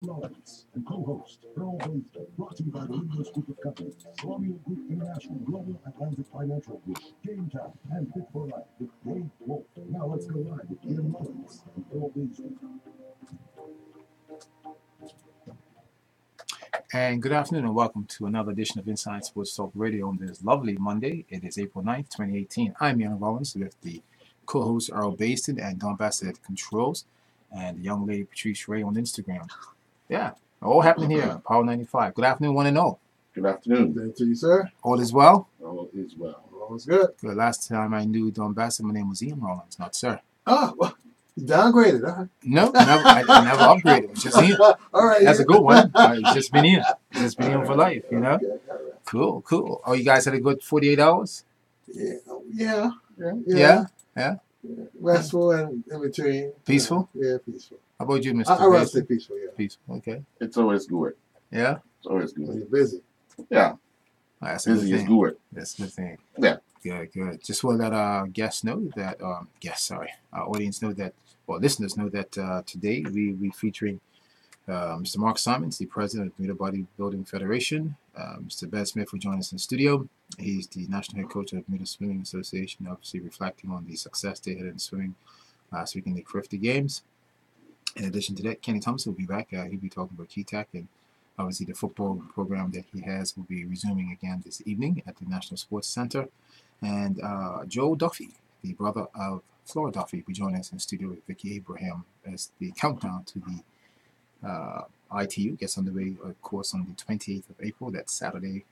Lawrence and co-host Earl Winston, brought to you by the English Group of Companies, Colonial Group International, Global Atlantic Financial Group, Game Time, and Fit for Life with Dave Wolf. Now let's go live with Ian Mullins and Earl Winston. And good afternoon and welcome to another edition of Inside Sports Talk Radio on this lovely Monday. It is April 9th, 2018. I'm Ian Mullins with the co-host Earl Baston and Don Bassett at Controls and the young lady Patrice Ray on Instagram. Yeah, all happening here, Power 95. Good afternoon, one and all. Good afternoon. Good day to you, sir. All is well? All is well. All is good. Good. Last time I knew Don Bassett, my name was Ian Rollins, not sir. Oh, well, you downgraded, huh? No, I never upgraded. It's just Ian. All right. That's a good one. It's just been Ian. It's just been Ian for life, you know? Okay, all right. Cool. Oh, you guys had a good 48 hours? Yeah. Restful and in between. Peaceful? Yeah, peaceful. How about you, Mr. I rather Baston? say peaceful, yeah. Peaceful, okay. It's always good. Yeah? It's always When good. you're busy. Yeah. That's a good Busy is thing. good. That's a good thing. Yeah. Good. Just want to let our guests know that, our audience know that, well, listeners know that today we featuring Mr. Mark Simons, the president of Bermuda Bodybuilding Federation. Mr. Ben Smith will join us in the studio. He's the national head coach of the Bermuda Swimming Association, obviously reflecting on the success they had in swimming last week in the 50 Games. In addition to that, Kenny Thompson will be back. He'll be talking about KTAC, and obviously the football program that he has will be resuming again this evening at the National Sports Center. And Joe Duffy, the brother of Flora Duffy, will be joining us in the studio with Vicky Abraham as the countdown to the ITU gets underway, of course, on the 28th of April. That's Saturday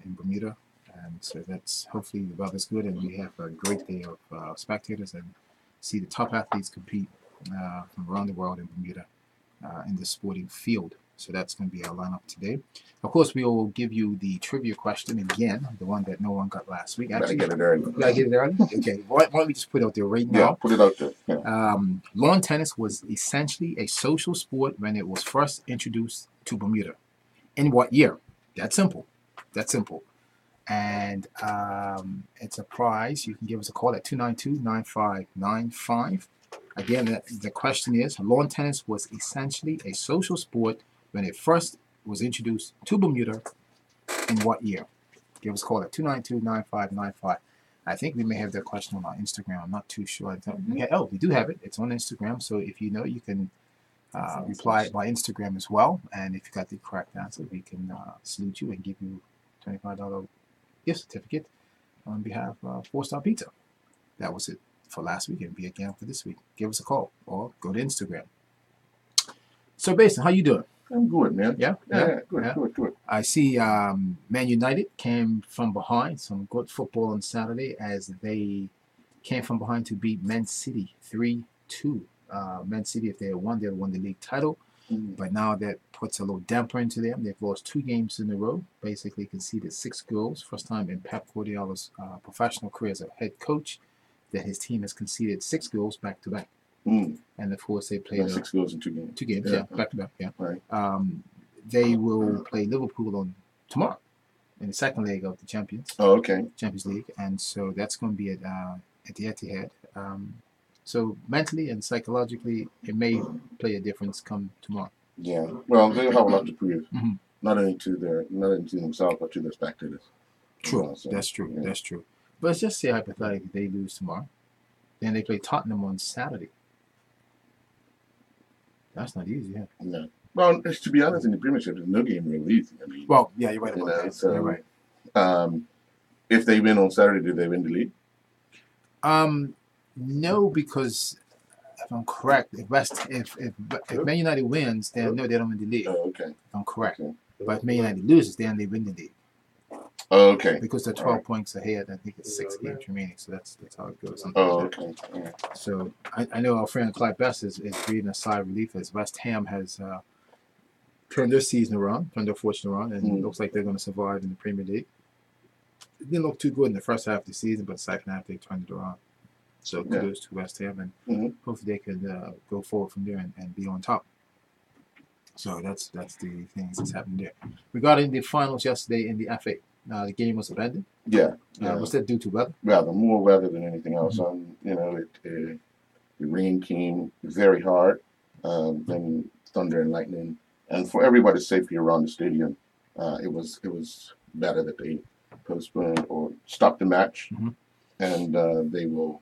in Bermuda. And so that's hopefully the weather's good and we have a great day of spectators and see the top athletes compete from around the world in Bermuda in the sporting field. So that's going to be our lineup today. Of course, we will give you the trivia question again, the one that no one got last week. Gotta get it early. Gotta get it early? Okay, why don't we just put it out there right Yeah, now? put it out there. Yeah. Lawn tennis was essentially a social sport when it was first introduced to Bermuda. In what year? That's simple. And it's a prize. You can give us a call at 292-9595. Again, the question is, lawn tennis was essentially a social sport when it first was introduced to Bermuda. In what year? Give us a call at 292-9595. I think we may have that question on our Instagram. I'm not too sure. We do have it. It's on Instagram. So if you know, you can reply by Instagram as well. And if you got the correct answer, we can salute you and give you $25 gift certificate on behalf of 4-Star Pizza. That was it for last week and be again for this week. Give us a call or go to Instagram. So, Basin, how you doing? I'm good, man. Yeah? Good. I see Man United came from behind. Some good football on Saturday as they came from behind to beat Man City 3-2. Man City, if they had won, they would have won the league title. But now that puts a little damper into them. They've lost 2 games in a row, basically conceded 6 goals. First time in Pep Guardiola's professional career as a head coach that his team has conceded 6 goals back to back. And of course, they played 6 goals in 2 games. 2 games, back to back, Right. They will play Liverpool on tomorrow in the second leg of the Champions League, and so that's going to be at the Etihad. So mentally and psychologically, it may play a difference come tomorrow. Yeah. Well, they have a lot to prove, Mm-hmm. not only to themselves, but to their spectators. True. So, That's true. yeah. That's true. But let's just say hypothetically they lose tomorrow, then they play Tottenham on Saturday. That's not easy, yeah. No. Well, to be honest, in the Premiership, there's no game real easy. I mean, Well, yeah, you're right about that. so, You're right. If they win on Saturday, do they win the league? No, because if I'm correct, if Man United wins, then no, they don't win the league. Oh, okay. If I'm correct. Okay. But if Man United loses, then they win the league. Oh, okay. Because they're 12 points ahead. I think it's 6 games remaining. So that's how it goes. Oh, okay. Yeah. So I know our friend Clyde Best is breathing a sigh of relief as West Ham has turned their season around, turned their fortune around, and it looks like they're going to survive in the Premier League. It didn't look too good in the first half of the season, but the second half they turned it around. So kudos to West Ham, and hopefully they can go forward from there and be on top. So that's the things that's happening there. Regarding the finals yesterday in the FA, the game was abandoned. Yeah. Was that due to weather? Rather, more weather than anything else. The rain came very hard. Then thunder and lightning And for everybody's safety around the stadium, it was better that they postponed or stopped the match, Mhm. and they will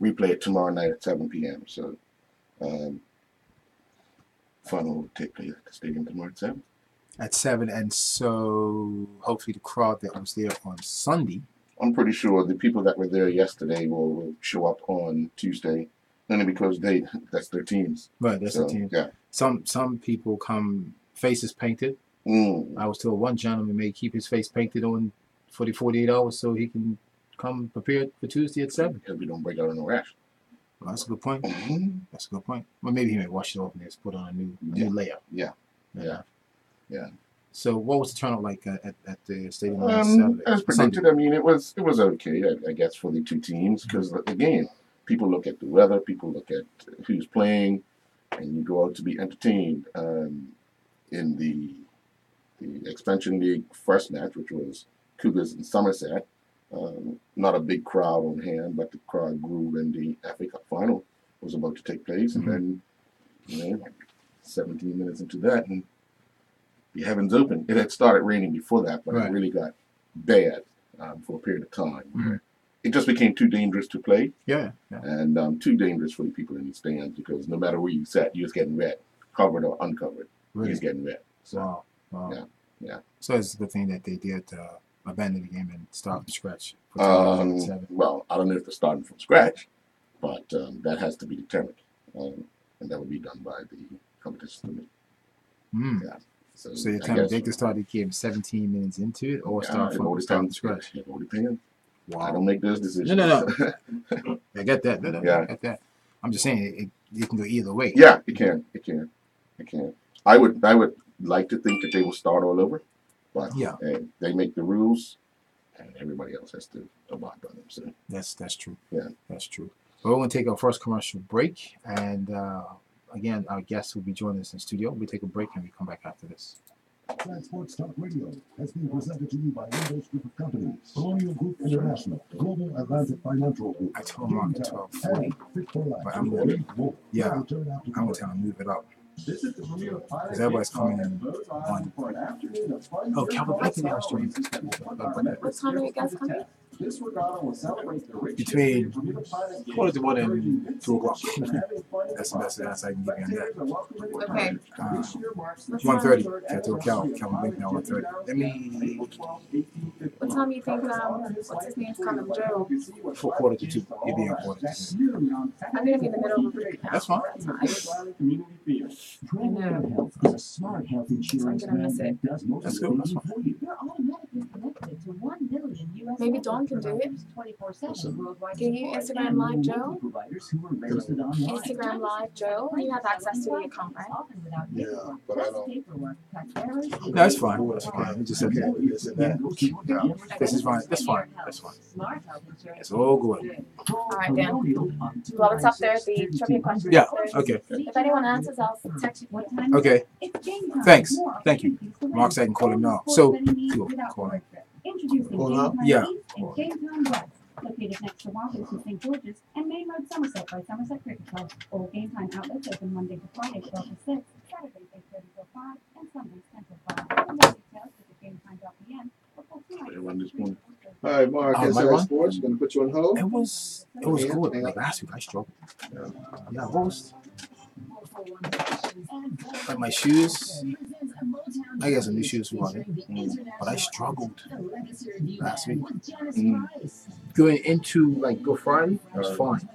replay it tomorrow night at 7 p.m. So um, fun will take place at the stadium tomorrow at 7. At 7, and so hopefully the crowd that was there on Sunday. I'm pretty sure the people that were there yesterday will show up on Tuesday, only because that's their teams. Right, that's the team. Yeah. Some people come faces painted. Mm. I was told one gentleman may keep his face painted on for the 48 hours so he can come prepared for Tuesday at 7. Because we don't break out in a rash. Well, that's a good point. Mm-hmm. That's a good point. Well, maybe he may wash it off and just put on a new layer. Yeah. So, what was the turnout like at the stadium on Saturday? As predicted, Sunday? I mean, it was okay, I guess, for the two teams, because again, people look at the weather, people look at who's playing, and you go out to be entertained. In the expansion league first match, which was Cougars in Somerset, not a big crowd on hand, but the crowd grew when the FA Cup final was about to take place, and then 17 minutes into that, and the heavens opened. It had started raining before that, but it really got bad for a period of time. Mm-hmm. It just became too dangerous to play. Yeah. And too dangerous for the people in the stands, because no matter where you sat, you was getting wet, covered or uncovered. Really? You was getting wet. So, Wow. Yeah. So it's a good thing that they did abandon the game and start from scratch. For 7. Well, I don't know if they're starting from scratch, but that has to be determined, and that will be done by the competition committee. Mm. Yeah. So you're telling me they can start the game 17 minutes into it, or start from scratch? It all depends. Wow. I don't make those decisions. No. I get that. Yeah. I get that. I'm just saying it can go either way. Yeah, it can. I would like to think that they will start all over, but they make the rules, and everybody else has to abide by them. So that's true. Yeah, that's true. Well, we're going to take our first commercial break, and again, our guests will be joining us in studio. We take a break and we come back after this. Transport Talk Radio has been presented to you by Windows Group of Companies, Colonial Group International, Global Atlantic Financial Group. I told Mark at 12:40, but I'm going to tell him to move it up. Because everybody's coming in one. Oh, Calvin Blake in the stream. What time are you guys coming? Between 1 and 2 o'clock. That's the best answer I can give you on that. Okay. 1:30. I told Calvin Blake now 1:30. Let me. What time do you think what's his name's coming, Joe? For 1:45. You'll be at 1:45. I'm gonna be in the middle of a break now. That's fine. I know. So I'm gonna miss it. That's good. That's fine. Maybe Dawn can do it. Can you Instagram Live Joe? Instagram Live Joe? You have access to the account, right? Yeah, but I don't. No, that's fine. That's fine. We just said that. This is fine. That's fine. That's fine. It's all good. All right, Dan. Well, it's up there, the trivia question. Yeah, okay. If anyone answers, I'll text you. Okay. Thanks. Thank you. Mark said I can call him now. So, cool. Call him. Hold up. Yeah. Located next to Waffles in St. George's and Main Road, Somerset by Somerset Cricket Club. All game time outlets open Monday to Friday, 12 to 6, Saturdays 8:30 till 5, and Sundays 10 till 5. For more details, visit gametime.pm or call 298. All right, Mark, my Inside one? Sports, going to put you on hold. It was good. Like last week, I struggled. Yeah, host. Like my shoes, I got some new shoes for it, but I struggled last week. Going into like Good Friday, it was fine.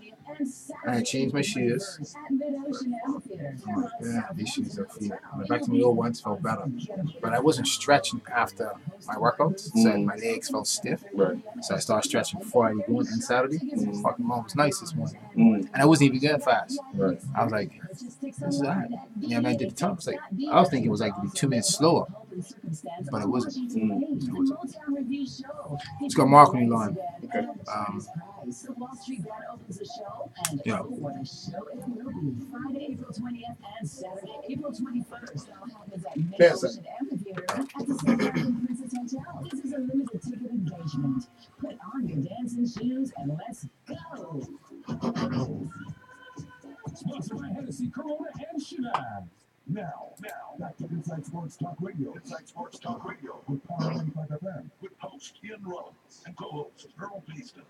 I had changed my shoes. I'm like, yeah, these shoes are feet. I went back to my old ones, felt better. But I wasn't stretching after my workouts, so my legs felt stiff. So I started stretching Friday going and Saturday. Fucking mom was nice this morning. And I wasn't even getting fast. I was like, this is alright. Yeah, man, I did the time. I was thinking it was like to be 2 minutes slower. But it wasn't. It wasn't. It's got Mark on the line. Okay. Yeah. Pass it. This is a limited ticket engagement. Put on your dancing shoes and let's go. Sponsored by Hennessy, Corona, and Shiraz. Now, back to Inside Sports Talk Radio. Inside Sports Talk Radio with Power 95 FM. With host Ian Rollins and co-host Earl Beeston.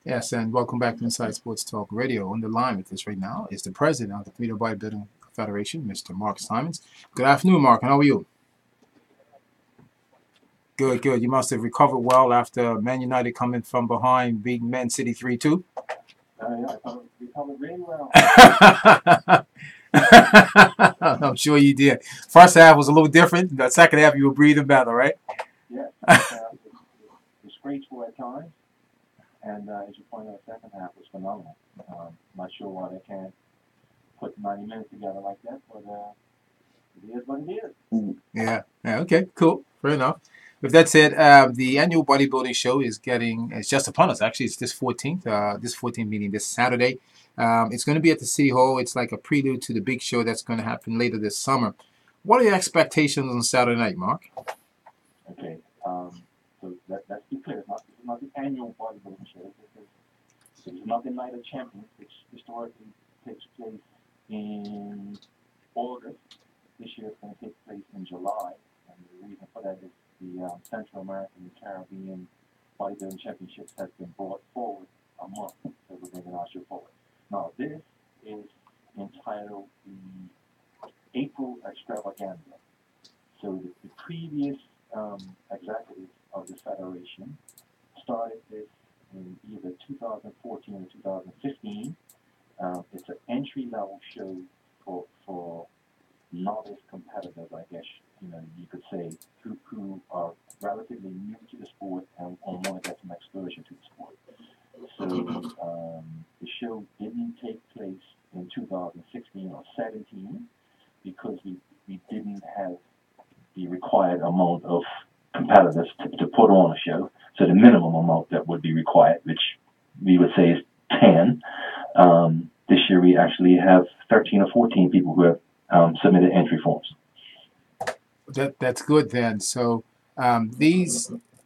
Yes, and welcome back to Inside Sports Talk Radio. On the line with us right now is the president of the Bermuda Bodybuilding Federation, Mr. Mark Simons. Good afternoon, Mark. How are you? Good, good. You must have recovered well after Man United coming from behind, beating Man City 3-2. Yeah, I recovered really well. I'm sure you did. First half was a little different. The second half, you were breathing better, right? Yeah, it's graceful at times, and as you pointed out, the second half was phenomenal. Not sure why they can't put 90 minutes together like that, but it is what it is. Yeah. Okay. Cool. Fair enough. With that said, the annual bodybuilding show it's just upon us. Actually, it's this 14th meeting this Saturday. It's going to be at the City Hall. It's like a prelude to the big show that's going to happen later this summer. What are your expectations on Saturday night, Mark? Okay. So let's be clear. It's not the annual bodybuilding show. It's not the Night of Champions, which historically takes place in August. This year it's going to take place in July. And the reason for that is the Central American and Caribbean Bodybuilding Championships has been brought forward a month, so we're bringing our show forward. Now, this is entitled the April Extravaganza. So the previous executives of the Federation started this in either 2014 or 2015. It's an entry-level show for novice competitors, I guess you could say, who are relatively new to the sport and want to get some exposure to the sport. So the show didn't take place in 2016 or 17 because we didn't have the required amount of competitors to put on a show. So the minimum amount that would be required, which we would say is 10. This year we actually have 13 or 14 people who have submitted entry forms. That's good then. So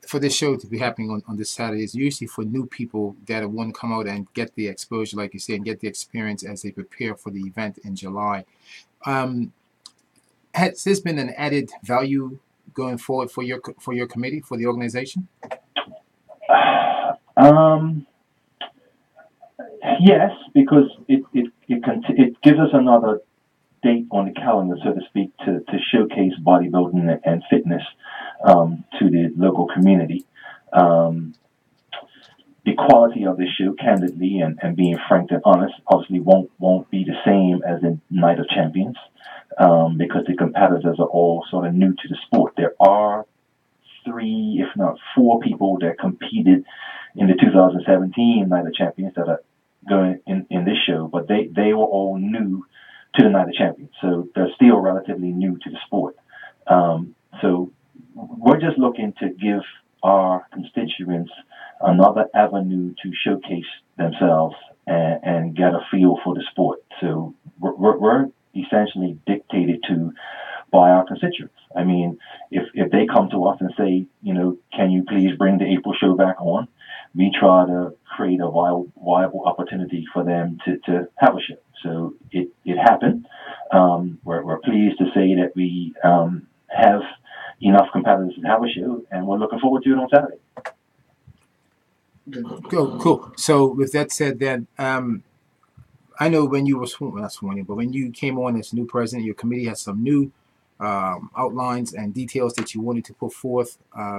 for this show to be happening on this Saturday is usually for new people that want to come out and get the exposure, like you say, and get the experience as they prepare for the event in July. Has this been an added value going forward for your committee, for the organization? Yes, because it gives us another date on the calendar, so to speak, to showcase bodybuilding and fitness to the local community. The quality of the show, candidly, and being frank and honest, obviously won't be the same as the Night of Champions because the competitors are all sort of new to the sport. There are 3, if not 4 people that competed in the 2017 Night of Champions that are going in this show, but they were all new to the Night of Champions, so they're still relatively new to the sport. So we're just looking to give our constituents another avenue to showcase themselves and get a feel for the sport. So we're essentially dictated to by our constituents. I mean, if they come to us and say, can you please bring the April show back on, we try to create a viable opportunity for them to have a show. So it happened. We're pleased to say that we have enough competitors to have a show, and we're looking forward to it on Saturday. Cool. So with that said, then I know when you were not sworn in, but when you came on as new president, your committee has some new outlines and details that you wanted to put forth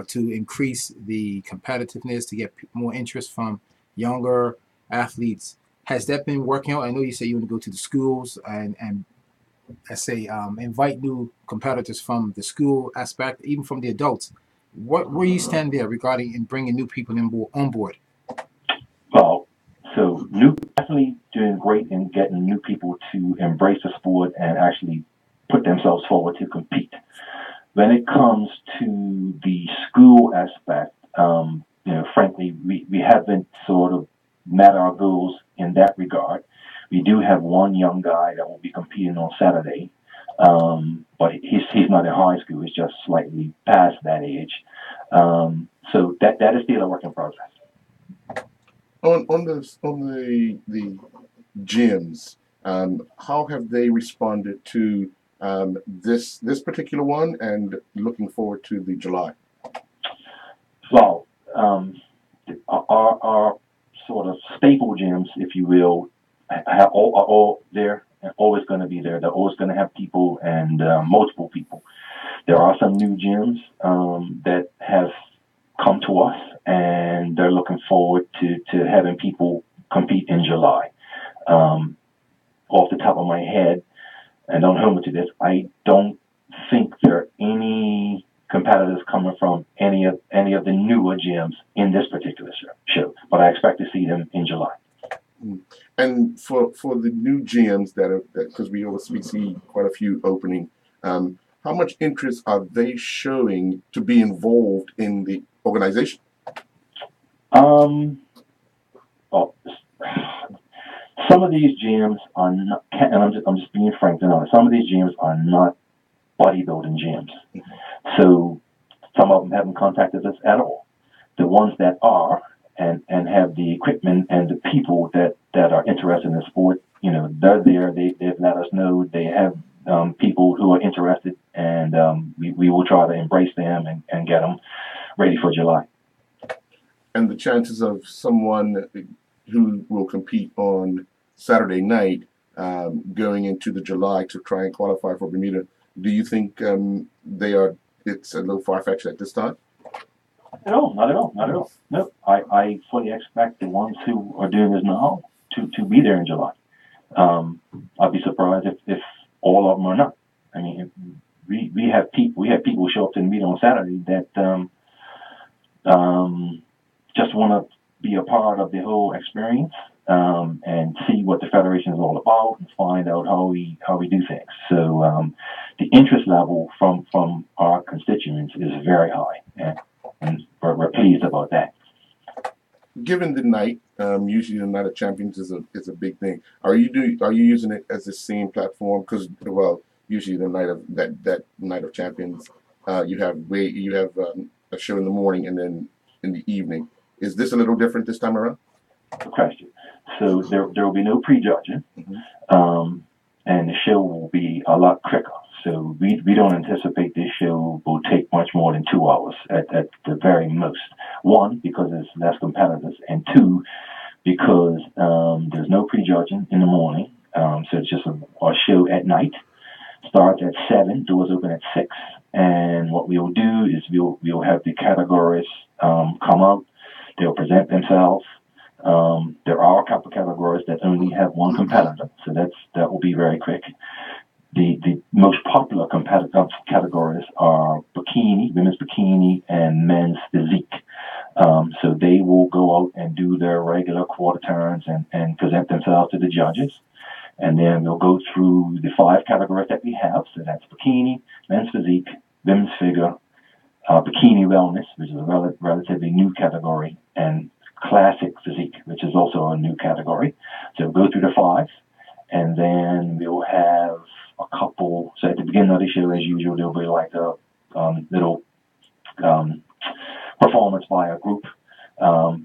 to increase the competitiveness, to get more interest from younger athletes. Has that been working out? I know you say you want to go to the schools and let's say invite new competitors from the school aspect, even from the adults. Where you stand there regarding in bringing new people on board? Well, so definitely doing great in getting new people to embrace the sport and actually put themselves forward to compete. When it comes to the school aspect, frankly, we haven't sort of met our goals in that regard. We do have one young guy that will be competing on Saturday, but he's not in high school. He's just slightly past that age. So that is still a work in progress. On the gyms, how have they responded to this particular one, and looking forward to the July. Well, our sort of staple gyms, if you will, are all there and always going to be there. They're always going to have people and multiple people. There are some new gyms that have come to us, and they're looking forward to having people compete in July. Off the top of my head, and don't hold me to this, I don't think there are any competitors coming from any of the newer gyms in this particular show, but I expect to see them in July. And for the new gyms that are, because we see quite a few opening, how much interest are they showing to be involved in the organization? Well, some of these gyms are not, and I'm just being frank and honest, some of these gyms are not bodybuilding gyms. So some of them haven't contacted us at all. The ones that are and have the equipment and the people that are interested in the sport, they're there. They've let us know they have people who are interested, and we will try to embrace them and get them ready for July. And the chances of someone who will compete on Saturday night going into the July to try and qualify for Bermuda, do you think it's a little far-fetched at this time? No, not at all. No, I fully expect the ones who are doing this now to be there in July. I'd be surprised if all of them are not. I mean, we have people show up to the meet on Saturday that just want to be a part of the whole experience and see what the federation is all about and find out how we do things. So the interest level from our constituents is very high, and we're pleased about that. Given the night, usually the Night of Champions is a big thing. Are you using it as the same platform? Because usually the night of that Night of Champions, you have a show in the morning and then in the evening. Is this a little different this time around? Good question. So there will be no prejudging, and the show will be a lot quicker. So we don't anticipate this show will take much more than 2 hours at the very most. One, because it's less competitors, and two, because there's no prejudging in the morning. So it's just a show at night. Starts at 7, doors open at 6. And what we'll do is we'll have the categories come out. They'll present themselves. There are a couple of categories that only have one competitor, so that will be very quick. The most popular competitive categories are bikini, women's bikini, and men's physique. So they will go out and do their regular quarter turns and present themselves to the judges. And then we'll go through the 5 categories that we have. So that's bikini, men's physique, women's figure, bikini wellness, which is a relatively new category, and classic physique, which is also a new category. So we'll go through the 5, and then we'll have a couple. So at the beginning of the show, as usual, there'll be like a little performance by a group,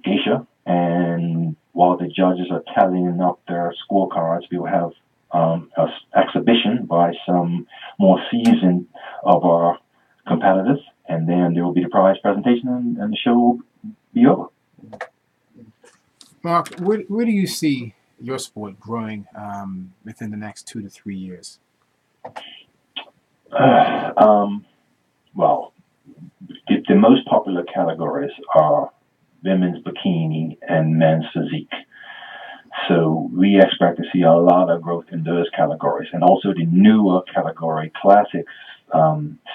geisha, and while the judges are tallying up their scorecards, we'll have an exhibition by some more seasoned of our competitors, and then there will be the prize presentation, and the show will be over. Mark, where do you see your sport growing within the next 2 to 3 years? Well, the most popular categories are women's bikini and men's physique. So we expect to see a lot of growth in those categories, and also the newer category, classic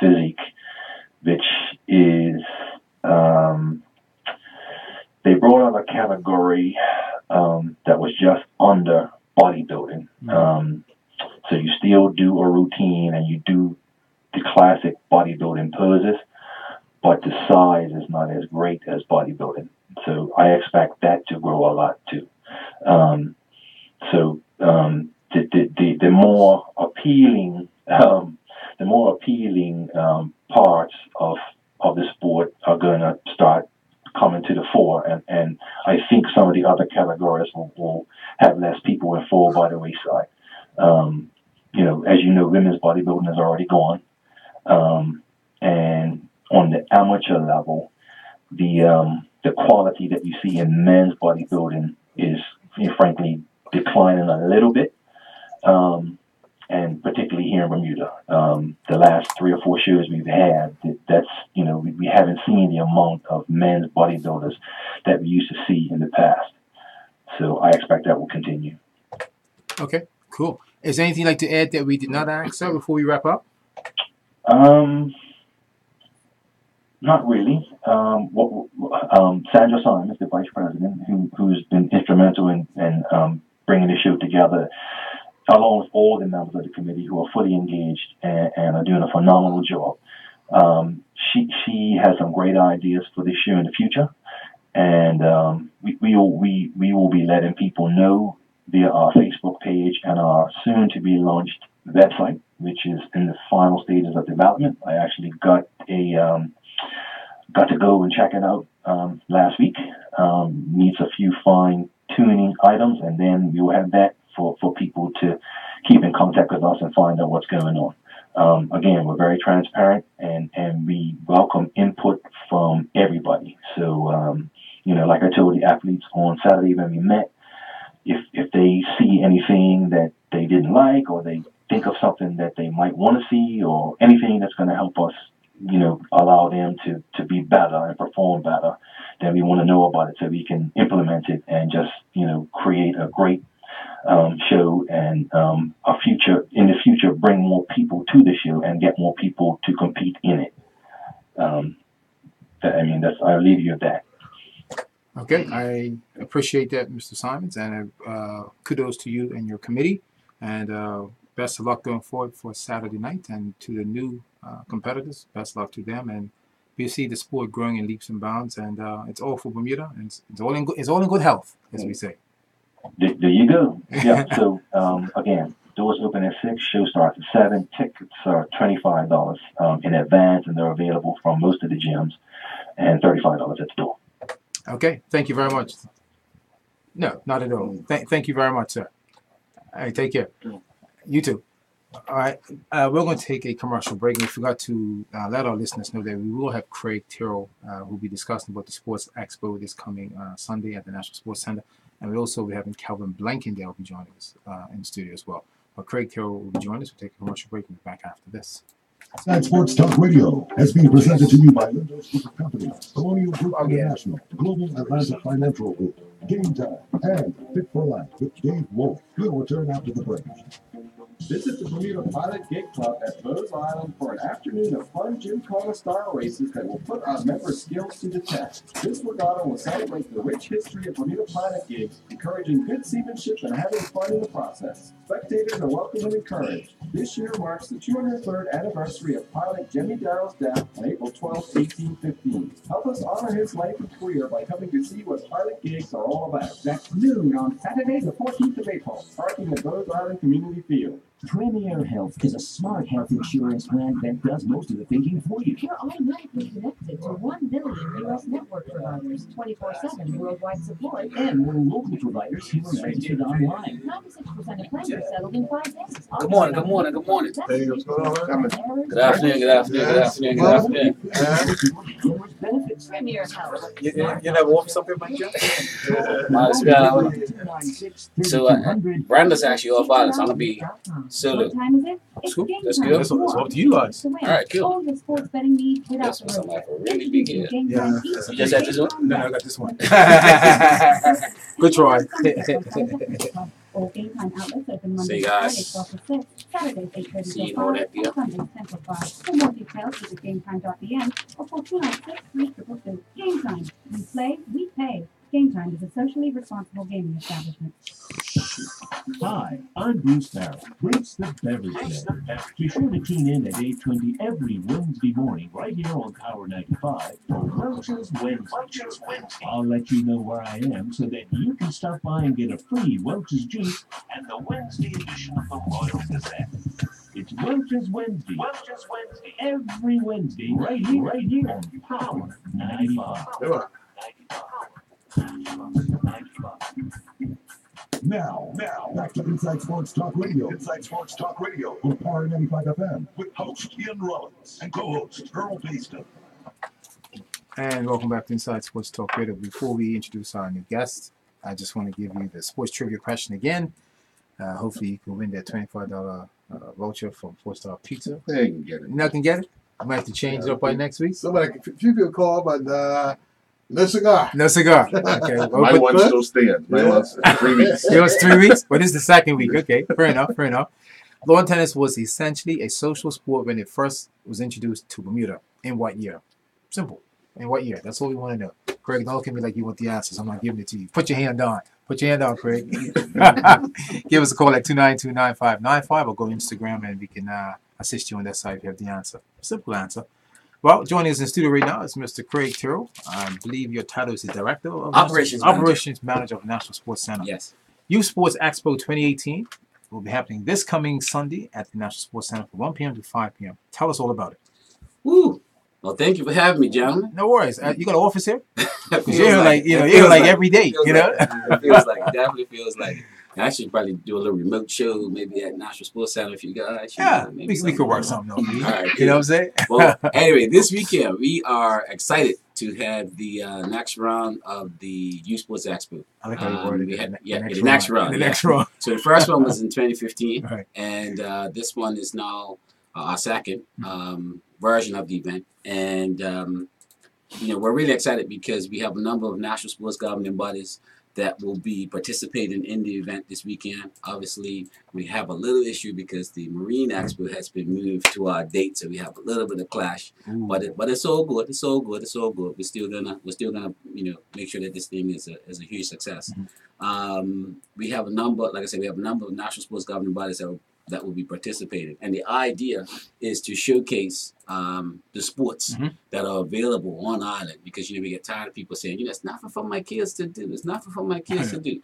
physique, which is they brought out a category that was just under bodybuilding. So you still do a routine and you do the classic bodybuilding poses, but the size is not as great as bodybuilding. So I expect that to grow a lot too. The more appealing, parts of the sport are going to start coming to the fore, and I think some of the other categories will have less people and fall by the wayside. as you know, women's bodybuilding is already gone. And on the amateur level, the quality that you see in men's bodybuilding is, frankly, declining a little bit. And particularly here in Bermuda, the last 3 or 4 shows we've had, we haven't seen the amount of men's bodybuilders that we used to see in the past. So I expect that will continue. Okay, cool. Is there anything you'd like to add that we did not ask, sir, before we wrap up? Not really. Sandra Simons, the vice president, who's been instrumental in bringing the show together, along with all the members of the committee who are fully engaged and are doing a phenomenal job. She has some great ideas for this show in the future, and we will be letting people know via our Facebook page and our soon-to-be launched website, which is in the final stages of development. I actually got to go and check it out last week. Needs a few fine-tuning items, and then we will have that for people to keep in contact with us and find out what's going on. Again, we're very transparent, and we welcome input from everybody. So, like I told the athletes on Saturday when we met, if they see anything that they didn't like, or they think of something that they might want to see, or anything that's going to help us, allow them to be better and perform better, then we want to know about it so we can implement it and just, create a great show and in the future bring more people to the show and get more people to compete in it. I'll leave you at that. Okay, I appreciate that, Mr. Simons, and kudos to you and your committee, and best of luck going forward for Saturday night, and to the new competitors, best of luck to them, and we see the sport growing in leaps and bounds, and it's all for Bermuda, and it's all in good health, as we say. There you go. Yeah. So again, doors open at 6. Show starts at 7. Tickets are $25 in advance, and they're available from most of the gyms, and $35 at the door. Okay. Thank you very much. No, not at all. Thank you very much, sir. All right. Take care. You too. All right. We're going to take a commercial break. We forgot to let our listeners know that we will have Craig Tyrrell, who will be discussing about the Sports Expo this coming Sunday at the National Sports Center. And we also be having Calvin Blankendale will be joining us in the studio as well. But Craig Tyrrell will be joining us. We'll take a commercial break and be back after this. Side Sports Talk Radio has been presented to you by Lindo's Group of Companies, Colonial Group International, Global Atlantic Financial Group, Game Time, and Fit for Life with Dave Wolf. We'll return after the break. Visit the Bermuda Pilot Gig Club at Rose Island for an afternoon of fun Gymkhana-style races that will put our members' skills to the test. This regatta will celebrate the rich history of Bermuda Pilot gigs, encouraging good seamanship and having fun in the process. Spectators are welcome and encouraged. This year marks the 203rd anniversary of pilot Jimmy Darrell's death on April 12, 1815. Help us honor his life and career by coming to see what pilot gigs are all about. That's noon on Saturday, the 14th of April, parking at Rose Island Community Field. Premier Health is a smart health insurance plan that does most of the thinking for you. You're automatically connected to 1 million U.S. network providers, 24/7 worldwide support, And more local providers who are registered online. 96% of claims are settled in 5 days. Good morning, good morning, good morning. Hey, what's going on, man? Good afternoon, good afternoon, good afternoon, good afternoon. Benefits. Premier Health. You never walked something like that? So, Brenda's actually off island, so I'm going to be solo. What time is it? It's Cool. game That's time good. That's up to you guys. to win. All right, cool. All your sports betting needs without This the was something road. like a really big hit. Game Yeah. time each You just had this one? No, I got this one. Good try. All game time outlets open Monday See to you Friday, guys. 12 to 6, Saturdays 8:30 See you till in all 5, that and deal. Sundays 10 till 5. For more details, visit gametime.bn or call 296-3222. Game Time. We play, we pay. Game Time is a socially responsible gaming establishment. Hi, I'm Bruce Farrell, Bruce the Beverage Man. Be sure to tune in at 8:20 every Wednesday morning right here on Power 95 for Welch's Wednesday. I'll let you know where I am so that you can stop by and get a free Welch's juice and the Wednesday edition of the Royal Gazette. It's Welch's Wednesday. Every Wednesday right here on Power 95. 95. Now, back to Inside Sports Talk Radio. Inside Sports Talk Radio on Power 95 FM with host Ian Rollins and co-host Earl Baston. And welcome back to Inside Sports Talk Radio. Before we introduce our new guest, I just want to give you the sports trivia question again. Hopefully you can win that $25 voucher from 4-Star Pizza. They can get it. You not can get it? I might have to change it up by next week. Somebody, if you could call, but no cigar. No cigar. Okay. Well, My one still stands. My one's 3 weeks. It was 3 weeks? Well, this is the second week. Okay, fair enough. Lawn tennis was essentially a social sport when it first was introduced to Bermuda. In what year? Simple. In what year? That's all we want to know. Craig, don't look at me like you want the answers. I'm not giving it to you. Put your hand down. Craig. Give us a call at 292-9595 or go to Instagram and we can assist you on that side if you have the answer. Simple answer. Well, joining us in the studio right now is Mr. Craig Terrell. I believe your title is the Director of Operations Manager of National Sports Center. Yes. Youth Sports Expo 2018 will be happening this coming Sunday at the National Sports Center from 1 p.m. to 5 p.m. Tell us all about it. Woo! Well, thank you for having me, gentlemen. No worries. You got an office here? You're here like every day, you know? It feels like it. Definitely feels like it. I should probably do a little remote show, maybe at National Sports Center if you guys. Yeah, we could work something out. All right, you know what I'm saying? Well, anyway, this weekend we are excited to have the next round of the Youth Sports Expo. I like how you worded it. The next round. So the first one was in 2015, right. And this one is now our second version of the event. And, we're really excited because we have a number of national sports governing bodies that will be participating in the event this weekend. Obviously, we have a little issue because the Marine Expo has been moved to our date, so we have a little bit of clash. But it's all good. It's all good. We're still gonna make sure that this thing is a huge success. We have a number, like I said, of national sports governing bodies that will be participating, and the idea is to showcase the sports that are available on island, because we get tired of people saying, it's not for my kids to do. It's not for my kids to do.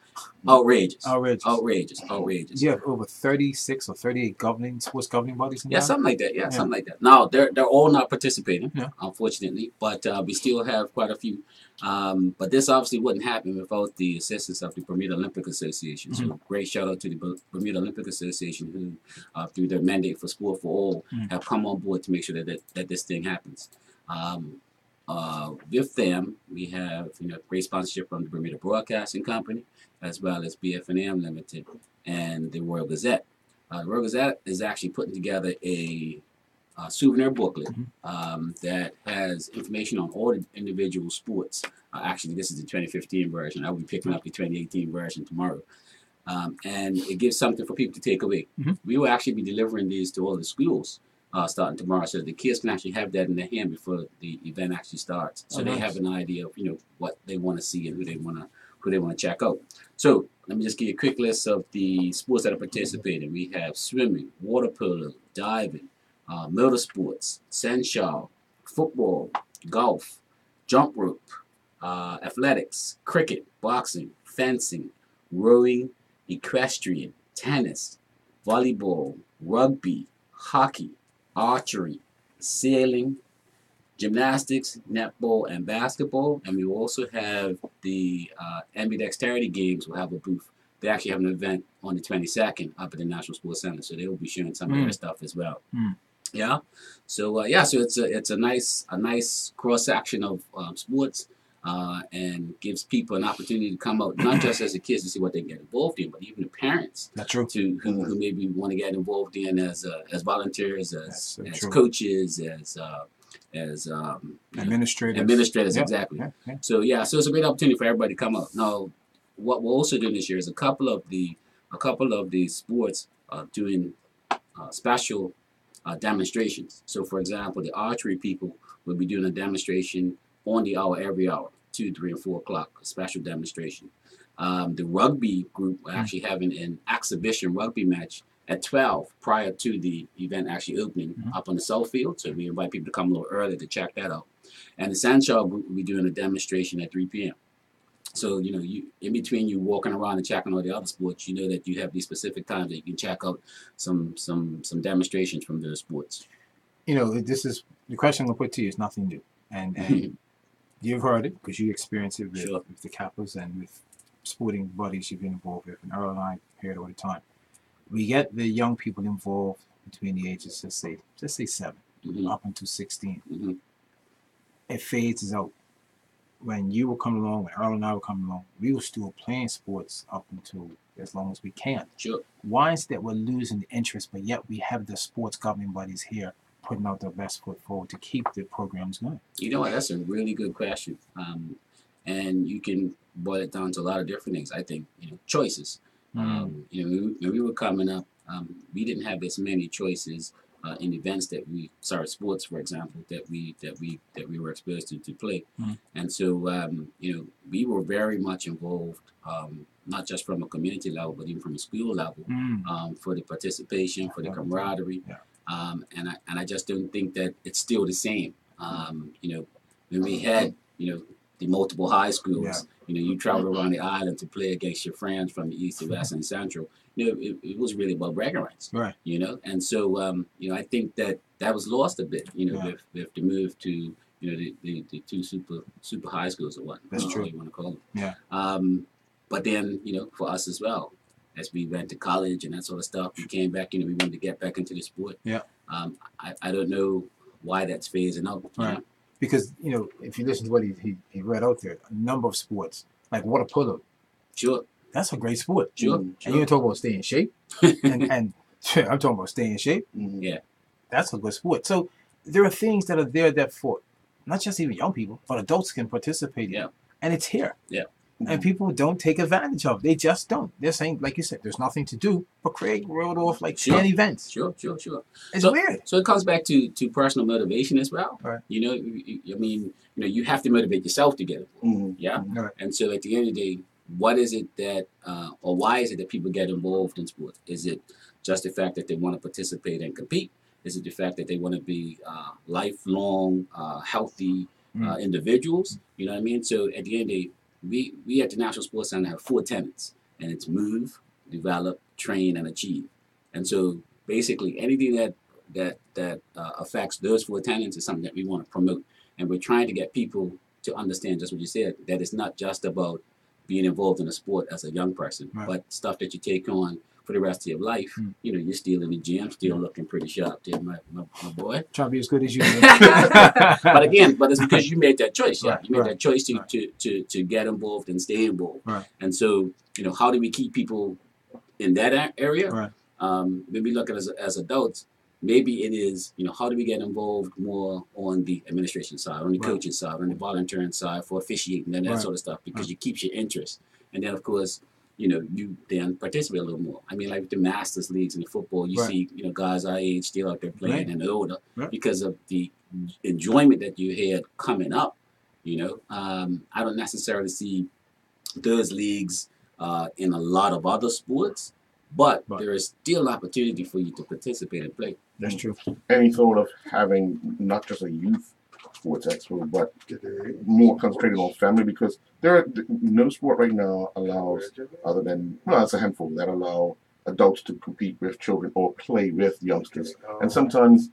Outrageous. You have over 36 or 38 sports governing bodies in something like that. Something like that. Now they're all not participating, unfortunately, but we still have quite a few. But this obviously wouldn't happen without the assistance of the Bermuda Olympic Association. So great shout out to the Bermuda Olympic Association, who through their mandate for Sport for All have come on board to make sure that this thing happens. With them, we have great sponsorship from the Bermuda Broadcasting Company, as well as BF&M Limited and the Royal Gazette. The Royal Gazette is actually putting together a souvenir booklet that has information on all the individual sports. Actually, this is the 2015 version. I will be picking up the 2018 version tomorrow. And it gives something for people to take away. We will actually be delivering these to all the schools starting tomorrow, so the kids can actually have that in their hand before the event actually starts. So they have an idea of what they want to see and who they want to check out. So let me just give you a quick list of the sports that are participating. We have swimming, water polo, diving, motorsports, sandshell, football, golf, jump rope, athletics, cricket, boxing, fencing, rowing, equestrian, tennis, volleyball, rugby, hockey, archery, sailing, gymnastics, netball, and basketball. And we will also have the ambidexterity games will have a booth. They actually have an event on the 22nd up at the National Sports Center, so they will be showing some of their stuff as well. Yeah, so it's a nice cross section of sports, and gives people an opportunity to come out, not just as the kids to see what they get involved in, but even the parents. That's true. Who maybe want to get involved in as volunteers, as coaches, as administrators, exactly. So it's a great opportunity for everybody to come out. Now, what we're also doing this year is a couple of the sports doing special demonstrations. So, for example, the archery people will be doing a demonstration on the hour every hour, 2, 3, and 4 o'clock, a special demonstration. The rugby group are actually having an exhibition rugby match at 12 prior to the event actually opening up on the South Field. So we invite people to come a little early to check that out. And the sandshell group will be doing a demonstration at 3 p.m. So, you in between you walking around and checking all the other sports, that you have these specific times that you can check out some demonstrations from those sports. This is the question I'm going to put to you is nothing new. And you've heard it because you experienced it with the Kappas and with sporting bodies you've been involved with, and Earl and I hear it all the time. We get the young people involved between the ages, let's say 7, up until 16. It fades out. When you will come along, when Earl and I will come along, we will still playing sports up until as long as we can. Sure. Why is that we're losing the interest, but yet we have the sports governing bodies here putting out their best foot forward to keep the programs going? You know what? That's a really good question. And you can boil it down to a lot of different things. I think, choices. When we were coming up, we didn't have as many choices in events sports, for example, that we were exposed to play. And so, we were very much involved, not just from a community level, but even from a school level, for the participation, for the camaraderie. And I just don't think that it's still the same. When we had, the multiple high schools, you traveled around the island to play against your friends from the east, the west, and central. It was really about bragging rights. Right. And so, I think that was lost a bit, with the move to, the two super high schools or what. That's true. You want to call them. Yeah. But then, for us as well, as we went to college and that sort of stuff, we came back, we wanted to get back into the sport. Yeah. I don't know why that's phasing out. Right. Because, if you listen to what he read out there, a number of sports, like water polo. Sure. That's a great sport. Sure. And you're talking about staying in shape. and I'm talking about staying in shape. Yeah. That's a good sport. So there are things that are there that for not just even young people, but adults can participate in. Yeah. And it's here. Yeah. And people don't take advantage of it. They just don't. They're saying, like you said, there's nothing to do but create world off like 10 events. Sure. It's weird. So it comes back to personal motivation as well. Right. You have to motivate yourself to get it. Yeah. Right. And so at the end of the day, what is it that, or why is it that people get involved in sports? Is it just the fact that they want to participate and compete? Is it the fact that they want to be lifelong, healthy individuals? You know what I mean? So at the end of the day, we at the National Sports Center have 4 tenets, and it's move, develop, train, and achieve. And so basically anything that affects those 4 tenets is something that we want to promote. And we're trying to get people to understand just what you said, that it's not just about being involved in a sport as a young person, but stuff that you take on for the rest of your life. You're still in the gym, still looking pretty sharp there, my boy. Trying to be as good as you. But it's because you made that choice. Yeah, you made that choice to get involved and stay involved. Right. And so, how do we keep people in that area? Right. When we look at it as adults, maybe it is, how do we get involved more on the administration side, on the coaching side, on the volunteering side for officiating and that sort of stuff, because it keeps your interest. And then, of course, you then participate a little more. I mean, like the Masters leagues in the football, you see, guys our age still out there playing and older because of the enjoyment that you had coming up. I don't necessarily see those leagues in a lot of other sports, but there is still opportunity for you to participate and play. That's true. Any thought of having not just a youth sports expo, but more concentrated on family? Because there are no sport right now allows, other than, it's a handful that allow adults to compete with children or play with youngsters. And sometimes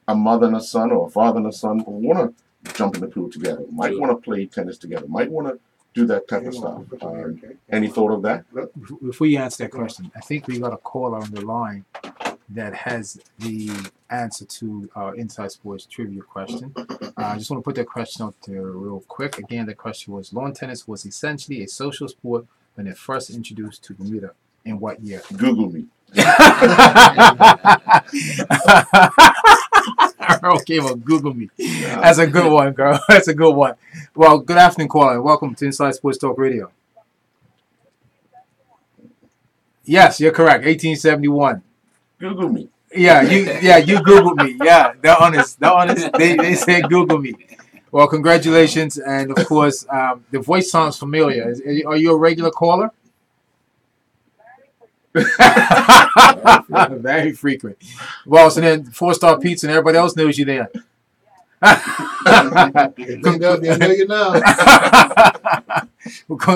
a mother and a son or a father and a son will want to jump in the pool together, might want to play tennis together, might want to do that type of stuff. Any thought of that? Before you answer that question, I think we got a caller on the line that has the answer to our Inside Sports trivia question. I just want to put that question out there real quick. Again, the question was, lawn tennis was essentially a social sport when it first introduced to Bermuda. In what year? Google me. Okay, well, Google me. That's a good one, girl. That's a good one. Well, good afternoon, caller. Welcome to Inside Sports Talk Radio. Yes, you're correct. 1871. Google me. Yeah, you Googled me. Yeah, they're honest. They said Google me. Well, congratulations, and of course, the voice sounds familiar. Are you a regular caller? Very frequent. Well, so then 4-Star Pizza and everybody else knows you there.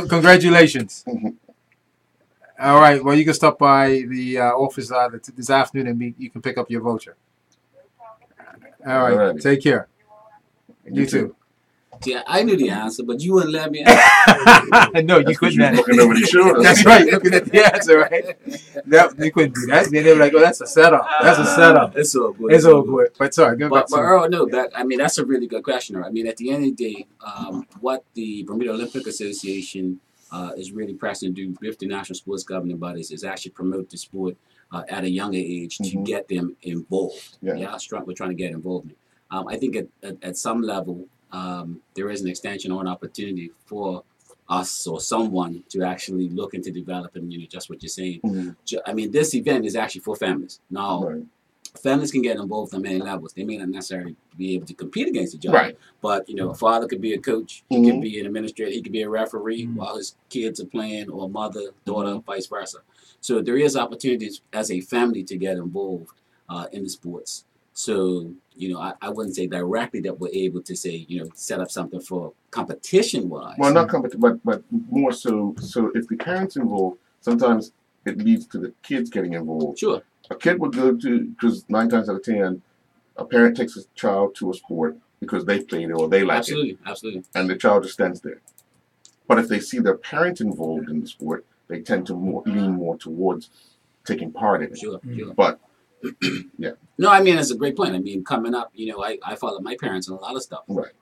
Congratulations. All right. Well, you can stop by the office this afternoon and you can pick up your voucher. All right. Take care. You too. See, I knew the answer, but you wouldn't let me answer. No, you couldn't. You're looking over the shoulder. That's right, looking at the answer, right? No, you couldn't do that. Then they were like, "Oh, that's a setup. That's a setup." It's all good. It's all good. But sorry, go back But to. Earl, no, that's a really good question. Earl. I mean, at the end of the day, what the Bermuda Olympic Association is really pressing to do with the national sports governing bodies is actually promote the sport at a younger age to get them involved. Yeah. We're trying to get involvement. I think at some level, there is an extension or an opportunity for us or someone to actually look into developing, just what you're saying. I mean, this event is actually for families. Now, families can get involved on many levels. They may not necessarily be able to compete against each other. Right. But, a father could be a coach. He could be an administrator. He could be a referee while his kids are playing, or mother, daughter, vice versa. So there is opportunities as a family to get involved in the sports. So, I wouldn't say directly that we're able to say, set up something for competition-wise. Well, not competition, but more so. So if the parents involved, sometimes it leads to the kids getting involved. Sure. A kid would go to, because 9 times out of 10, a parent takes a child to a sport because they played it or they like it. Absolutely. And the child just stands there. But if they see their parents involved in the sport, they tend to lean more towards taking part in it. Sure. But, yeah. No, I mean, that's a great point. I mean, coming up, I followed my parents in a lot of stuff. Right.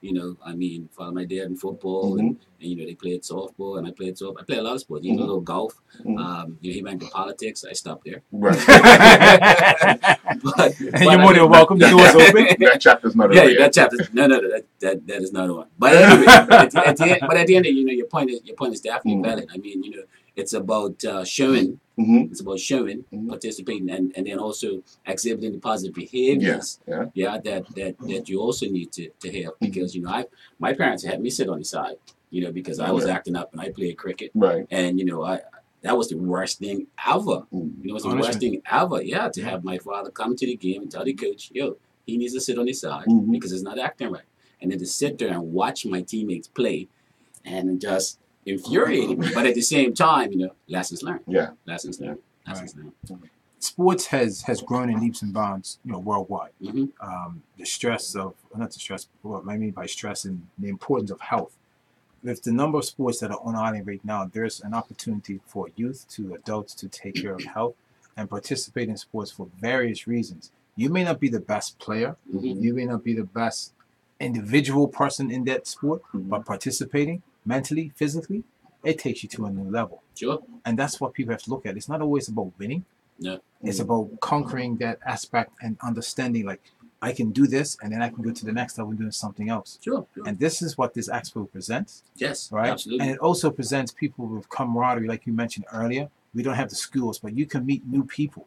I mean, followed my dad in football, and they played softball, and I played softball. I played a lot of sports, a little golf. He went into politics. I stopped there. Right. but you're more than welcome. The door's open. That chapter's not over yet. That chapter. No, that is not on. But anyway, at the end of your point is definitely valid. I mean, it's about showing. It's about showing, participating, and then also exhibiting the positive behaviors. That you also need to have, because my parents had me sit on the side, because I was acting up and I played cricket, right? And that was the worst thing ever. It was the worst thing ever. Yeah, to have my father come to the game and tell the coach, he needs to sit on his side because he's not acting right, and then to sit there and watch my teammates play, and just infuriating me, but at the same time, lessons learned. Yeah, lessons learned. Lessons learned. Sports has grown in leaps and bounds, worldwide. The stress of, not the stress, what I mean by stress, and the importance of health. With the number of sports that are on island right now, there's an opportunity for youth to adults to take care of health and participate in sports for various reasons. You may not be the best player, you may not be the best individual person in that sport, but participating mentally, physically, it takes you to a new level. Sure. And that's what people have to look at. It's not always about winning. No. It's about conquering that aspect and understanding, like, I can do this, and then I can go to the next level doing something else. Sure. And this is what this expo presents. Yes, right? absolutely. And it also presents people with camaraderie, like you mentioned earlier. We don't have the schools, but you can meet new people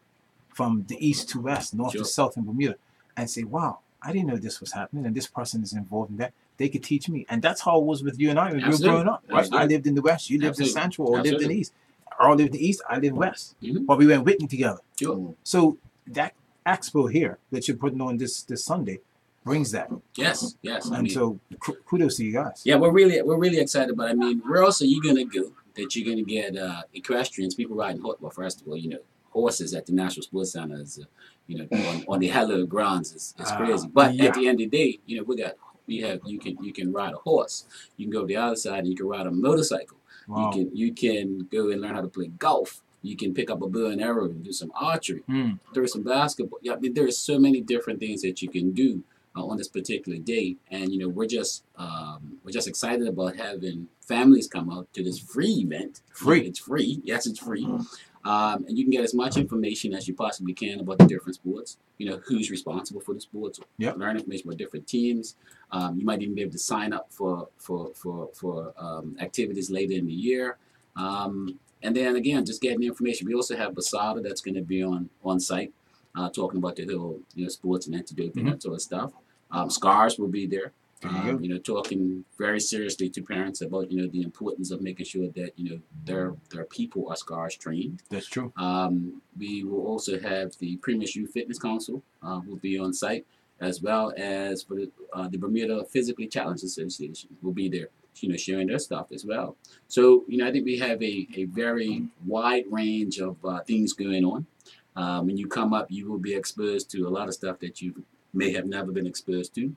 from the east to west, north to south in Bermuda, and say, wow, I didn't know this was happening, and this person is involved in that. They could teach me. And that's how it was with you and I when we were growing up, right? I lived in the west, you lived in central, or lived in the east. Or lived in the east, I lived west. But we went Whitney together. Sure. So that expo here that you're putting on this Sunday brings that. Yes. And so kudos to you guys. Yeah, we're really excited. But I mean, where else are you gonna go that you're gonna get equestrians, people riding horse? Well, first of all, horses at the National Sports Center is, on the hallowed grounds is crazy. But at the end of the day, you can ride a horse. You can go to the other side and you can ride a motorcycle. Wow. You can go and learn how to play golf. You can pick up a bow and arrow and do some archery, throw some basketball. Yeah, I mean, there are so many different things that you can do on this particular day, and we're just excited about having families come out to this free event. It's free. Yes, it's free. And you can get as much information as you possibly can about the different sports. Who's responsible for the sports. Learn information about different teams. You might even be able to sign up for activities later in the year. And then again, just getting the information. We also have Basada that's going to be on site, talking about the whole sports and antidote and that sort of stuff. Scars will be there. Talking very seriously to parents about the importance of making sure that their people are SCARS trained. That's true. We will also have the Premier's Youth Fitness Council will be on site, as well as for the Bermuda Physically Challenged Association will be there, sharing their stuff as well. So I think we have a very wide range of things going on. When you come up, you will be exposed to a lot of stuff that you may have never been exposed to.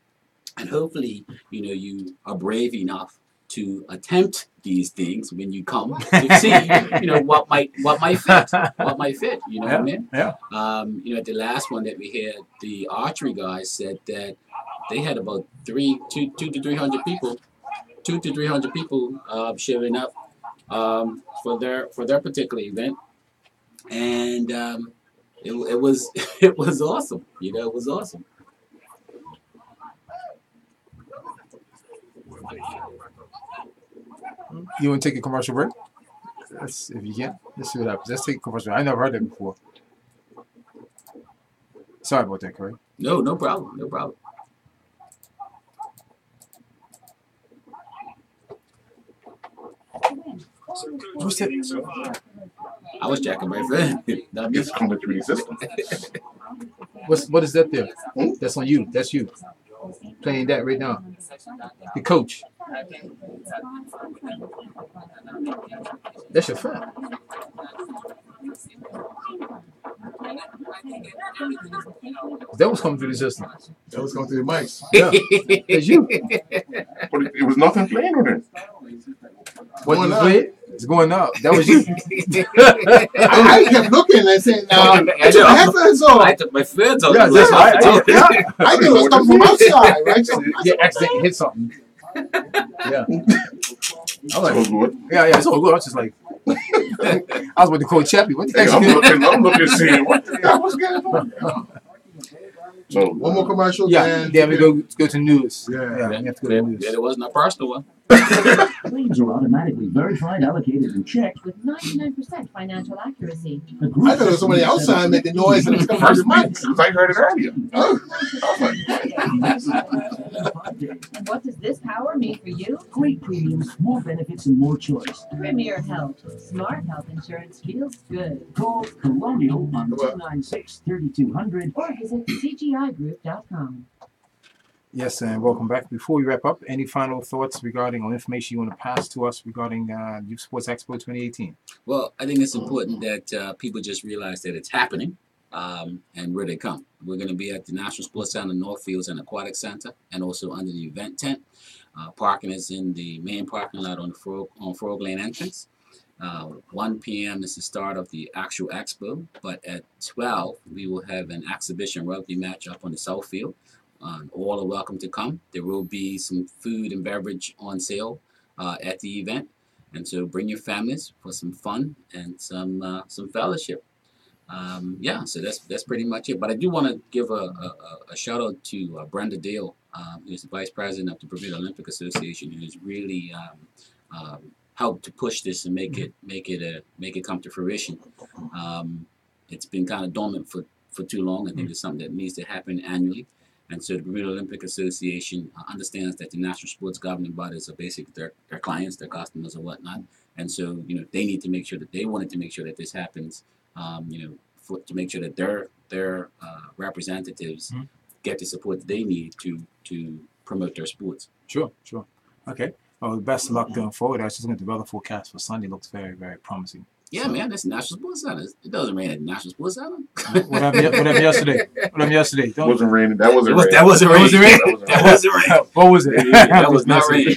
and hopefully, you are brave enough to attempt these things when you come to see, what might fit, You know what I mean? Yeah. At the last one that we had, the archery guys said that they had about 200 to 300 people, showing up for their particular event, and it was it was awesome. It was awesome. You want to take a commercial break? If you can. Let's see what happens. Let's take a commercial break. I never heard that before. Sorry about that, Corey. No problem. What's that? I was jacking my friend. It's coming through the system. What is that there? That's on you. That's you. Playing that right now. The coach. That's your friend. That was coming through the system. That was going through the mics. Yeah. It's you. But it was nothing playing on it. What you played? It's going up. That was you. I kept looking and saying, I took my headphones off. I took my headphones off. Yeah, that's right. I knew it was coming from outside, right? So Yeah, accidentally hit something. Yeah. I was So like, good. yeah, it's all good. I was just like, I was with the coach Chappie. What the Hey, heck? I'm looking, seeing what the hell was going on. So one more commercial. Yeah, then we go to news. Yeah. We have to go to news. Yeah, it wasn't a personal one. Claims are automatically verified, allocated, and checked. With 99% financial accuracy. A group I thought it was somebody outside making noise and it was coming from the mics. because I heard it earlier. Oh. And what does this power mean for you? Great premiums, more benefits, and more choice. Premier Health. Smart health insurance feels good. Call Colonial on 296-3200 Or visit cgigroup.com. Yes, and welcome back. Before we wrap up, any final thoughts regarding or information you want to pass to us regarding Youth Sports Expo 2018? Well, I think it's important that people just realize that it's happening and where they come. We're going to be at the National Sports Center, Northfields and Aquatic Center, and also under the event tent. Parking is in the main parking lot on Frog Lane entrance. 1 p.m. is the start of the actual expo, but at 12 we will have an exhibition rugby match up on the South Field. All are welcome to come. There will be some food and beverage on sale at the event, and so bring your families for some fun and some fellowship. So that's pretty much it. But I do want to give a shout out to Brenda Dale, who's the vice president of the Bermuda Olympic Association, who has really helped to push this and make it come to fruition. It's been kind of dormant for too long. I think it's something that needs to happen annually. And so the Bermuda Olympic Association understands that the national sports governing bodies are basically their clients, their customers, or whatnot. And so, they need to make sure that they wanted to make sure that this happens, to make sure that their representatives get the support that they need to promote their sports. Sure. Okay. Well, best of luck going forward. I was just looking at the weather forecast for Sunday. Looks very, very promising. Yeah, man, that's National Sports Center. It doesn't rain at the National Sports Center. What happened yesterday? It wasn't raining. That wasn't raining. That wasn't rain. What was it? That was not rain.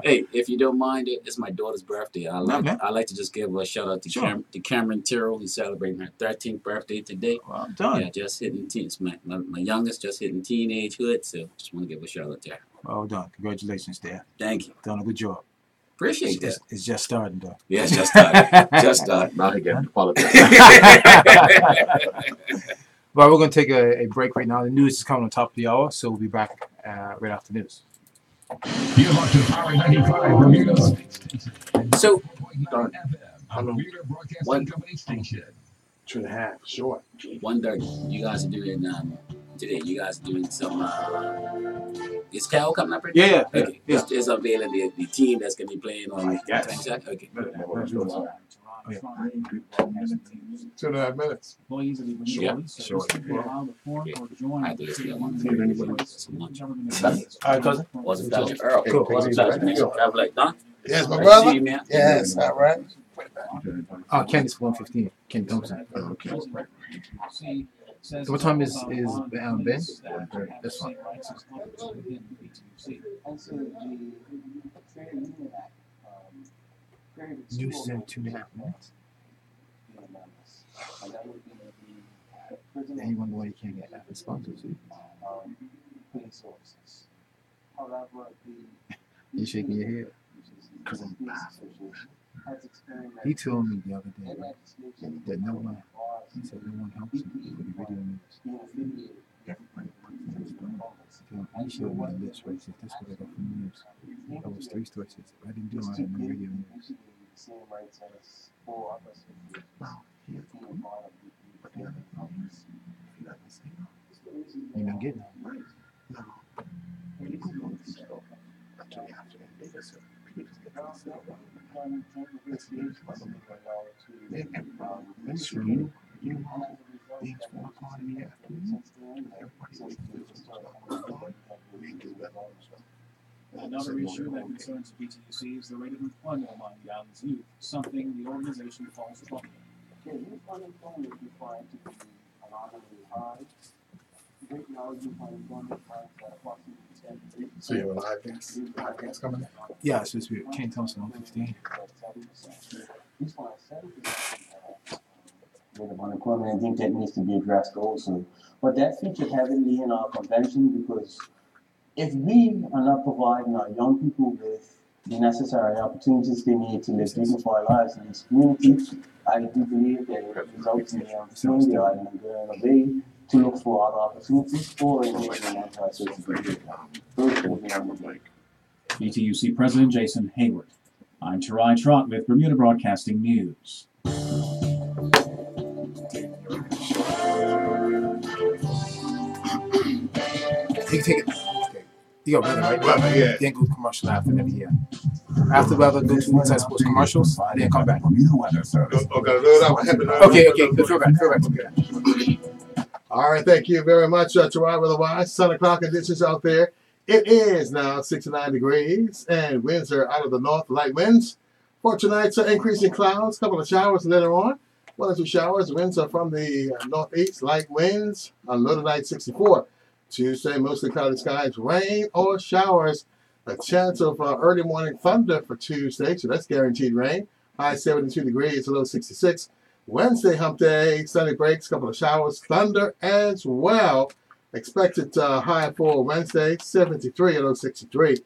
Hey, if you don't mind it, it's my daughter's birthday. I like to just give a shout out to Cameron Tyrrell, who's celebrating her 13th birthday today. Well done. Yeah, just hitting teens. My youngest just hitting teenagehood, so just want to give a shout out to her. Well done. Congratulations there. Thank you. Done a good job. Appreciate that. It's just starting, though. Yeah, it's just started. Just started. Now again, apologize. Well, we're going to take a break right now. The news is coming on top of the hour, so we'll be back right after the news. You're up to Power 95 Bermuda. So, Bermuda Broadcasting Company station. 2.5, sure. 1:30. You guys are doing today. You guys are doing some. Is Cal coming up? Right now? Yeah. Okay. It's unveiling the team that's going to be playing on. Okay. Oh, yeah. 2.5 minutes. Yeah, sure. I do this one. All right, cousin. Was a pleasure. Earl. Cool. Was a pleasure. Have like Don. Yes, my Nice to brother. see you, man. Yes, all right. Kenny's 115. Kenny Thompson. Okay. So what time is Ben? This one. You said 2.5 minutes. And you wonder why you can't get Apple sponsors. You shaking your head? Because I'm baffled. He told me the other day that no one, he said no one helps him with the video news. He showed me the list right. He said, this is what I got from news. That was 3 stories. He said, I didn't do it, I had no radio news. You're not getting it. No. When you go to the show, until the afternoon, they just say, people just get to the show. That's true. You know, things 4 o'clock in the afternoon, everybody wakes up. We do that all the time. Another issue that concerns BTUC is the rate of employment among the island's youth, something the organization calls abundant. Youth unemployment is defined to be alarmingly high. Right now, youth unemployment is at approximately 10%. So you have a live guest coming in? Yeah, it's supposed to be Ken Thompson on 15. Rate of unemployment, I think that needs to be addressed also. But that featured heavily in our convention because if we are not providing our young people with the necessary opportunities they need to live dignified lives in this community, I do believe that it results in them fleeing the island and going away to look for other opportunities or engaging in anti-social behavior. BTUC President Jason Hayward. I'm Tarai Trott with Bermuda Broadcasting News. You can take it. Okay. You got weather, right? Weather, yeah. Then go commercial after that here. After weather, go to Inside Sports commercials, then come back. Okay, Feel back. All right, thank you very much, Tarai Weatherwise. 7 o'clock conditions out there. It is now 69 degrees, and winds are out of the north, light winds. For tonight's increasing clouds, couple of showers later on. 1 or 2 showers. Winds are from the northeast, light winds. On low tonight, 64. Tuesday, mostly cloudy skies, rain or showers. A chance of early morning thunder for Tuesday, so that's guaranteed rain. High 72 degrees, low 66. Wednesday, hump day, sunny breaks, couple of showers, thunder as well. Expected high for Wednesday, 73, low 63.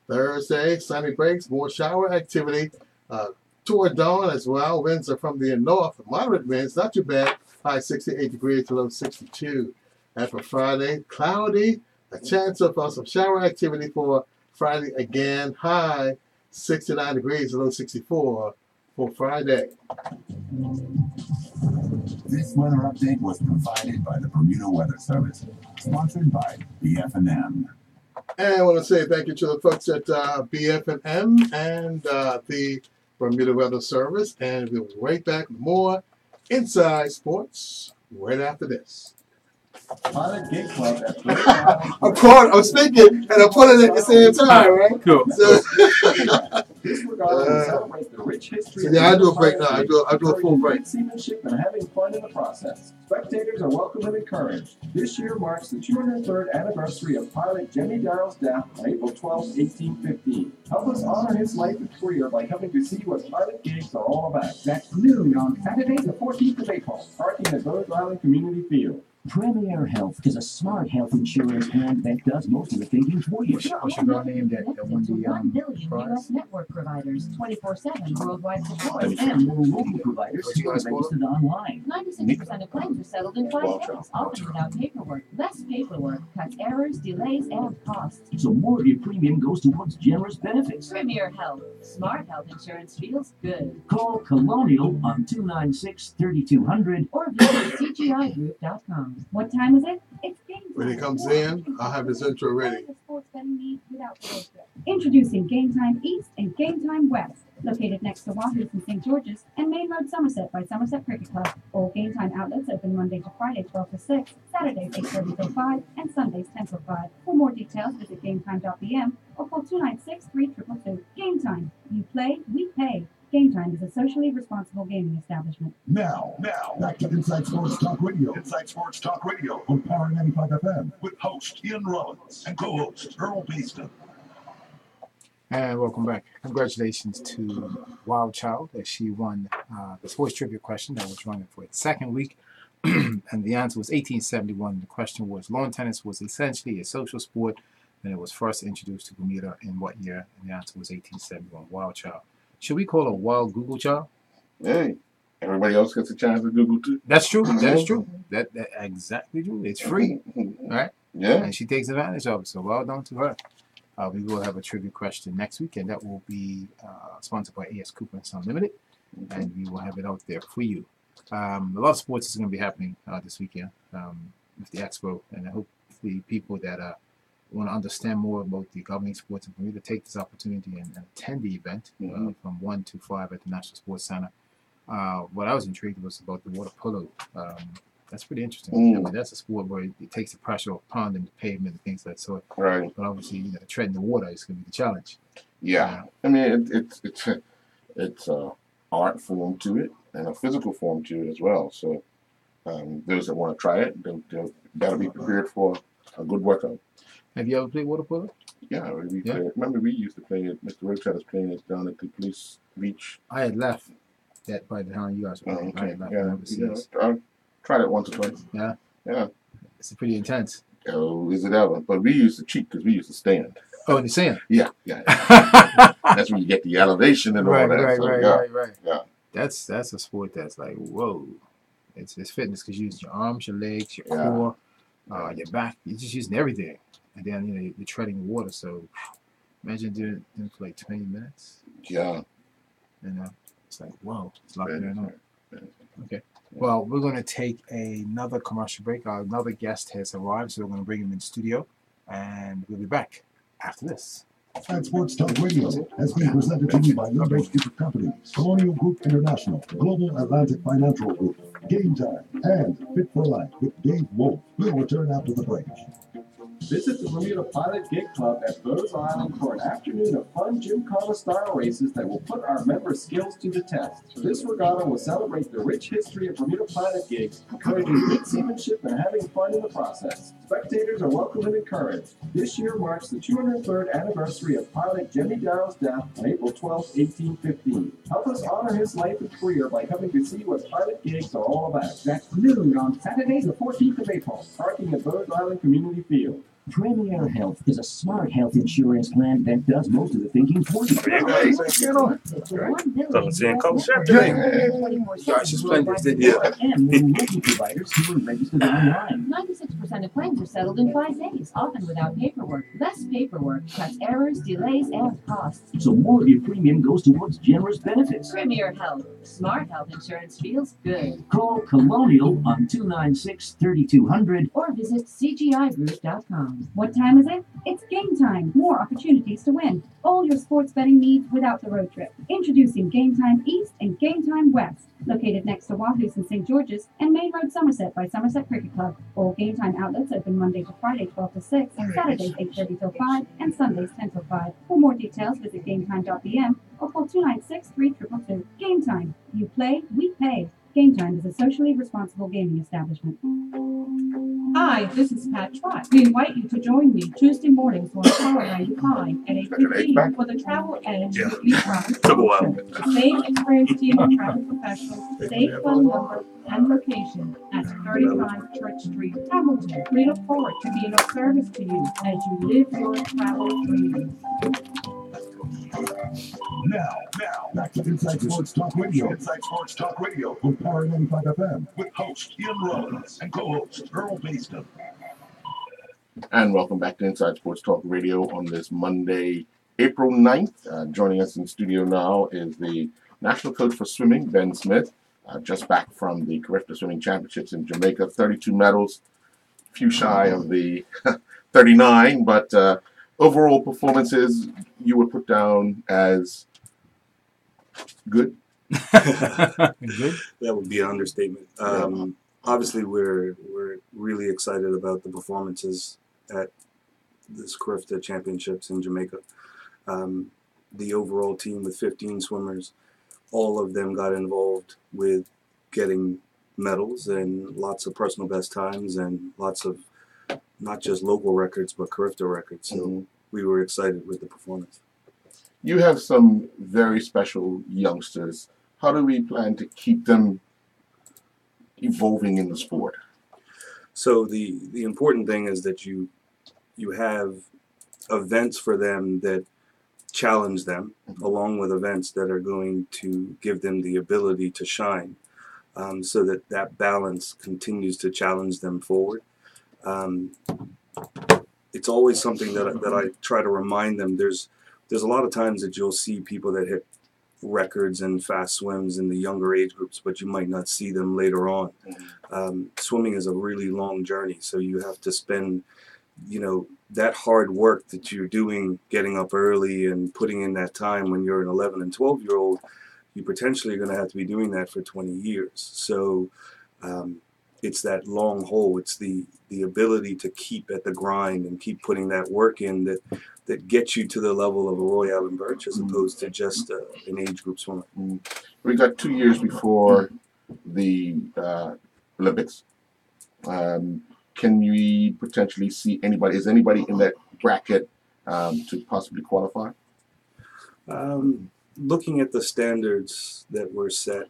Thursday, sunny breaks, more shower activity. Toward dawn as well. Winds are from the north, moderate winds, not too bad. High 68 degrees to low 62. And for Friday, cloudy, a chance of some shower activity for Friday again. High 69 degrees to low 64 for Friday. This weather update was provided by the Bermuda Weather Service, sponsored by BF&M. And I want to say thank you to the folks at BF&M and the Bermuda Weather Service. And we'll be right back with more Inside Sports right after this. Pilot Gay Club at I was thinking, and I put it at the same time, right? Cool. Celebrate the rich history. So yeah, I do a break now. I do a full break. Seamanship and having fun in the process. Spectators are welcome and encouraged. This year marks the 203rd anniversary of pilot Jimmy Darrell's death on April 12, 1815. Help us honor his life and career by coming to see what pilot gigs are all about. That's noon on Saturday, the 14th of April. Parking at Rose Island Community Field. Premier Health is a smart health insurance plan that does most of the thinking for you. What's your girl name that won Connected to the 1 billion prize? U.S. network providers, 24/7 worldwide support, And more local providers What you who are guys call it? registered online. 96% of claims are settled in 5 days, often without paperwork. Less paperwork cuts errors, delays, and costs. So more of your premium goes towards generous benefits. Premier Health. Smart health insurance feels good. Call Colonial on 296-3200 Or visit CGIGroup.com. What time is it? It's game time. When he comes in, I'll have his intro ready. Sports betting needs without the road trip. Introducing Game Time East and Game Time West. Located next to Wahoo's in St. George's and Main Road, Somerset by Somerset Cricket Club. All Game Time outlets open Monday to Friday 12 to 6, Saturdays 8:30 till 5, and Sundays 10 till 5. For more details, visit gametime.bm or call 296-3222. Game Time. You play, we pay. Game Time is a socially responsible gaming establishment. Now, back to Inside Sports Talk Radio. Inside Sports Talk Radio on Power 95 FM with host Ian Rollins and co-host Earl Baston. And welcome back. Congratulations to Wild Child as she won the sports trivia question that was running for its second week. And the answer was 1871. The question was, lawn tennis was essentially a social sport, and it was first introduced to Bermuda in what year? And the answer was 1871. Wild Child. Should we call her Wild Google Child? Hey, everybody else gets a chance to Google too. That's true. That is true. That exactly true. It's free, right? Yeah. And she takes advantage of it. So well done to her. We will have a trivia question next week, and that will be sponsored by A.S. Cooper and Son Limited, and we will have it out there for you. A lot of sports is going to be happening this weekend with the Expo, and I hope the people that want to understand more about the governing sports in Bermuda take this opportunity and attend the event from 1 to 5 at the National Sports Center. What I was intrigued was about the water polo. That's pretty interesting. I mean, that's a sport where it takes the pressure off ponding the pavement and things like that sort. Right. But obviously, treading the water is going to be the challenge. Yeah. I mean, it's a art form to it and a physical form to it as well. So those that want to try it, they've got to be prepared for a good workout. Have you ever played water polo? Yeah, we play it. Remember, we used to play it. Mr. Roach had us playing it down at the police beach. I had left that by the time you guys were playing. I had left overseas. I tried it once or twice. Yeah? Yeah. It's pretty intense. Oh, is it ever? But we used to cheat because we used to stand. Oh, in the sand? Yeah. That's when you get the elevation and all that. Right. Yeah. That's a sport that's like, whoa. It's fitness because you use your arms, your legs, your core, your back. You're just using everything. And then, you're treading the water. So imagine doing it for like 20 minutes. Yeah. It's like, whoa. It's locked in. Okay. Well, we're going to take another commercial break. Another guest has arrived, so we're going to bring him in the studio, and we'll be back after this. Inside Sports Talk Radio has been presented to you by Numbers Group of Companies, Colonial Group International, Global Atlantic Financial Group, Game Time, and Fit for Life with Dave Wolf. We'll return after the break. Visit the Bermuda Pilot Gig Club at Bose Island for an afternoon of fun gymkhana-style races that will put our members' skills to the test. This regatta will celebrate the rich history of Bermuda pilot gigs, encouraging good seamanship and having fun in the process. Spectators are welcome and encouraged. This year marks the 203rd anniversary of pilot Jimmy Darrow's death on April 12, 1815. Help us honor his life and career by coming to see what pilot gigs are all about. That's noon on Saturday, the 14th of April, parking at Bose Island Community Field. Premier Health is a smart health insurance plan that does most of the thinking for you. And local providers who are registered online. 96% of claims are settled in 5 days, often without paperwork. Less paperwork cuts errors, delays, and costs. So more of your premium goes towards generous benefits. Premier Health. Smart health insurance feels good. Call Colonial on 296-3200 or visit cgigroup.com. What time is it? It's game time. More opportunities to win. All your sports betting needs without the road trip. Introducing Game Time East and Game Time West. Located next to Wahoo's and St. George's and Main Road, Somerset by Somerset Cricket Club. All Game Time outlets open Monday to Friday 12 to 6, Saturdays 8:30 till 5, and Sundays 10 till 5. For more details, visit gametime.bm or call 296-3222. Game Time. You play, we pay. Game Time is a socially responsible gaming establishment. Hi, this is Pat Trott. We invite you to join me Tuesday mornings on Power 95 at 8:15 for the Travel Edge Weekly Profit Promotion. The same experienced team of travel professionals, safe phone number, and location at 35 Church Street, Hamilton. We look forward to being of service to you as you live your travel dreams. Now, back to Inside Sports Talk Radio. Inside Sports Talk Radio on Power 95 FM with host Ian Rollins and co-host Earl Baston. And welcome back to Inside Sports Talk Radio on this Monday, April 9th. Joining us in studio now is the national coach for swimming, Ben Smith, just back from the Carifta Swimming Championships in Jamaica. 32 medals, few shy of the 39, but overall performances you would put down as good? Good? That would be an understatement. Obviously, we're really excited about the performances at this Carifta Championships in Jamaica. The overall team with 15 swimmers all of them got involved with getting medals and lots of personal best times and lots of not just local records but Carifta records. So we were excited with the performance. You have some very special youngsters. How do we plan to keep them evolving in the sport? So the important thing is that you have events for them that challenge them, along with events that are going to give them the ability to shine, so that balance continues to challenge them forward. It's always something that I try to remind them. There's a lot of times that you'll see people that hit records and fast swims in the younger age groups, but you might not see them later on. Swimming is a really long journey, so you have to spend, that hard work that you're doing, getting up early and putting in that time when you're an 11 and 12-year-old, you potentially are going to have to be doing that for 20 years. So it's that long haul. It's the ability to keep at the grind and keep putting that work in that gets you to the level of a Roy Allen Birch as opposed to just an age group swimmer. We got 2 years before the Olympics. Can we potentially see anybody? Is anybody in that bracket to possibly qualify? Looking at the standards that were set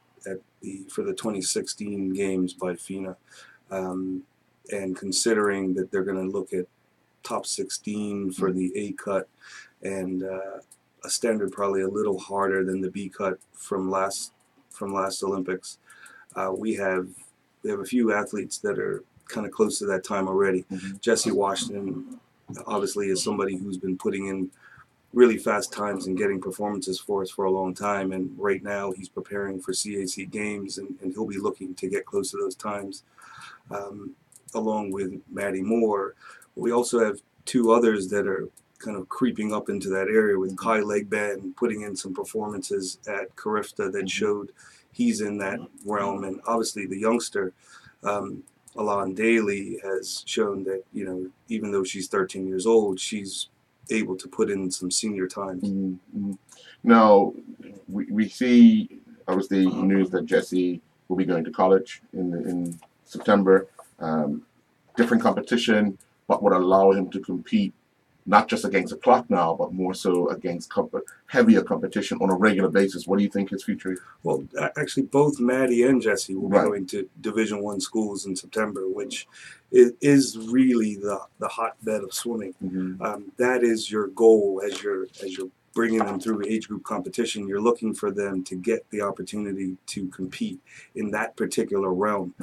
for the 2016 games by FINA, and considering that they're going to look at top 16 for the A cut and a standard probably a little harder than the B cut from last Olympics, we have a few athletes that are kind of close to that time already. Jesse Washington obviously is somebody who's been putting in really fast times and getting performances for us for a long time, and right now he's preparing for CAC games, and he'll be looking to get close to those times, along with Maddie Moore. We also have 2 others that are kind of creeping up into that area, with Kai Legband putting in some performances at Carifta that showed he's in that realm, and obviously the youngster Alon Daly has shown that, even though she's 13 years old, she's able to put in some senior times. Now, we see, obviously, news that Jesse will be going to college in September. Different competition, but would allow him to compete not just against the clock now, but more so against heavier competition on a regular basis. What do you think his future is? Well, actually, both Maddie and Jesse will be going to Division I schools in September, which is really the hotbed of swimming. That is your goal as you're bringing them through age group competition. You're looking for them to get the opportunity to compete in that particular realm.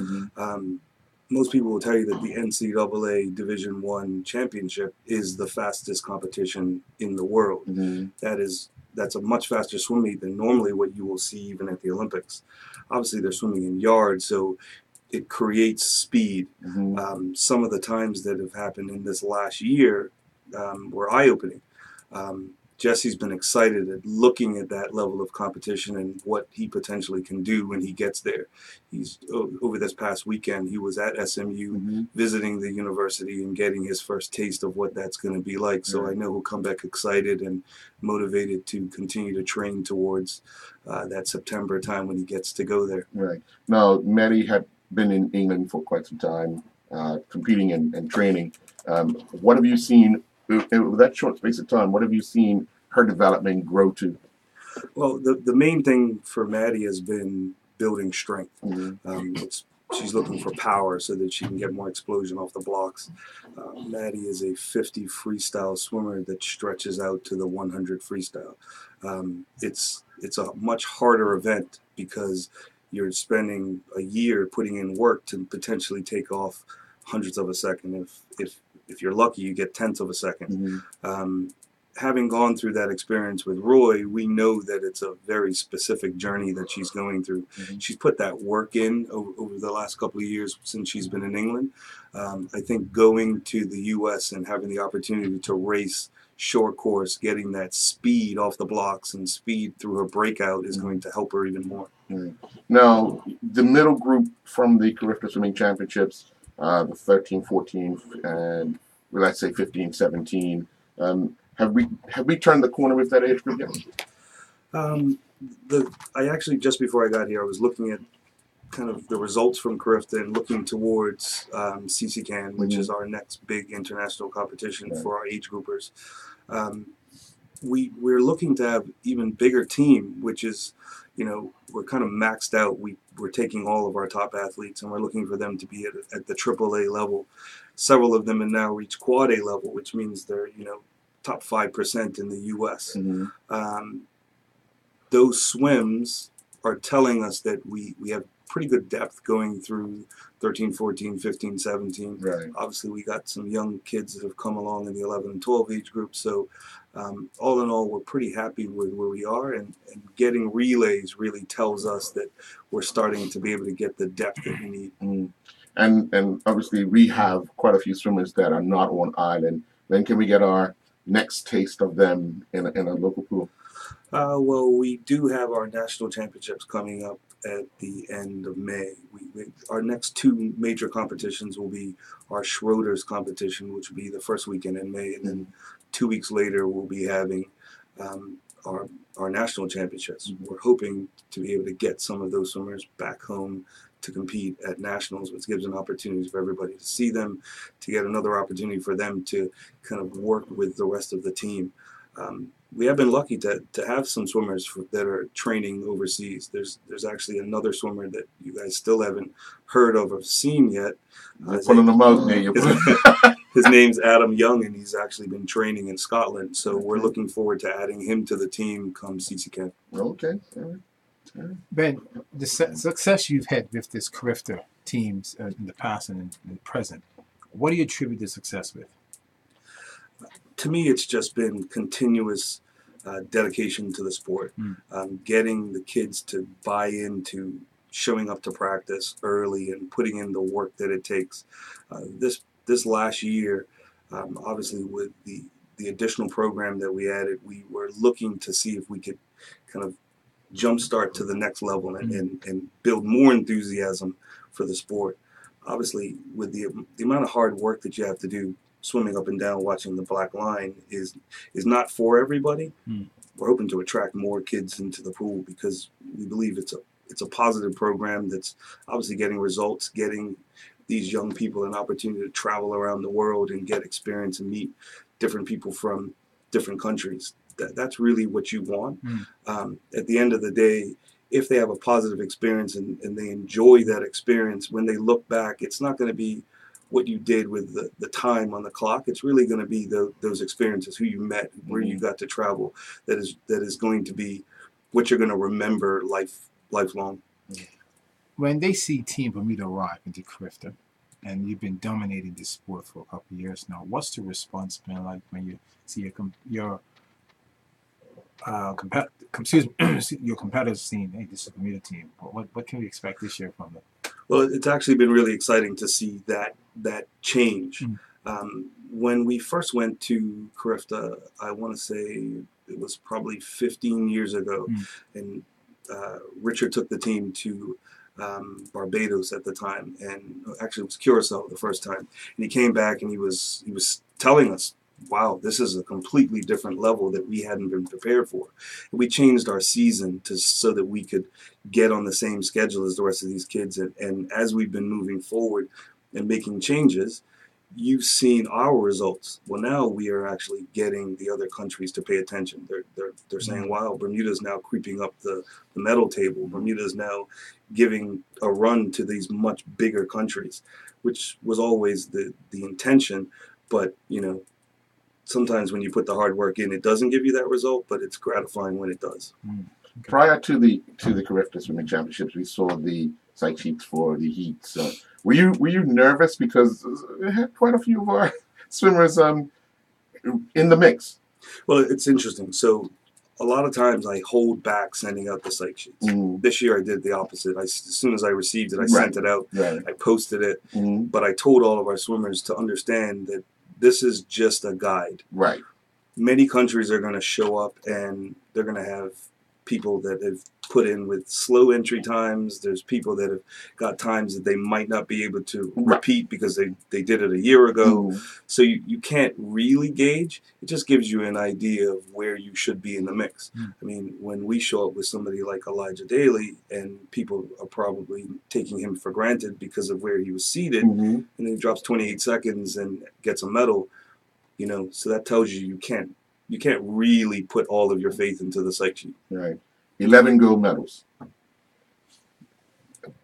Most people will tell you that the NCAA Division I championship is the fastest competition in the world. That's a much faster swim meet than normally what you will see even at the Olympics. Obviously, they're swimming in yards, so it creates speed. Some of the times that have happened in this last year were eye-opening. Jesse's been excited at looking at that level of competition and what he potentially can do when he gets there. He's over this past weekend, he was at SMU visiting the university and getting his first taste of what that's going to be like. So I know he'll come back excited and motivated to continue to train towards that September time when he gets to go there. Right. Now, Maddie had been in England for quite some time, competing and training. What have you seen in that short space of time? What have you seen her development grow to? Well, the main thing for Maddie has been building strength. She's looking for power so that she can get more explosion off the blocks. Maddie is a 50 freestyle swimmer that stretches out to the 100 freestyle. It's a much harder event because you're spending a year putting in work to potentially take off hundredths of a second. If you're lucky, you get tenths of a second. Having gone through that experience with Roy, we know that it's a very specific journey that she's going through. She's put that work in over the last couple of years since she's been in England. I think going to the U.S. and having the opportunity to race short course, getting that speed off the blocks and speed through her breakout is going to help her even more. Now, the middle group from the Carifta Swimming Championships, the 13, 14, and let's say 15, 17, have we turned the corner with that age group yet? I actually, just before I got here, I was looking at kind of the results from Carifta and looking towards CCCAN, which is our next big international competition for our age groupers. We're looking to have even bigger team, which is, we're kind of maxed out. We're taking all of our top athletes and we're looking for them to be at the AAA level. Several of them have now reached quad A level, which means they're, top 5% in the U.S. Those swims are telling us that we have pretty good depth going through 13, 14, 15, 17. Right. Obviously, we got some young kids that have come along in the 11 and 12 age group. So all in all, we're pretty happy with where we are. And getting relays really tells us that we're starting to be able to get the depth that we need. And obviously, we have quite a few swimmers that are not on island. When can we get our next taste of them in a local pool? Well, we do have our national championships coming up at the end of May. Our next two major competitions will be our Schroeder's competition, which will be the first weekend in May, and then 2 weeks later we'll be having our national championships. We're hoping to be able to get some of those swimmers back home to compete at nationals, which gives an opportunity for everybody to see them, to get another opportunity for them to kind of work with the rest of the team. We have been lucky to have some swimmers that are training overseas. There's actually another swimmer that you guys still haven't heard of or seen yet. Pulling them out there. His name's Adam Young, and he's actually been training in Scotland. So we're looking forward to adding him to the team come CCCAN. Okay. All right. Ben, the success you've had with this Carifta teams in the past and in the present, what do you attribute the success with? To me, it's just been continuous dedication to the sport, getting the kids to buy into showing up to practice early and putting in the work that it takes. This last year, obviously with the additional program that we added, we were looking to see if we could kind of jumpstart to the next level and build more enthusiasm for the sport. Obviously, with the amount of hard work that you have to do, swimming up and down, watching the black line is not for everybody. We're hoping to attract more kids into the pool because we believe it's a positive program that's obviously getting results, getting these young people an opportunity to travel around the world and get experience and meet different people from different countries. That's really what you want. At the end of the day, if they have a positive experience and they enjoy that experience, when they look back, it's not going to be what you did with the time on the clock. It's really going to be those experiences, who you met, where you got to travel, that is going to be what you're going to remember lifelong. When they see Team Bermuda arrive into Carifta, and you've been dominating this sport for a couple of years now, what's the response been like when you see your competitors saying, "Hey, this is the Bermuda team"? What can we expect this year from them? Well, it's actually been really exciting to see that change. When we first went to Carifta, I want to say it was probably 15 years ago, and Richard took the team to Barbados at the time, and actually it was Curacao the first time. And he came back and he was telling us, wow, this is a completely different level that we hadn't been prepared for. And we changed our season so that we could get on the same schedule as the rest of these kids. And as we've been moving forward and making changes, you've seen our results. Well, now we are actually getting the other countries to pay attention. They're saying, wow, Bermuda's now creeping up the medal table. Bermuda's now giving a run to these much bigger countries, which was always the intention. But, sometimes when you put the hard work in, it doesn't give you that result, but it's gratifying when it does. Okay. Prior to the Carifta Swimming Championships, we saw the site sheets for the heats. Were you nervous because we had quite a few of our swimmers in the mix? Well, it's interesting. So a lot of times I hold back sending out the site sheets. This year I did the opposite. As soon as I received it, I sent it out. I posted it, but I told all of our swimmers to understand that this is just a guide. Right. Many countries are going to show up and they're going to have people that have put in with slow entry times. There's people that have got times that they might not be able to repeat because they did it a year ago. So you can't really gauge. It just gives you an idea of where you should be in the mix. I mean, when we show up with somebody like Elijah Daly, and people are probably taking him for granted because of where he was seated, and then he drops 28 seconds and gets a medal, you know, so that tells you you can't really put all of your faith into the site sheet. Right. 11 gold medals.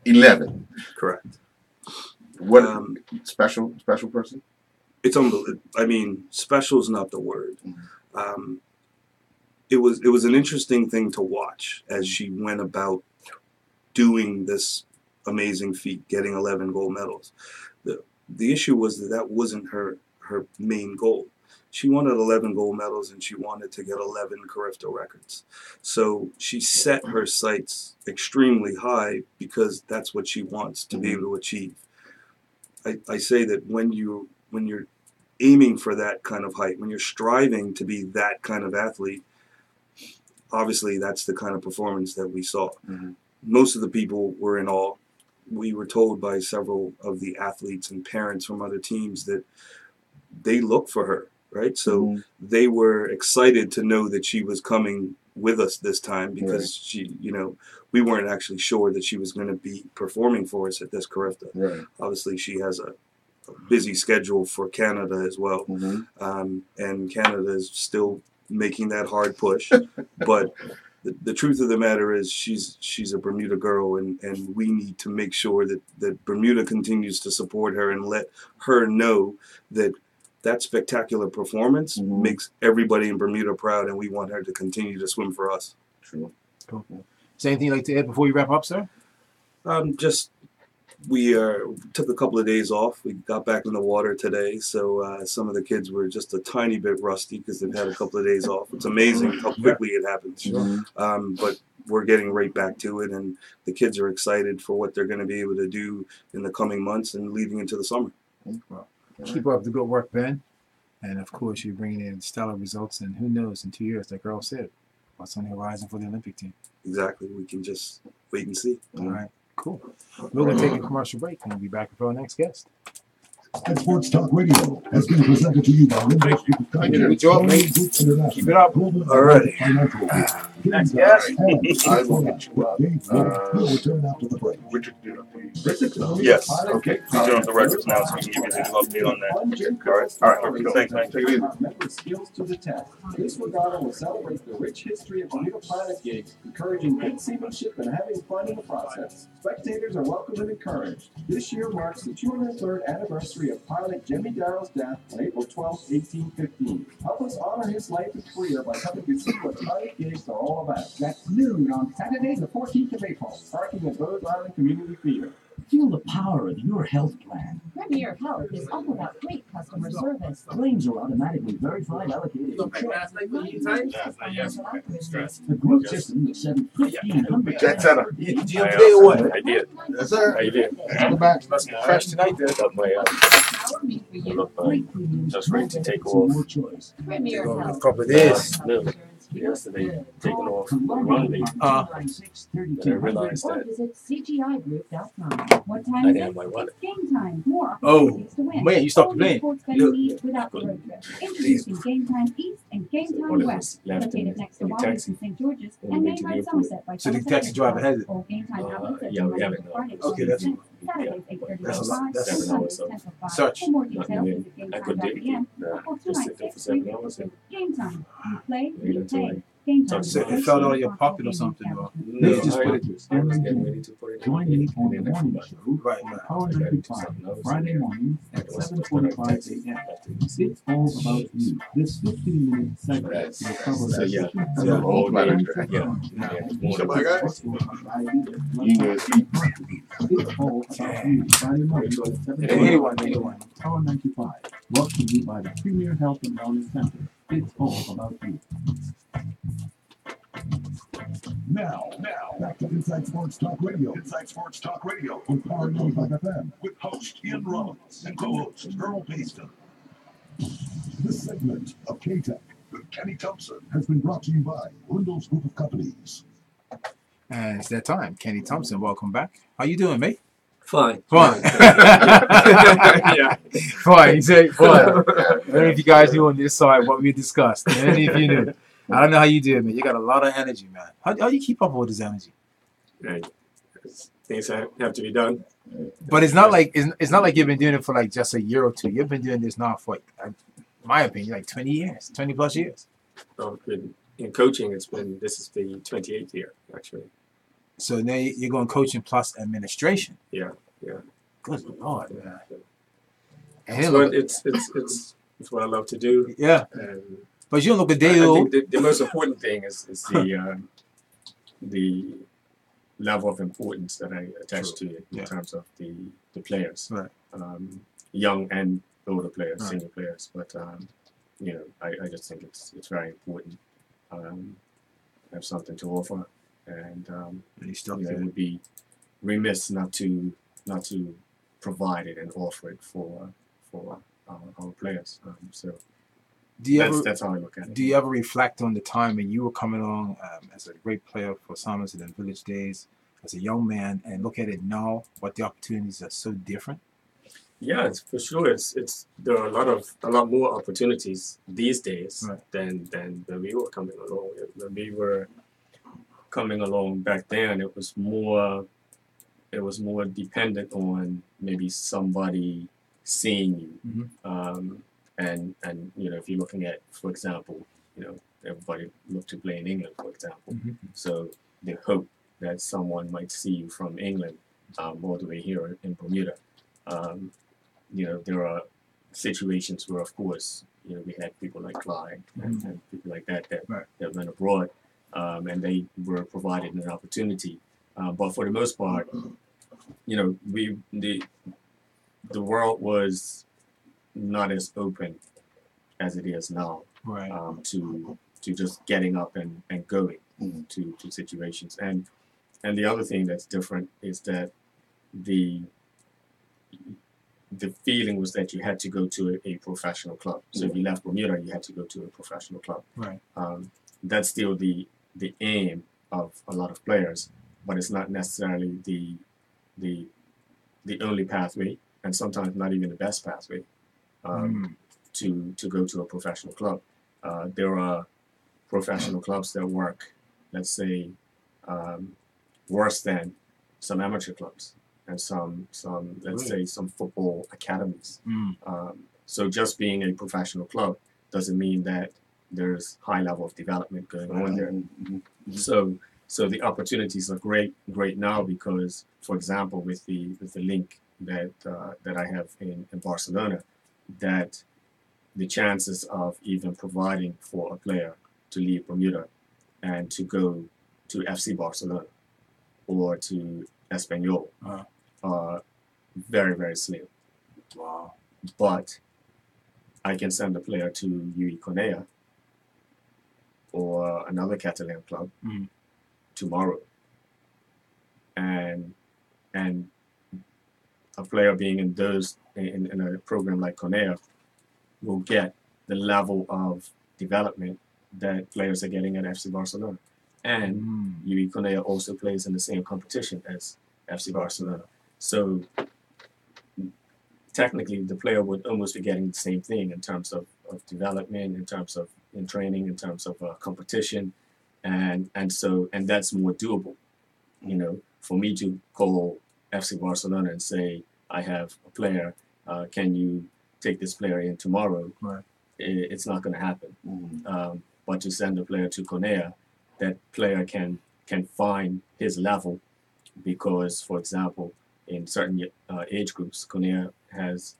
11. Correct. What special person? It's unbelievable. I mean, special is not the word. It was an interesting thing to watch as she went about doing this amazing feat, getting 11 gold medals. The issue was that wasn't her main goal. She wanted 11 gold medals, and she wanted to get 11 Carifta records. So she set her sights extremely high because that's what she wants to be able to achieve. I say that when you're aiming for that kind of height, when you're striving to be that kind of athlete, obviously that's the kind of performance that we saw. Most of the people were in awe. We were told by several of the athletes and parents from other teams that they look for her. Right, so they were excited to know that she was coming with us this time because she, you know, we weren't actually sure that she was going to be performing for us at this Carifta. Obviously, she has a busy schedule for Canada as well, and Canada is still making that hard push. But the truth of the matter is, she's a Bermuda girl, and we need to make sure that Bermuda continues to support her and let her know that spectacular performance makes everybody in Bermuda proud, and we want her to continue to swim for us. True. Cool. Is there anything you'd like to add before you wrap up, sir? Just we took a couple of days off. We got back in the water today, so some of the kids were just a tiny bit rusty because they've had a couple of days off. It's amazing how quickly it happens. But we're getting right back to it, and the kids are excited for what they're going to be able to do in the coming months and leading into the summer. Well, keep up the good work, Ben. And of course, you're bringing in stellar results. And who knows, in 2 years, like Earl said, what's on the horizon for the Olympic team? Exactly. We can just wait and see. All right. Cool. We're going to take a commercial break, and we'll be back with our next guest. And Sports Talk Radio has been presented to you by Windows Group of Companies. Good job, mate. Keep it up. All right. Next guest. I will get you up. We'll return after the break. Richard, do it, please. Yes. Okay. He's doing the records now, so we can give you an update on that. All right. Thanks, man. Take it easy. Member skills to the test. This regatta will celebrate the rich history of Bermuda pilot gigs, encouraging good seamanship and having fun in the process. Spectators are welcome and encouraged. This year marks the 203rd anniversary of pilot Jimmy Darrell's death on April 12, 1815. Help us honor his life and career by coming to see what pilot gigs are all about. That's noon on Saturday, the 14th of April, parking at Rhode Island Community Theater. Feel the power of your health plan. Premier Health is all about great customer service. Claims are automatically verified, allocated, and checked. The group system is 1,500. Jet setter. Did you today or what? I did. Yes, sir. I did. Come back. Fresh tonight, then. Look like just ready to take off. Premier A Health. couple of days. Yesterday, taking off for a run date. And I realized Or that visit CGIgroup.com. What time I is didn't it? have my wallet. It's game time. More Oh, opportunities to win. man, you stopped All playing. the sports betting needs without the road trip. Introducing Game Time East and Game So Time one of us West. left Located next to in the Wallace taxi. and St. George's When and we Main went to the Road airport. Somerset by So the Somerset taxi driver has it? All Game Time outlets open yeah, we Monday have to it now. Friday, Okay, that's 6, Saturdays 8:30 That's a to lot. 5, That's and a lot. Sundays 10 till 5. Search. For more details, Nothing visit I couldn't GameTime.pm or just sit there for 7 hours and Game Time. You play, wait you until pay. I Game Time. So it fell out of your pocket or something, or no, you just I, put it. I was getting ready to put it Join in me the on the next morning month. show Right, on right. Power I gotta do 95, something else Friday in there. morning at It was 7:45 taxi. a.m. It's all about you. This 15-minute segment will cover So yeah, the so all day, yeah, It's all about you. Friday morning at 7:45 a.m. Power 95. Brought to you by the Premier Health and Wellness Center. It's all about you. Now, back to Inside Sports Talk Radio. Inside Sports Talk Radio with Power 95 FM with host Ian Rollins and co-host Earl Payson. This segment of K-Tech with Kenny Thompson has been brought to you by Windows Group of Companies. And it's that time. Kenny Thompson, welcome back. How you doing, mate? Fine. Fine. Yeah. Fine. You say fine. I don't know if you guys knew on this side what we discussed. Any if you knew. I don't know how you do it, man. You got a lot of energy, man. How you keep up with this energy? Right. Things have to be done. But it's not like it's not like you've been doing it for like just a year or two. You've been doing this now for, like, my opinion, like 20 years, 20 plus years. So in coaching, this is the 28th year actually. So now you're going coaching plus administration. Yeah. Good Lord, man. And it's what I love to do. Yeah. But you don't look a day I old. think the most important thing is the level of importance that I attach to it in terms of the players, right. Young and older players, Right. senior players. But I just think it's very important. Have something to offer, and it would be remiss not to provide it and offer it for our players. So that's how I look at it. Do you ever reflect on the time when you were coming along as a great player for Somerset and Village days, as a young man, and look at it now, what the opportunities are so different? Yeah, it's for sure. It's there are a lot more opportunities these days than when we were coming along. When we were coming along back then, it was more dependent on maybe somebody seeing you. And if you're looking at, for example, everybody looked to play in England, for example. So they hope that someone might see you from England all the way here in Bermuda. There are situations where, of course, we had people like Clyde and people like that went abroad, and they were provided an opportunity. But for the most part, the world was not as open as it is now, right. To just getting up and going to situations. And the other thing that's different is that the feeling was that you had to go to a professional club. So if you left Bermuda, you had to go to a professional club. Right. That's still the aim of a lot of players, but it's not necessarily the only pathway, and sometimes not even the best pathway to go to a professional club. There are professional clubs that work, let's say, worse than some amateur clubs, and some let's say some football academies. So just being a professional club doesn't mean that there's high level of development going on there. So the opportunities are great now because, for example, with the link that I have in Barcelona, that the chances of even providing for a player to leave Bermuda and to go to FC Barcelona or to Espanyol are very, very slim. Wow. But I can send a player to UE Cornea or another Catalan club tomorrow. And a player being in a program like Cornea will get the level of development that players are getting at FC Barcelona. And UE Cornea also plays in the same competition as FC Barcelona. So technically the player would almost be getting the same thing in terms of development, in terms of in training, in terms of competition, and that's more doable. For me to call FC Barcelona and say, I have a player, can you take this player in tomorrow? Right. It's not going to happen. But to send a player to Cornea, that player can find his level because, for example, in certain age groups, Cornea has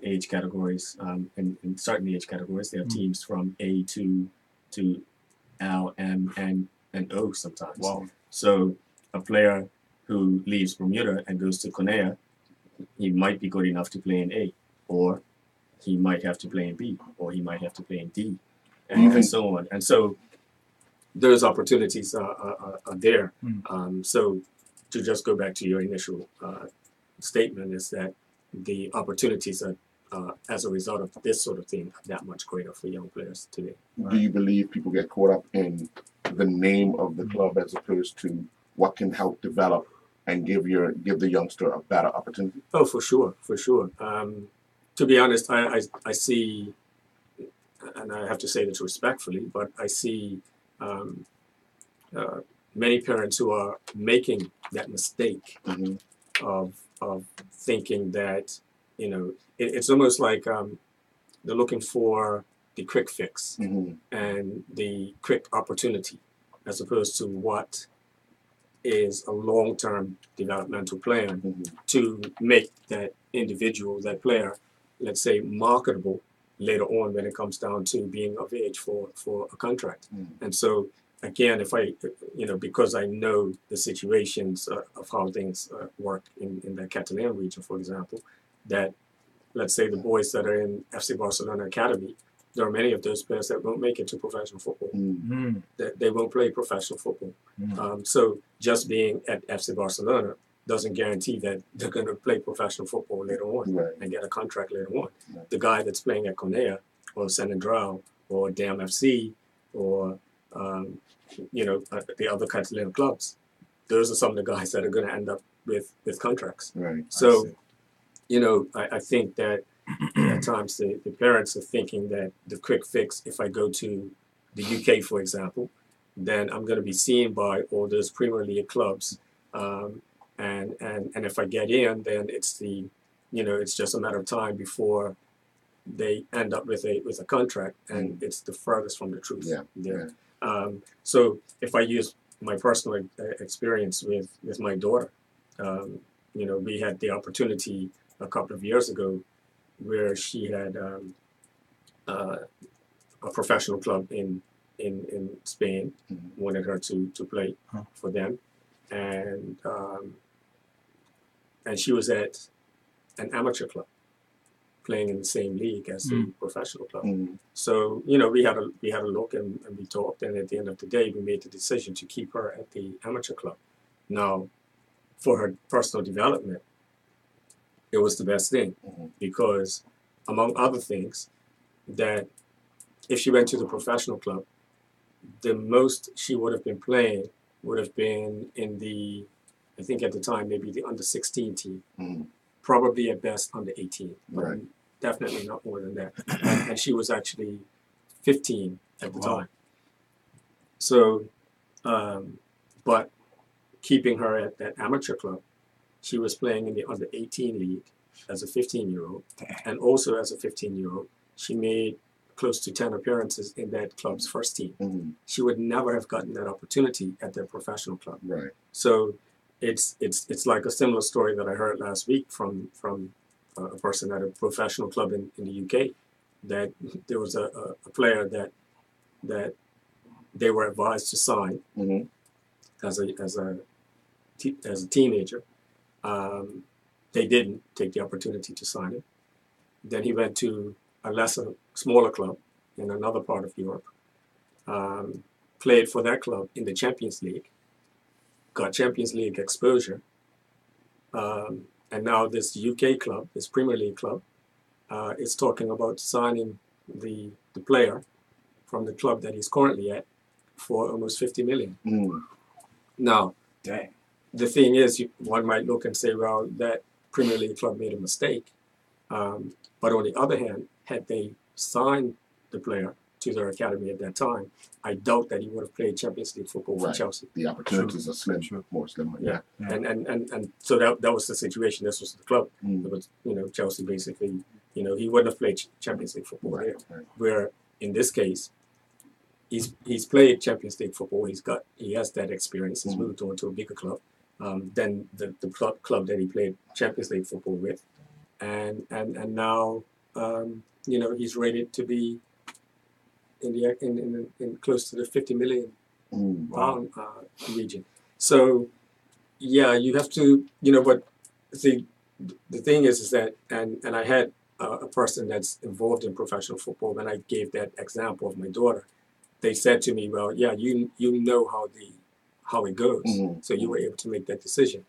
age categories. In certain age categories, they have teams from A to L, M, and O sometimes. Wow. So a player who leaves Bermuda and goes to Cornea, he might be good enough to play in A, or he might have to play in B, or he might have to play in D, and so on. And so those opportunities are there. So to just go back to your initial statement is that the opportunities are, as a result of this sort of thing, that much greater for young players today. Do you believe people get caught up in the name of the club as opposed to what can help develop and give the youngster a better opportunity? Oh, for sure, for sure. To be honest, I see, and I have to say this respectfully, but I see many parents who are making that mistake of thinking that, you know, it's almost like they're looking for the quick fix and the quick opportunity, as opposed to what is a long-term developmental plan to make that individual, that player, let's say, marketable later on when it comes down to being of age for a contract. And so, again, if I, you know, because I know the situations of how things work in the Catalan region, for example, that let's say the boys that are in FC Barcelona Academy, there are many of those players that won't make it to professional football. That they won't play professional football. So just being at FC Barcelona doesn't guarantee that they're going to play professional football later on and get a contract later on. The guy that's playing at Cornea or San Andreu or Dam FC or you know, the other Catalan clubs, those are some of the guys that are going to end up with contracts. So, you know, I think that at times the parents are thinking that the quick fix, if I go to the UK, for example, then I'm going to be seen by all those Premier League clubs. And if I get in, then it's you know, it's just a matter of time before they end up with a contract, and it's the furthest from the truth. So if I use my personal experience with my daughter, you know, we had the opportunity a couple of years ago where she had a professional club in Spain wanted her to play for them, and she was at an amateur club playing in the same league as the professional club. So, you know, we had a look and we talked, and at the end of the day we made the decision to keep her at the amateur club. Now, for her personal development, it was the best thing, because among other things, that if she went to the professional club, the most she would have been playing would have been in the, I think at the time, maybe the under 16 team, probably at best under 18, but definitely not more than that. And she was actually 15 at the time. So, but keeping her at that amateur club, she was playing in the under 18 league as a 15-year-old, and also as a 15-year-old, she made close to 10 appearances in that club's first team. She would never have gotten that opportunity at their professional club. So it's like a similar story that I heard last week from a person at a professional club in the UK, that there was a player that they were advised to sign as a teenager. They didn't take the opportunity to sign him. Then he went to a smaller club in another part of Europe, played for that club in the Champions League, got Champions League exposure, and now this UK club, this Premier League club, is talking about signing the player from the club that he's currently at for almost 50 million. Now, the thing is, one might look and say, well, that Premier League club made a mistake. But on the other hand, had they signed the player to their academy at that time, I doubt that he would have played Champions League football for Chelsea. The opportunities are slim, more slim. And so that was the situation. This was the club. It was, you know, Chelsea basically, you know, he wouldn't have played Champions League football there. Where in this case, he's played Champions League football. He has that experience. He's moved on to a bigger club than the club that he played Champions League football with, and now you know, he's rated to be in close to the 50 million pound region. So yeah, you have to, you know, but the thing is that, and I had a person that's involved in professional football, when I gave that example of my daughter, they said to me, well, yeah, you know how it goes, so you were able to make that decision.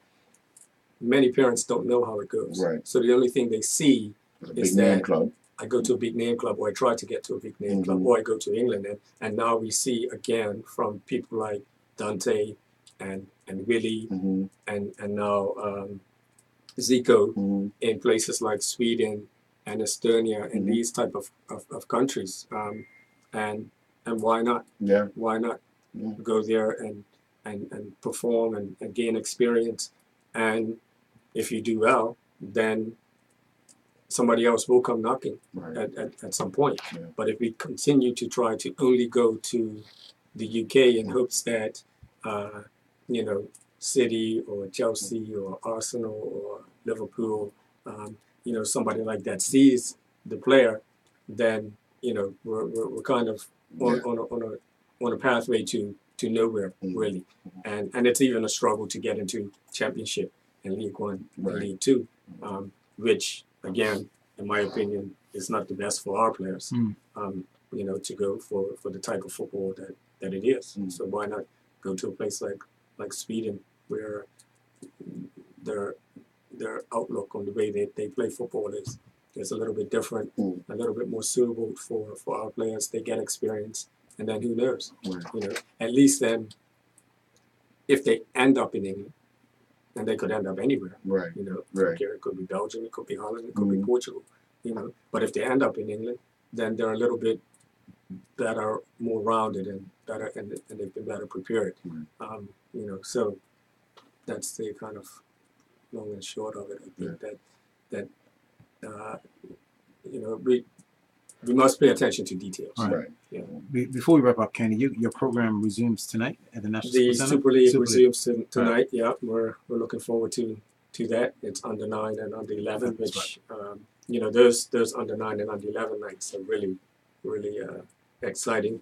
Many parents don't know how it goes, so the only thing they see is that I go to a big name club, or I try to get to a big name club, or I go to England, and now we see again from people like Dante and Willie and now Zico in places like Sweden and Estonia and these type of countries. And why not? Yeah. Why not go there and perform and gain experience? And if you do well, then somebody else will come knocking at some point. Yeah. But if we continue to try to only go to the UK in hopes that, you know, City or Chelsea or Arsenal or Liverpool, you know, somebody like that sees the player, then, you know, we're kind of on a pathway to nowhere, really. And it's even a struggle to get into Championship and League One and League Two, which, again, in my opinion, is not the best for our players, you know, to go for the type of football that it is. So why not go to a place like Sweden, where their outlook on the way they play football is a little bit different, a little bit more suitable for our players. They get experience, and then who knows? You know, at least then, if they end up in England, and they could end up anywhere. You know, it could be Belgium, it could be Holland, it could be Portugal. You know, but if they end up in England, then they're a little bit better, more rounded, and better, and they've been better prepared. You know, so that's the kind of long and short of it. I think that you know, we must pay attention to details. Yeah. Before we wrap up, Kenny, your program resumes tonight at the National The Sports Center? Super League resumes tonight. Yeah, we're looking forward to that. It's under 9 and under 11, which you know, those under 9 and under 11 nights are really exciting.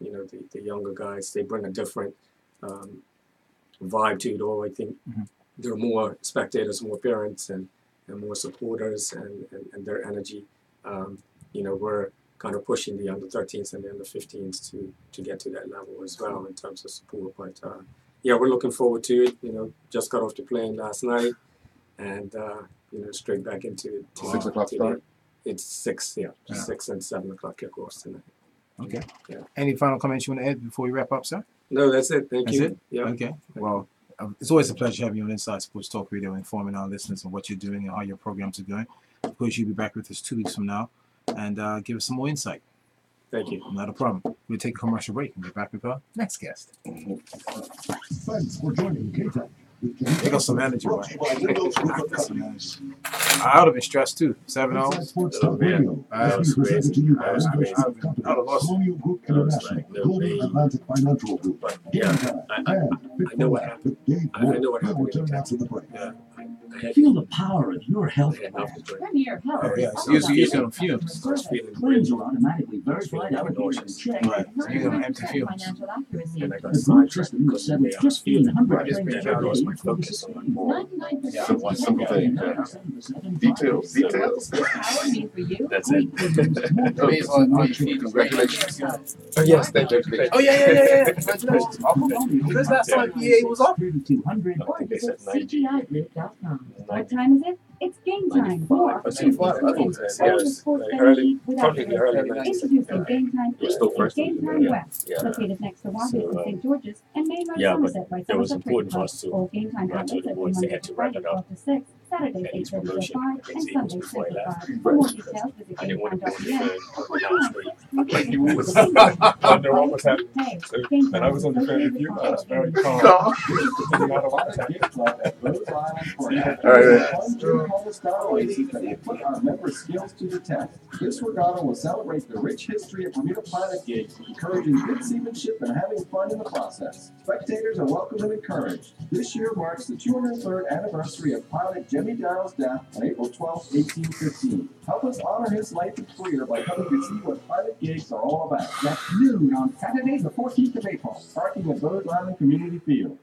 You know, the younger guys, they bring a different vibe to it all. I think there are more spectators, more parents, and more supporters, and their energy. You know, we're kind of pushing the under 13s and the under 15s to get to that level as well in terms of support. But yeah, we're looking forward to it. You know, just got off the plane last night, and you know, straight back into 6 o'clock start. It's 6, 6 and 7 o'clock kickoffs tonight. Okay. Yeah. Any final comments you want to add before we wrap up, sir? No, that's it. Thank you. That's it? Yeah. Okay. Well, it's always a pleasure having you on Inside Sports Talk Radio, informing our listeners on what you're doing and how your programs are going. Of course, you'll be back with us 2 weeks from now and give us some more insight. Thank you. Not a problem. We'll take a commercial break and get back with our next guest. Thanks for joining K-Tech. They got some energy, boy. I would have been stressed too. 7 hours. That was crazy. I would have lost it. Global Atlantic Financial Group. But yeah, I know what happened. I know what happened. Yeah. Feel the power of your health. Premier Health. Oh, yeah. So you're on fumes. Claims are automatically verified, allocated, and checked. Right. So you're on empty fumes. Financial accuracy. The group system was set with just 100 claims per day lost my for the focus on 16. Simple thing. Details. Power mean for you? That's it. Congratulations. Oh, yes, thank you. Oh, yeah. Congratulations. Because last time EA was off. 200. Or visit CGILive.com. What time is it? It's game time. More Early. Introducing Game Time We're still East first. and Game Time Yeah. West, located next to Watkins and St. George's and Main Road, Yeah, but Somerset by it was Somerset important for Cricket us to Club. All Game Time run to outlets the open boys. They Monday had to to wrap Friday it up. 12 to 6, Saturdays And 8:30 to promotion 5, and against Sundays Eagles 10 before I to left. 5. For more details, visit I didn't want to do gametime.pm anything or on click the on street. Like He was. I knew what was happening. And I was on the phone with you. I was very calm. Didn't matter what was happening. Put our member skills to the test. This regatta will celebrate the rich history of Bermuda Pilot gigs, encouraging good seamanship and having fun in the process. Spectators are welcome and encouraged. This year marks the 203rd anniversary of pilot Jimmy Darrell's death on April 12, 1815. Help us honor his life and career by coming to see what pilot gigs are all about. That's noon on Saturday, the 14th of April, parking at Rhode Island Community Field.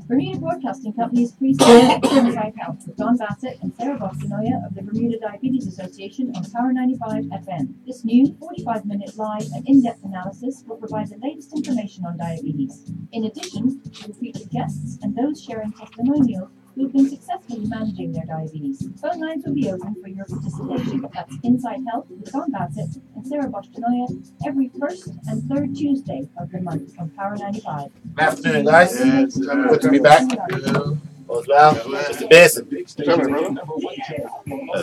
Bermuda Broadcasting Company's pre-sale Certified Health with Don Bassett and Sarah Bostanoia of the Bermuda Diabetes Association on Power 95 FM. This new 45-minute live and in-depth analysis will provide the latest information on diabetes. In addition, we will feature guests and those sharing testimonials who've been successfully managing their diabetes. Phone lines will be open for your participation. That's Inside Health with Don Bassett and Sarah Bosch-Denoya every first and third Tuesday of the month on Power 95. Good afternoon, guys. Good to be back. All's well. Mr. Benson.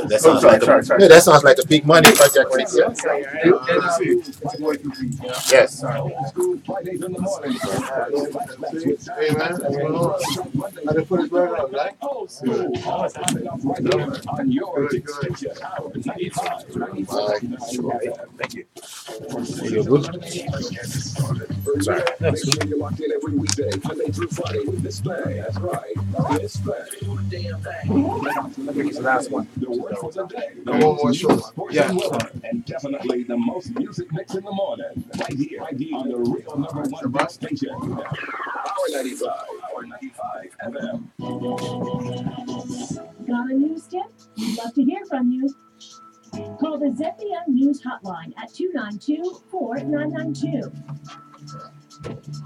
That sounds like that sounds like a big money project right there. Yes. Hey man, what's going on? I done put his burger up, right? Thank you. You're good? Sorry. That's good. I think it's the last one. No more short. Yeah. And definitely the most music mix in the morning. Right here on the real #1 station. Power 95 FM. Got a news tip? We'd love to hear from you. Call the Zembia News Hotline at 292-4992.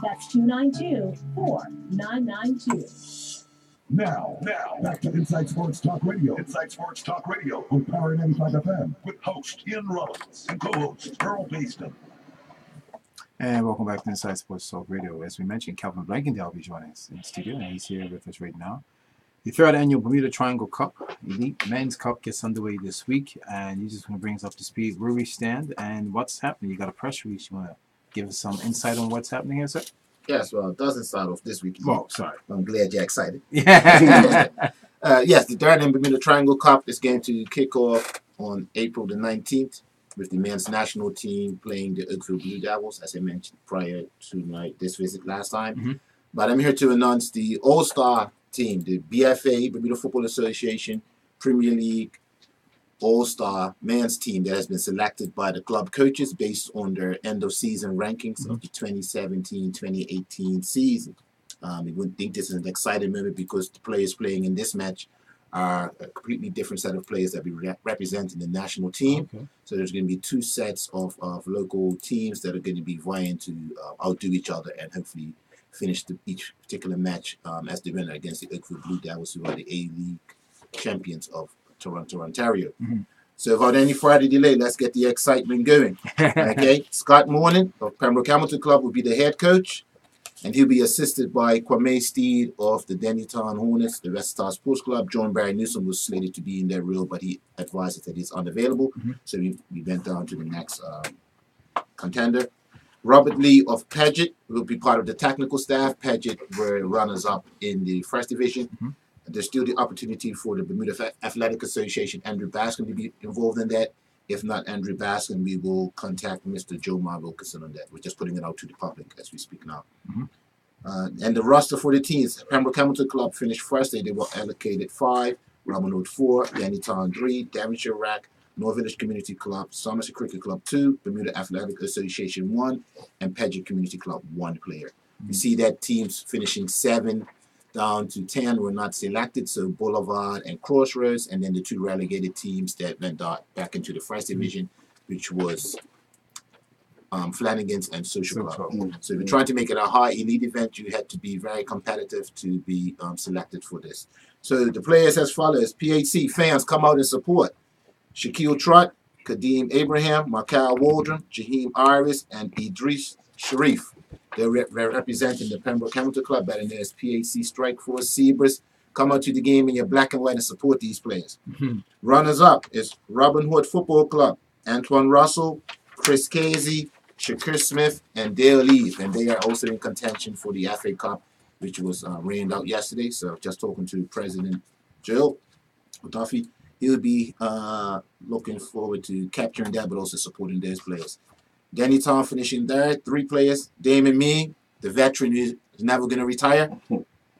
That's 292-4992. Now, back to Inside Sports Talk Radio. Inside Sports Talk Radio on Power 95 FM with host Ian Rollins and co-host Earl Baston. And welcome back to Inside Sports Talk Radio. As we mentioned, Calvin Blankendale will be joining us in the studio, and he's here with us right now. The third annual Bermuda Triangle Cup Elite Men's Cup gets underway this week, and you just want to bring us up to speed where we stand and what's happening. You got a press release. You want to give us some insight on what's happening here, sir? Yes, well, it doesn't start off this week. Oh, sorry. I'm glad you're excited. Yeah. Yes, the third and Bermuda Triangle Cup is going to kick off on April the 19th with the men's national team playing the Oakville Blue Devils, as I mentioned prior to this visit last time. Mm-hmm. But I'm here to announce the All-Star team, the BFA, Bermuda Football Association, Premier League All-Star men's team that has been selected by the club coaches based on their end-of-season rankings of the 2017-2018 season. We wouldn't think this is an exciting moment because the players playing in this match are a completely different set of players that will be representing the national team. Okay. So there's going to be two sets of local teams that are going to be vying to outdo each other and hopefully finish each particular match as the winner against the Oakville Blue Devils, who are the A-League champions of Toronto, Ontario. Mm-hmm. So without any further delay, let's get the excitement going. Okay, Scott Morning of Pembroke Hamilton Club will be the head coach, and he'll be assisted by Kwame Steed of the Dennytown Hornets, the West Star Sports Club. John Barry Newsom was slated to be in that role, but he advised us that he's unavailable. Mm-hmm. So we went down to the next contender. Robert Lee of Paget will be part of the technical staff. Paget were runners-up in the first division. Mm-hmm. There's still the opportunity for the Bermuda Athletic Association, Andrew Baskin, to be involved in that. If not Andrew Baskin, we will contact Mr. Joe Mar Wilkinson on that. We're just putting it out to the public as we speak now. Mm-hmm. And the roster for the teams, Pembroke Hamilton Club finished first. They were allocated 5, Robin Hood 4, Dennytown 3, Devonshire Rack, North Village Community Club, Somerset Cricket Club 2, Bermuda Athletic Association 1, and Paget Community Club 1 player. You see that teams finishing 7 down to 10 were not selected, so Boulevard and Crossroads, and then the 2 relegated teams that went back into the first division, which was Flanagan's and Social Club. So if you're trying to make it a high elite event, you had to be very competitive to be selected for this. So the players as follows: PHC fans, come out and support Shaquille Trott, Kadeem Abraham, Markel Waldron, Jaheim Iris, and Idris Sharif. They're representing the Pembroke Hamilton Club, better known as PHC Strike Force Zebras. Come out to the game in your black and white and support these players. Mm-hmm. Runners-up is Robin Hood Football Club, Antoine Russell, Chris Casey, Shakir Smith, and Dale Leave. And they are also in contention for the FA Cup, which was rained out yesterday. So just talking to President Jill Duffy, he'll be looking forward to capturing that, but also supporting those players. Dennytown finishing third, 3 players. Damon Mean, the veteran who is never going to retire.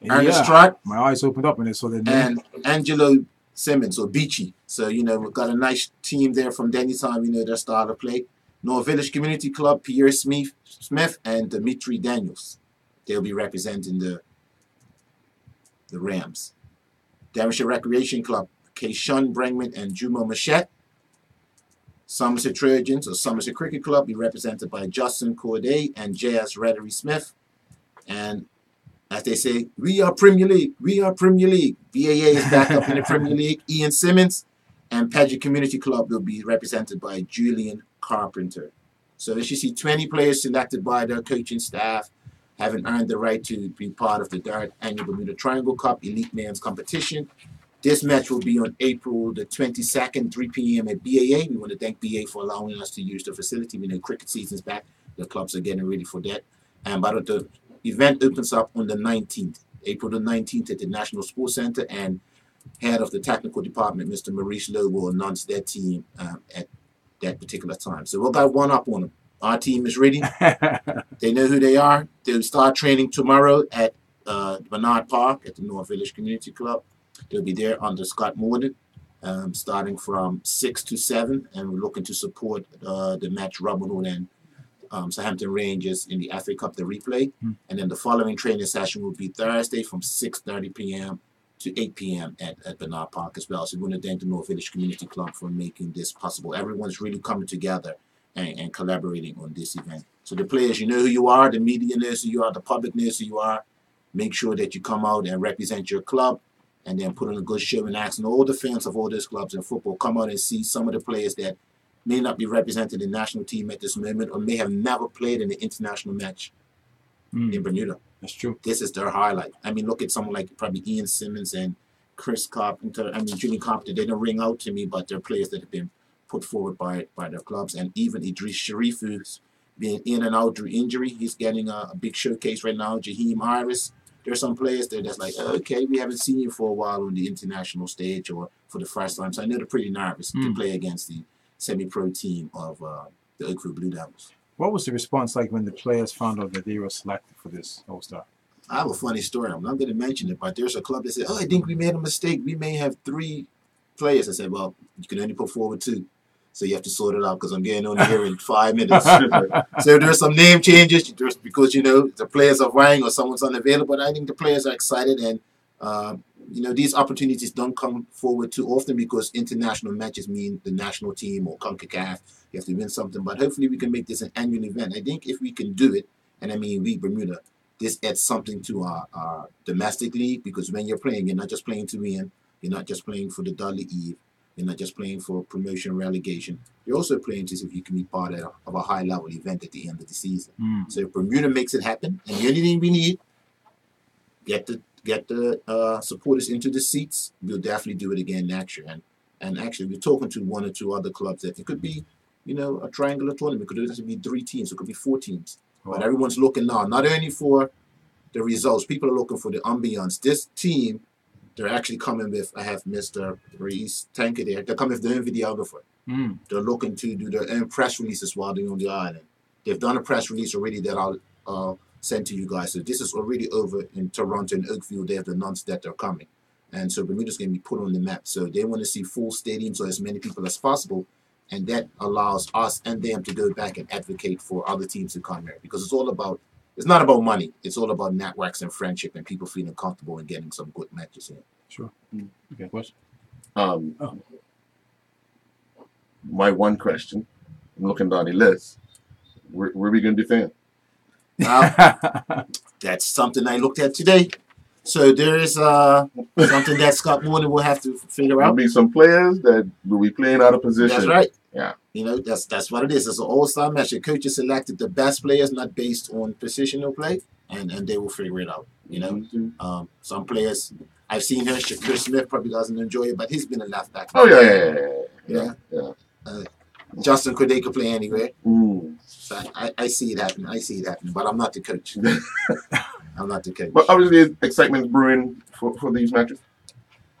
Ernest Trott. My eyes opened up when I saw that name. And Angelo Simmons, or Beachy. So, you know, we've got a nice team there from Dennytown. We know their style of play. North Village Community Club, Pierre Smith, and Dimitri Daniels. They'll be representing the Rams. Devonshire Recreation Club, Keishun Brengman and Juma Machette. Somerset Trojans, or Somerset Cricket Club, be represented by Justin Corday and J.S. Reddery Smith. And As they say, we are Premier League. We are Premier League. BAA is back up in the Premier League. Ian Simmons and Paget Community Club will be represented by Julian Carpenter. So as you see, 20 players selected by their coaching staff having earned the right to be part of the Dart Annual Bermuda Triangle Cup Elite Men's Competition. This match will be on April the 22nd, 3 p.m. at BAA. We want to thank BAA for allowing us to use the facility. We know cricket season's back. The clubs are getting ready for that. But the event opens up on the 19th, April the 19th at the National Sports Center, and head of the technical department, Mr. Maurice Lowe, will announce their team at that particular time. So we'll got one up on them. Our team is ready. They know who they are. They'll start training tomorrow at Bernard Park at the North Village Community Club. They'll be there under Scott Morden, starting from 6 to 7, and we're looking to support the match Robin Hood and Southampton Rangers in the FA Cup, the replay. And then the following training session will be Thursday from 6:30 p.m. to 8 p.m. at Bernard Park as well. So we want to thank the North Village Community Club for making this possible. Everyone's really coming together and collaborating on this event. So the players, you know who you are, the media knows who you are, the public knows who you are. Make sure that you come out and represent your club and then put on a good show and asking all the fans of all those clubs in football, come out and see some of the players that may not be represented in the national team at this moment or may have never played in an international match in Bermuda. That's true. This is their highlight. I mean, look at someone like probably Ian Simmons and Chris Carpenter. I mean, Julian Carpenter, they don't ring out to me, but they're players that have been put forward by their clubs. And even Idris Sharif, who's been in and out through injury, he's getting a big showcase right now. Jaheim Iris. There's some players there that's like, okay, we haven't seen you for a while on the international stage or for the first time. So I know they're pretty nervous to play against the semi-pro team of the Oakville Blue Devils. What was the response like when the players found out that they were selected for this All-Star? I have a funny story. I'm not going to mention it, but there's a club that said, I think we made a mistake. We may have 3 players. I said, well, you can only put forward 2. So you have to sort it out because I'm getting on here in 5 minutes. So there's some name changes just because, the players are vying or someone's unavailable. But I think the players are excited and, these opportunities don't come forward too often because international matches mean the national team or CONCACAF, you have to win something. But hopefully we can make this an annual event. I think if we can do it, and I mean we, Bermuda, this adds something to our domestic league because when you're playing, you're not just playing to win. You're not just playing for the Dudley Eve. You're not just playing for promotion relegation. You're also playing to see if you can be part of a high-level event at the end of the season. So if Bermuda makes it happen, and the only thing we need, get the supporters into the seats, we'll definitely do it again next year. And actually, we're talking to 1 or 2 other clubs that it could be, a triangular tournament. It could also be 3 teams. It could be 4 teams. But everyone's looking now, not only for the results. People are looking for the ambiance. This team, they're actually coming with, I have Mr. Reese Tanker there. They're coming with their own videographer. They're looking to do their own press releases while they're on the island. They've done a press release already that I'll send to you guys. So this is already over in Toronto and Oakville. They have announced that they're coming. And so Bermuda's going to be put on the map. So they want to see full stadiums or as many people as possible. And that allows us and them to go back and advocate for other teams to come here. Because it's not about money. It's all about networks and friendship and people feeling comfortable and getting some good matches in. Sure. Okay, question? My one question, I'm looking down the list, where are we going to defend? That's something I looked at today. So there is something that Scott Morning will have to figure out. There'll be some players that will be playing out of position. That's right. Yeah. That's what it is. It's an all-star match. The coaches selected the best players, not based on positional play, and they will figure it out. Some players, I've seen her. Chris Smith probably doesn't enjoy it, but he's been a left back. Oh, yeah. Justin Corday could play anywhere. So I see it happening. But I'm not the coach. I'm not the coach. But obviously, excitement's brewing for these matches.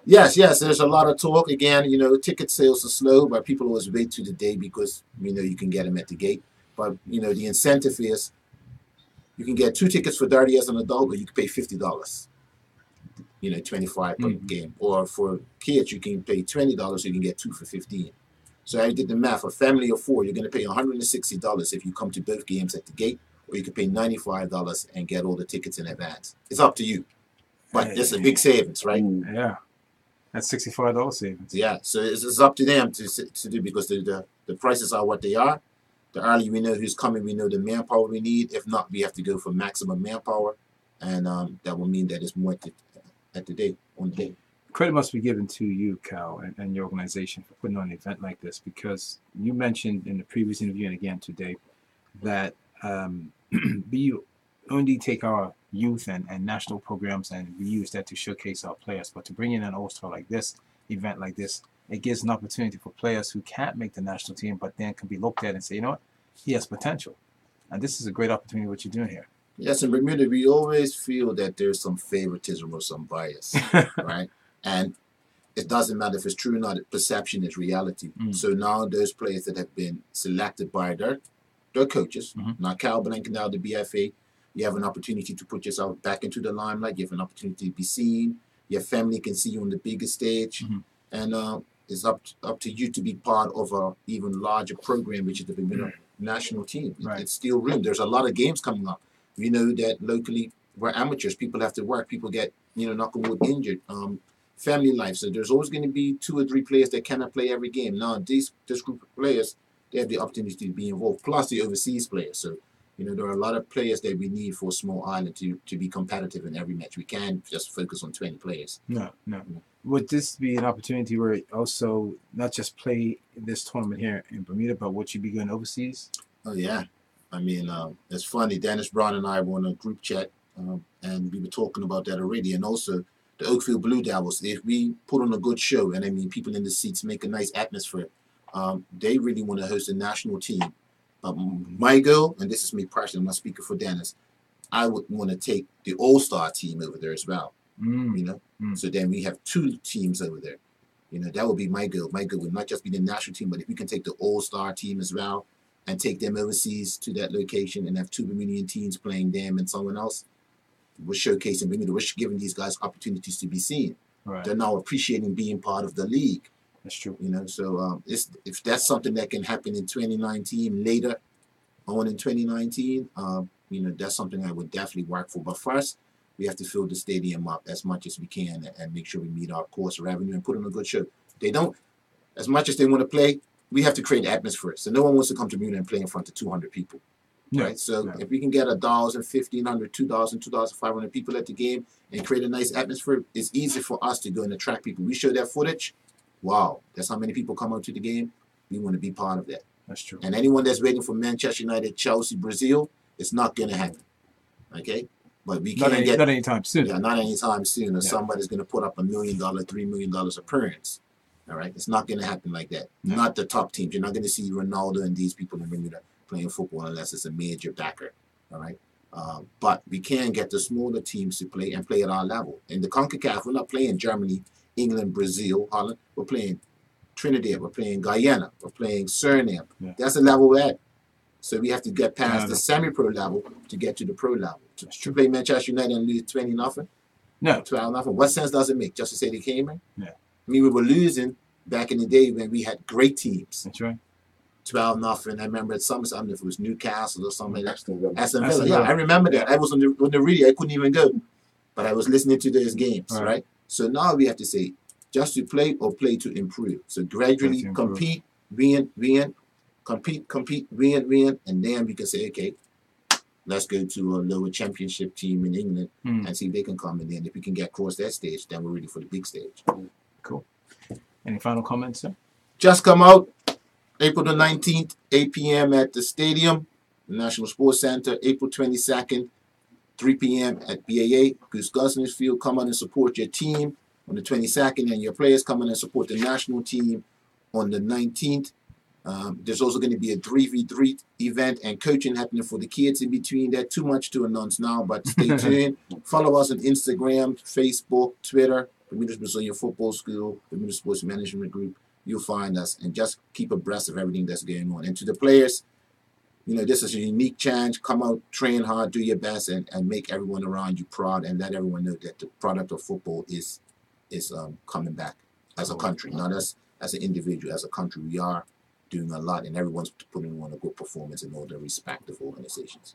Yes. There's a lot of talk. Again, ticket sales are slow, but people always wait to the day because, you can get them at the gate. But, the incentive is you can get 2 tickets for 30 as an adult, or you can pay $50. $25 per game. Or for kids, you can pay $20, so you can get 2 for $15. So I did the math. A family of 4, you're going to pay $160 if you come to both games at the gate, or you can pay $95 and get all the tickets in advance. It's up to you. But it's a big savings, right? Yeah. That's $65 savings. Yeah. So it's up to them to do because the prices are what they are. The earlier we know who's coming, we know the manpower we need. If not, we have to go for maximum manpower. and that will mean that it's more at the day on the day. Credit must be given to you, Cal, and your organization for putting on an event like this, because you mentioned in the previous interview and again today that we only take our youth and national programs and we use that to showcase our players. But to bring in an all-star like this, event like this, it gives an opportunity for players who can't make the national team, but then can be looked at and say, you know what, he has potential. And this is a great opportunity what you're doing here. Yes, in Bermuda, we always feel that there's some favoritism or some bias, right? And it doesn't matter if it's true or not. Perception is reality. So now those players that have been selected by their coaches, now Cal blanking out the BFA, you have an opportunity to put yourself back into the limelight. You have an opportunity to be seen. Your family can see you on the biggest stage. And it's up to you to be part of a even larger program, which is the Bermuda national team. It's still room. There's a lot of games coming up. We know that locally we're amateurs. People have to work. People get, knock on wood, injured. Family life. So there's always going to be 2 or 3 players that cannot play every game. Now this group of players, they have the opportunity to be involved. Plus the overseas players. So there are a lot of players that we need for a small island to be competitive in every match. We can't just focus on 20 players. No. Would this be an opportunity where also not just play this tournament here in Bermuda, but would you be going overseas? Oh yeah, I mean it's funny. Dennis Brown and I were on a group chat, and we were talking about that already. And also the Oakfield Blue Devils. If we put on a good show, and I mean people in the seats make a nice atmosphere, they really want to host a national team. My goal, and this is me personally, I'm not speaking for Dennis, I would want to take the all-star team over there as well. So then we have 2 teams over there. That would be my goal. My goal would not just be the national team, but if we can take the all-star team as well and take them overseas to that location and have 2 Bermudian teams playing them and someone else, we're showcasing Bermuda. We're giving these guys opportunities to be seen. They're now appreciating being part of the league. That's true. So if that's something that can happen in 2019, later on in 2019, that's something I would definitely work for. But first, we have to fill the stadium up as much as we can and make sure we meet our course revenue and put on a good show. They don't, as much as they want to play, we have to create atmosphere. So no one wants to come to Bermuda and play in front of 200 people. Right? So if we can get 1,000, 1,500, 2,000, 2,500 people at the game and create a nice atmosphere, it's easy for us to go and attract people. We show that footage. Wow, that's how many people come out to the game. We want to be part of that. That's true. And anyone that's waiting for Manchester United, Chelsea, Brazil, it's not going to happen. Okay? But we can't get... Not anytime soon. Yeah, not anytime soon. Or somebody's going to put up $1 million, $3 million appearance. All right? It's not going to happen like that. Not the top teams. You're not going to see Ronaldo and these people in Bermuda playing football unless it's a major backer. All right? But we can get the smaller teams to play and play at our level. In the CONCACAF, we're not playing Germany, England, Brazil, Holland. We're playing Trinidad. We're playing Guyana. We're playing Suriname. That's the level we're at. So we have to get past the semi-pro level to get to the pro level. To play Manchester United and lose 20-0? No. 12-0? What sense does it make? Just to say they came in? Yeah. I mean, we were losing back in the day when we had great teams. That's right. 12-0. I remember at some, I don't know if it was Newcastle or something like that. Aston Villa. Yeah, I remember that. I was on the radio. I couldn't even go. But I was listening to those games, right? So now we have to say, just to play or play to improve. So gradually compete, win, compete, win, and then we can say, okay, let's go to a lower championship team in England and see if they can come in. And if we can get across that stage, then we're ready for the big stage. Cool. Any final comments, sir? Just come out April the 19th, 8 p.m. at the stadium, the National Sports Center. April 22nd, 3 p.m. at BAA, Goose Gosners Field. Come on and support your team on the 22nd, and your players come on and support the national team on the 19th. There's also going to be a 3v3 event and coaching happening for the kids in between that. Too much to announce now, but stay tuned. Follow us on Instagram, Facebook, Twitter, Bermuda Brazilian Football School, Bermuda Sports Management Group. You'll find us and just keep abreast of everything that's going on. And to the players, this is a unique chance. Come out, train hard, do your best, and make everyone around you proud and let everyone know that the product of football is coming back as a country, not as an individual. As a country, we are doing a lot, and everyone's putting on a good performance in all the respective organizations.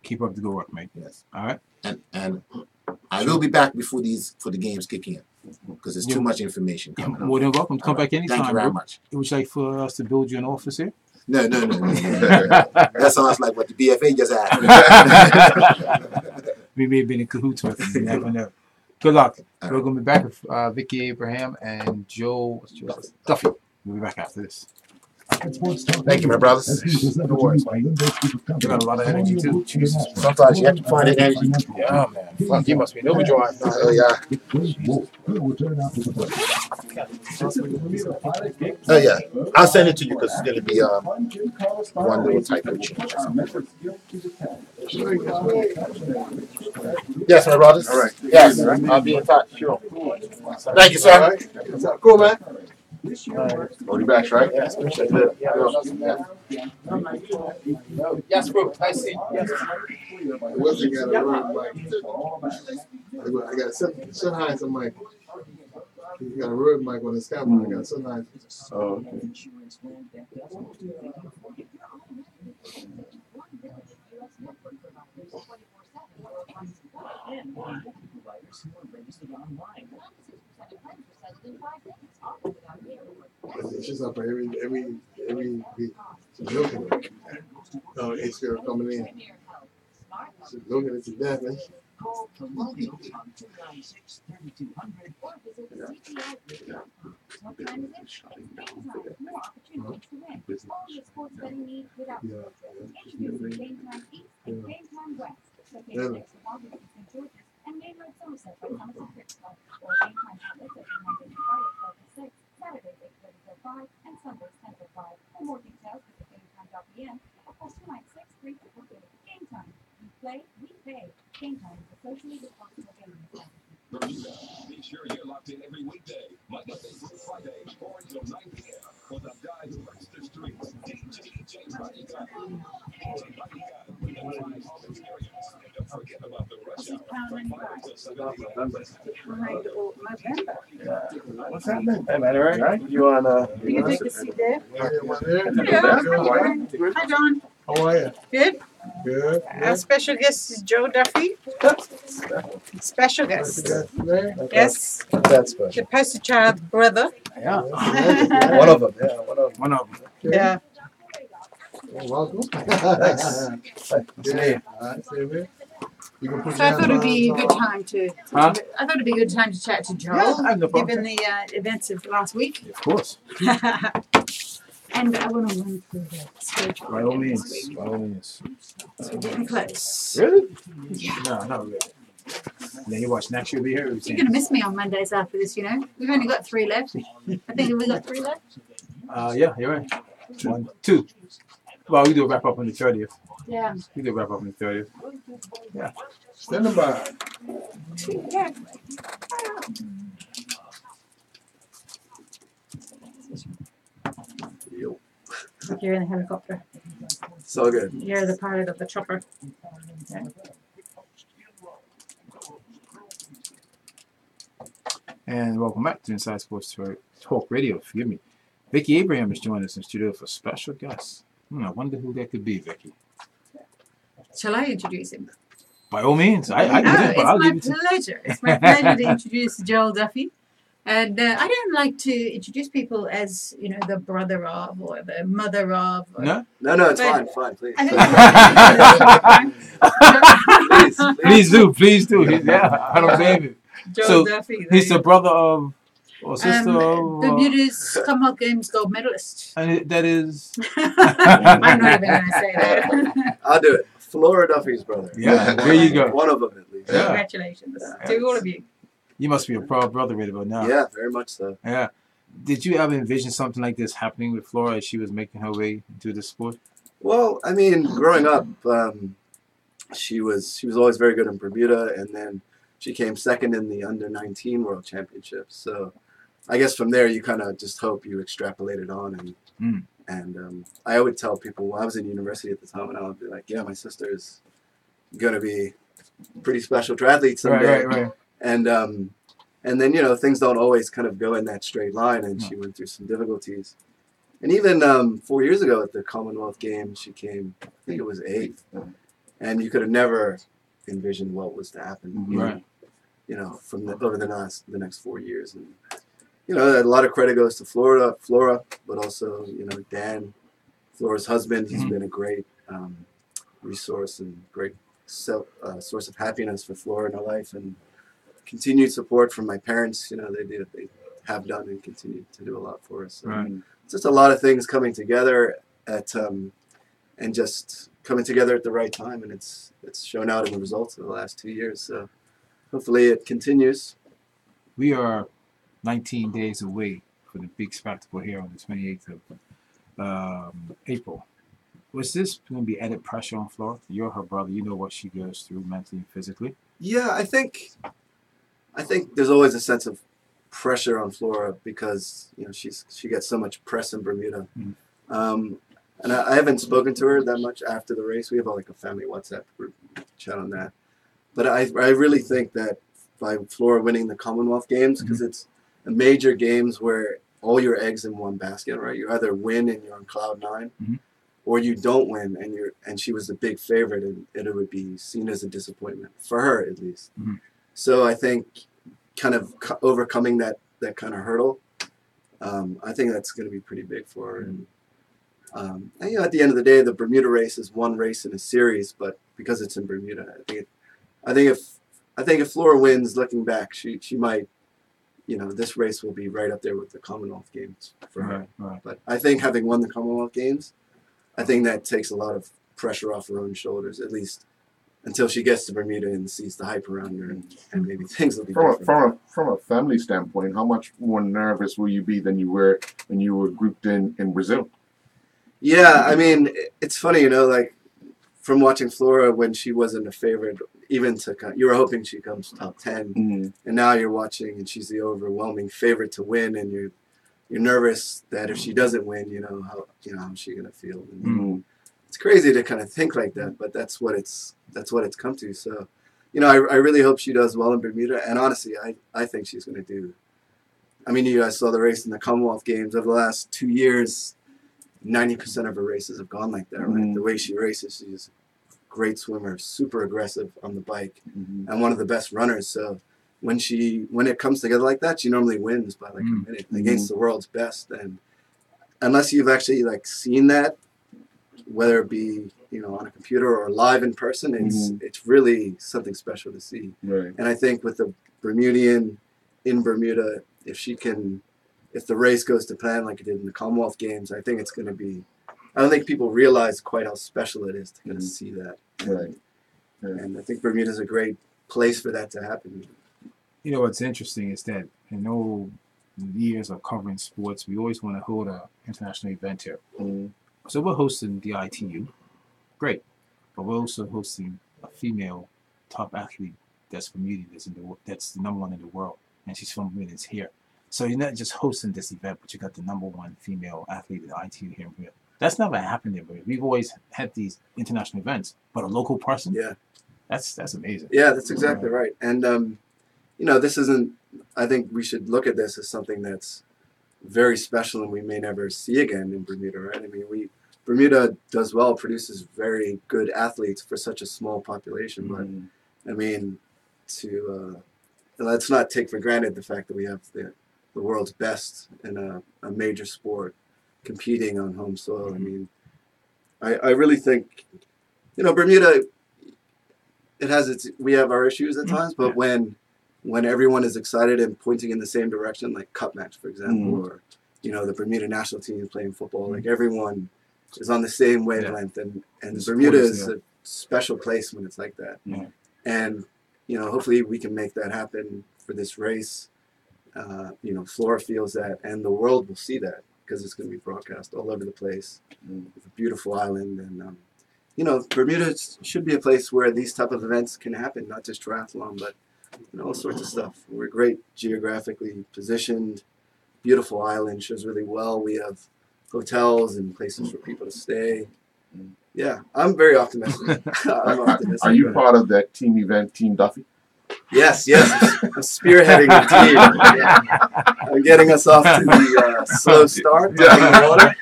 Keep up the good work, mate. Yes. All right. And I will be back before the games kick in because there's too much information coming up. More than welcome to come back anytime. Thank you very much. Would you like for us to build you an office here? No. That sounds like what the BFA just asked. we may have been in cahoots with him. You never know. Good luck. We're going to be back with Vicky Abraham and Joe Duffy. We'll be back after this. Thank you, my brothers. No worries, man. You got a lot of energy too. Jesus. Sometimes you have to find that energy. Yeah, man. Fuck, you must be in overdrive. Oh, yeah. Oh, yeah. I'll send it to you because it's going to be one little typo change or something. Yes, my brothers. All right. Yes, I'll be in touch. Sure. Thank you, sir. Cool, man. I'll be back, right? Yes, appreciate it. Yes, bro. I see. Yes. Wilson got a road mic. I got Sennheiser mic. He got a road mic on his camera. I got Sennheiser. Oh, okay. It's just up every week. She's looking at it. Oh, HBO coming in. She's looking at you death, man. And Main Road, Somerset by Somerset Cricket Club, or game time outlets open Monday to Friday 12 to 6, Saturdays 8:30 till 5, and Sundays 10 till 5. For more details, visit gametime.pm or call 296-3442. Game Time. We play, we pay. Game Time is a socially responsible gaming establishment. Be sure you're locked in every weekday, Monday through Friday, 4 until 9 p.m. for the guy who runs the streets, DJ Bodyguard. DJ Bodyguard with the 5 home experience. And don't forget about the rush hour from 5 until 7 p.m. What's happening? Hey, man, all right? You on, You can take a seat there. Hello. Hi, John. How are you? Good. Good. Our special guest is Joe Duffy. Special guest. Yes. What's that special? The poster child brother. Yeah. One of them. Yeah, one of them. Yeah. Welcome. Thanks. Yeah. All right, same here. You can put So I your thought it'd hands be a on, good time to. Huh? I thought it'd be a good time to chat to Joel, Yeah, I have no problem. given the events of last week. Of course. And I want to run through the schedule. By all again this means. week. By all means. So we're getting close. Really? Yeah. No, not really. Then you watch next, you'll be here. You're going to miss me on Mondays after this, you know. We've only got 3 left. I think we got 3 left. Yeah, you're right. 1, 2. Well, we do a wrap up on the 30th. Yeah. We do a wrap up on the 30th. Yeah. Stand by. 2 yeah. You're in the helicopter. So good. You're the pilot of the chopper. Okay. And welcome back to Inside Sports Talk Radio. Forgive me. Vicky Abraham is joining us in studio for special guest. I wonder who that could be, Vicky. Shall I introduce him? By all means. I can do it, but I'll give it to Pleasure. It's my pleasure to introduce Joel Duffy. And I don't like to introduce people as, you know, the brother of or the mother of. Or, No? No, it's but fine, please. I think Please do. Yeah, I don't blame you. Joel So Duffy. he's the brother of or sister of. Bermuda's Commonwealth Games gold medalist. And that is. I'm not even going to say that. I'll do it. Flora Duffy's brother. Yeah, there you go. One of them, at least. Yeah. Congratulations to all of you. You must be a proud brother right about now. Yeah, very much so. Yeah. Did you ever envision something like this happening with Flora as she was making her way into the sport? Well, I mean, growing up, she was always very good in Bermuda, and then she came second in the under-19 World Championships. So I guess from there you kind of just hope you extrapolate it on. And I would tell people when I was in university at the time, and I would be like, yeah, my sister is going to be a pretty special triathlete someday. Right. And then, you know, things don't always kind of go in that straight line, and she went through some difficulties. And even 4 years ago at the Commonwealth Games, she came, I think it was 8th. And you could have never envisioned what was to happen. Right. You know, from over the next 4 years. And, you know, a lot of credit goes to Flora, but also, you know, Dan, Flora's husband. He's been a great resource and great source of happiness for Flora in her life, and continued support from my parents. You know, they have done and continue to do a lot for us. So Right. just a lot of things coming together and just coming together at the right time, and it's shown out in the results of the last 2 years. So hopefully it continues. We are 19 days away for the big spectacle here on the 28th of April. Was this going to be added pressure on Flora? You're her brother. You know what she goes through mentally and physically. Yeah, I think there's always a sense of pressure on Flora because she gets so much press in Bermuda. And I haven't spoken to her that much after the race. We have like a family WhatsApp group chat on that. But I really think that by Flora winning the Commonwealth Games, because it's a major games where all your eggs in one basket, right? You either win and you're on cloud 9, or you don't win and she was a big favorite, and it would be seen as a disappointment for her at least. So I think kind of overcoming that kind of hurdle, I think that's going to be pretty big for her. And at the end of the day, the Bermuda race is one race in a series, but because it's in Bermuda, I think if Flora wins, looking back, she might, this race will be right up there with the Commonwealth Games for her. Right. But I think having won the Commonwealth Games, I think that takes a lot of pressure off her own shoulders, at least until she gets to Bermuda and sees the hype around her, and maybe things will be different. From a family standpoint, how much more nervous will you be than you were when you were grouped in Brazil? Yeah, I mean, it's funny, like from watching Flora when she wasn't a favorite, even you were hoping she comes top 10, and now you're watching and she's the overwhelming favorite to win, and you're nervous that if she doesn't win, how's she gonna feel? And it's crazy to kind of think like that, but that's what it's come to. So, I really hope she does well in Bermuda, and honestly, I think she's gonna do. I mean, you guys saw the race in the Commonwealth Games over the last 2 years. 90% of her races have gone like that, right? The way she races, she's a great swimmer, super aggressive on the bike, and one of the best runners. So when it comes together like that, she normally wins by like a minute against the world's best. And unless you've actually seen that, whether it be on a computer or live in person, it's really something special to see. Right. And I think with the Bermudian in Bermuda, if the race goes to plan like it did in the Commonwealth Games, I think it's going to be. I don't think people realize quite how special it is to kind of see that. Right. Yeah. And I think Bermuda's a great place for that to happen. What's interesting is that in all years of covering sports, we always want to hold an international event here. So we're hosting the ITU, great, but we're also hosting a female top athlete that's Bermudian, that's the number 1 in the world, and she's from Bermuda, it's here. So you're not just hosting this event, but you got the number 1 female athlete at the ITU here in Bermuda. That's never happened in Bermuda. We've always had these international events, but a local person, that's amazing. Yeah, that's exactly right. And this isn't. I think we should look at this as something that's very special and we may never see again in Bermuda, right? I mean, Bermuda does well, produces very good athletes for such a small population, but I mean, let's not take for granted the fact that we have the world's best in a major sport competing on home soil. I mean, I really think, Bermuda, we have our issues at times, but when everyone is excited and pointing in the same direction, like Cup Match, for example, or, the Bermuda national team playing football, like everyone is on the same wavelength, and Bermuda is a special place when it's like that. And, hopefully we can make that happen for this race. Flora feels that, and the world will see that because it's going to be broadcast all over the place. It's a beautiful island, and Bermuda should be a place where these type of events can happen, not just triathlon, but all sorts of stuff. We're great geographically positioned, beautiful island, shows really well. We have hotels and places for people to stay. Yeah, I'm very optimistic. I'm optimistic. Are you part of that team event, Team Duffy? Yes. I'm spearheading the team. Yeah. I'm getting us off to the slow start. In the water.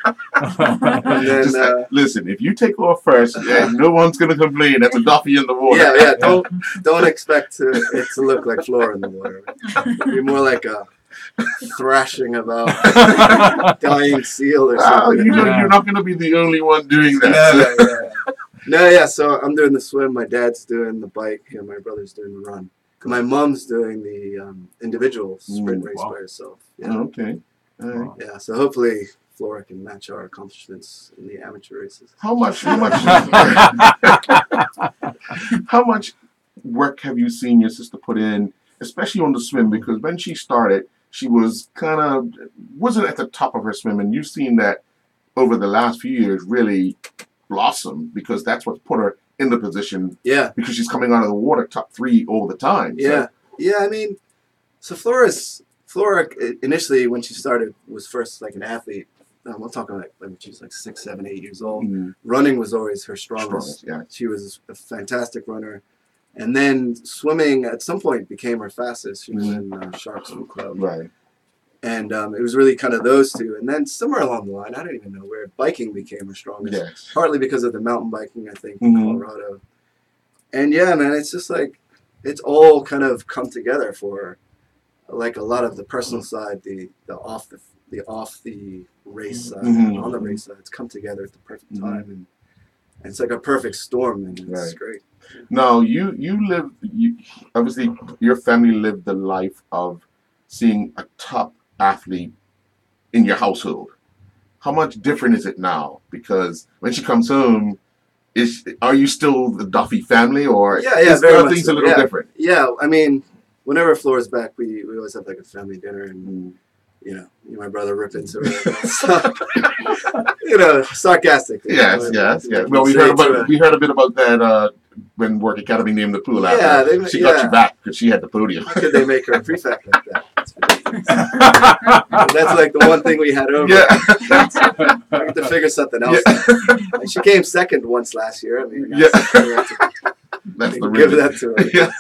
And then, listen, if you take off first, no one's going to complain. That's a Duffy in the water. Yeah. Don't expect it to look like Flora in the water. It'll be more like a thrashing about dying seal or something. You're not going to be the only one doing that. Yeah. No, yeah. So I'm doing the swim. My dad's doing the bike, and my brother's doing the run. My mom's doing the individual sprint race by herself. Yeah. Oh, okay. All right. Yeah. So hopefully Flora can match our accomplishments in the amateur races. How much work have you seen your sister put in, especially on the swim? Because when she started, she was wasn't at the top of her swim, and you've seen that over the last few years really blossom, because that's what put her in the position. Yeah. Because she's coming out of the water top 3 all the time. Yeah. Yeah. I mean, so Flora initially, when she started, was first like an athlete. I'm talking like when she was like 6, 7, 8 years old. Running was always her strongest. Yeah. She was a fantastic runner. And then swimming at some point became her fastest. She was in Shark Swim Club. Right. And it was really kind of those two. And then somewhere along the line, I don't even know where, biking became her strongest. Yes. Partly because of the mountain biking, I think, in Colorado. And yeah, man, it's just like, it's all kind of come together for her. Like a lot of the personal side, the off the race side, and on the race side, it's come together at the perfect time. And it's like a perfect storm, and it's great. Now, you obviously, your family lived the life of seeing a top athlete in your household. How much different is it now? Because when she comes home, are you still the Duffy family, or are things a little different? Yeah, I mean, whenever Flora's back, we always have like a family dinner, and you know, my brother rip into her. So, you know, sarcastically. Yes. Well, we heard a bit about that when Work Academy named the pool after. She got you back because she had the podium. How could they make her a prefect like that? That's like the one thing we had over. Yeah. I have to figure something else out. She came second once last year. I mean, that's give that to her. Yeah.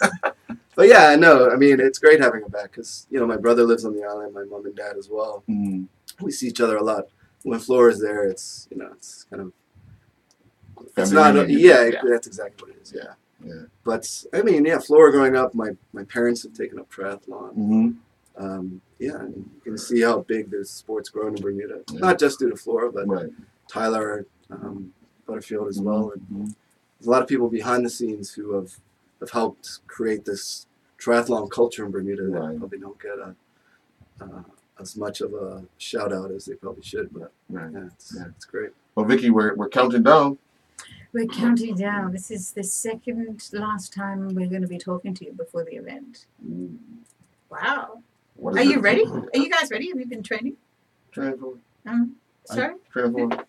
But yeah, no, I mean, it's great having her back because, you know, my brother lives on the island, my mom and dad as well. We see each other a lot. When Flora's there, it's, you know, it's kind of, it's not, that's exactly what it is. Yeah. But, I mean, yeah, Flora growing up, my parents have taken up triathlon. Yeah, and you can see how big this sport's grown in Bermuda. Not just due to Flora, but Tyler Butterfield as well. And there's a lot of people behind the scenes who have helped create this triathlon culture in Bermuda that probably don't get as much of a shout out as they probably should. But it's great. Well, Vicky, we're counting down. We're counting down. This is the second last time we're going to be talking to you before the event. Wow. Are you ready? Are you guys ready? Have you been training? Sorry?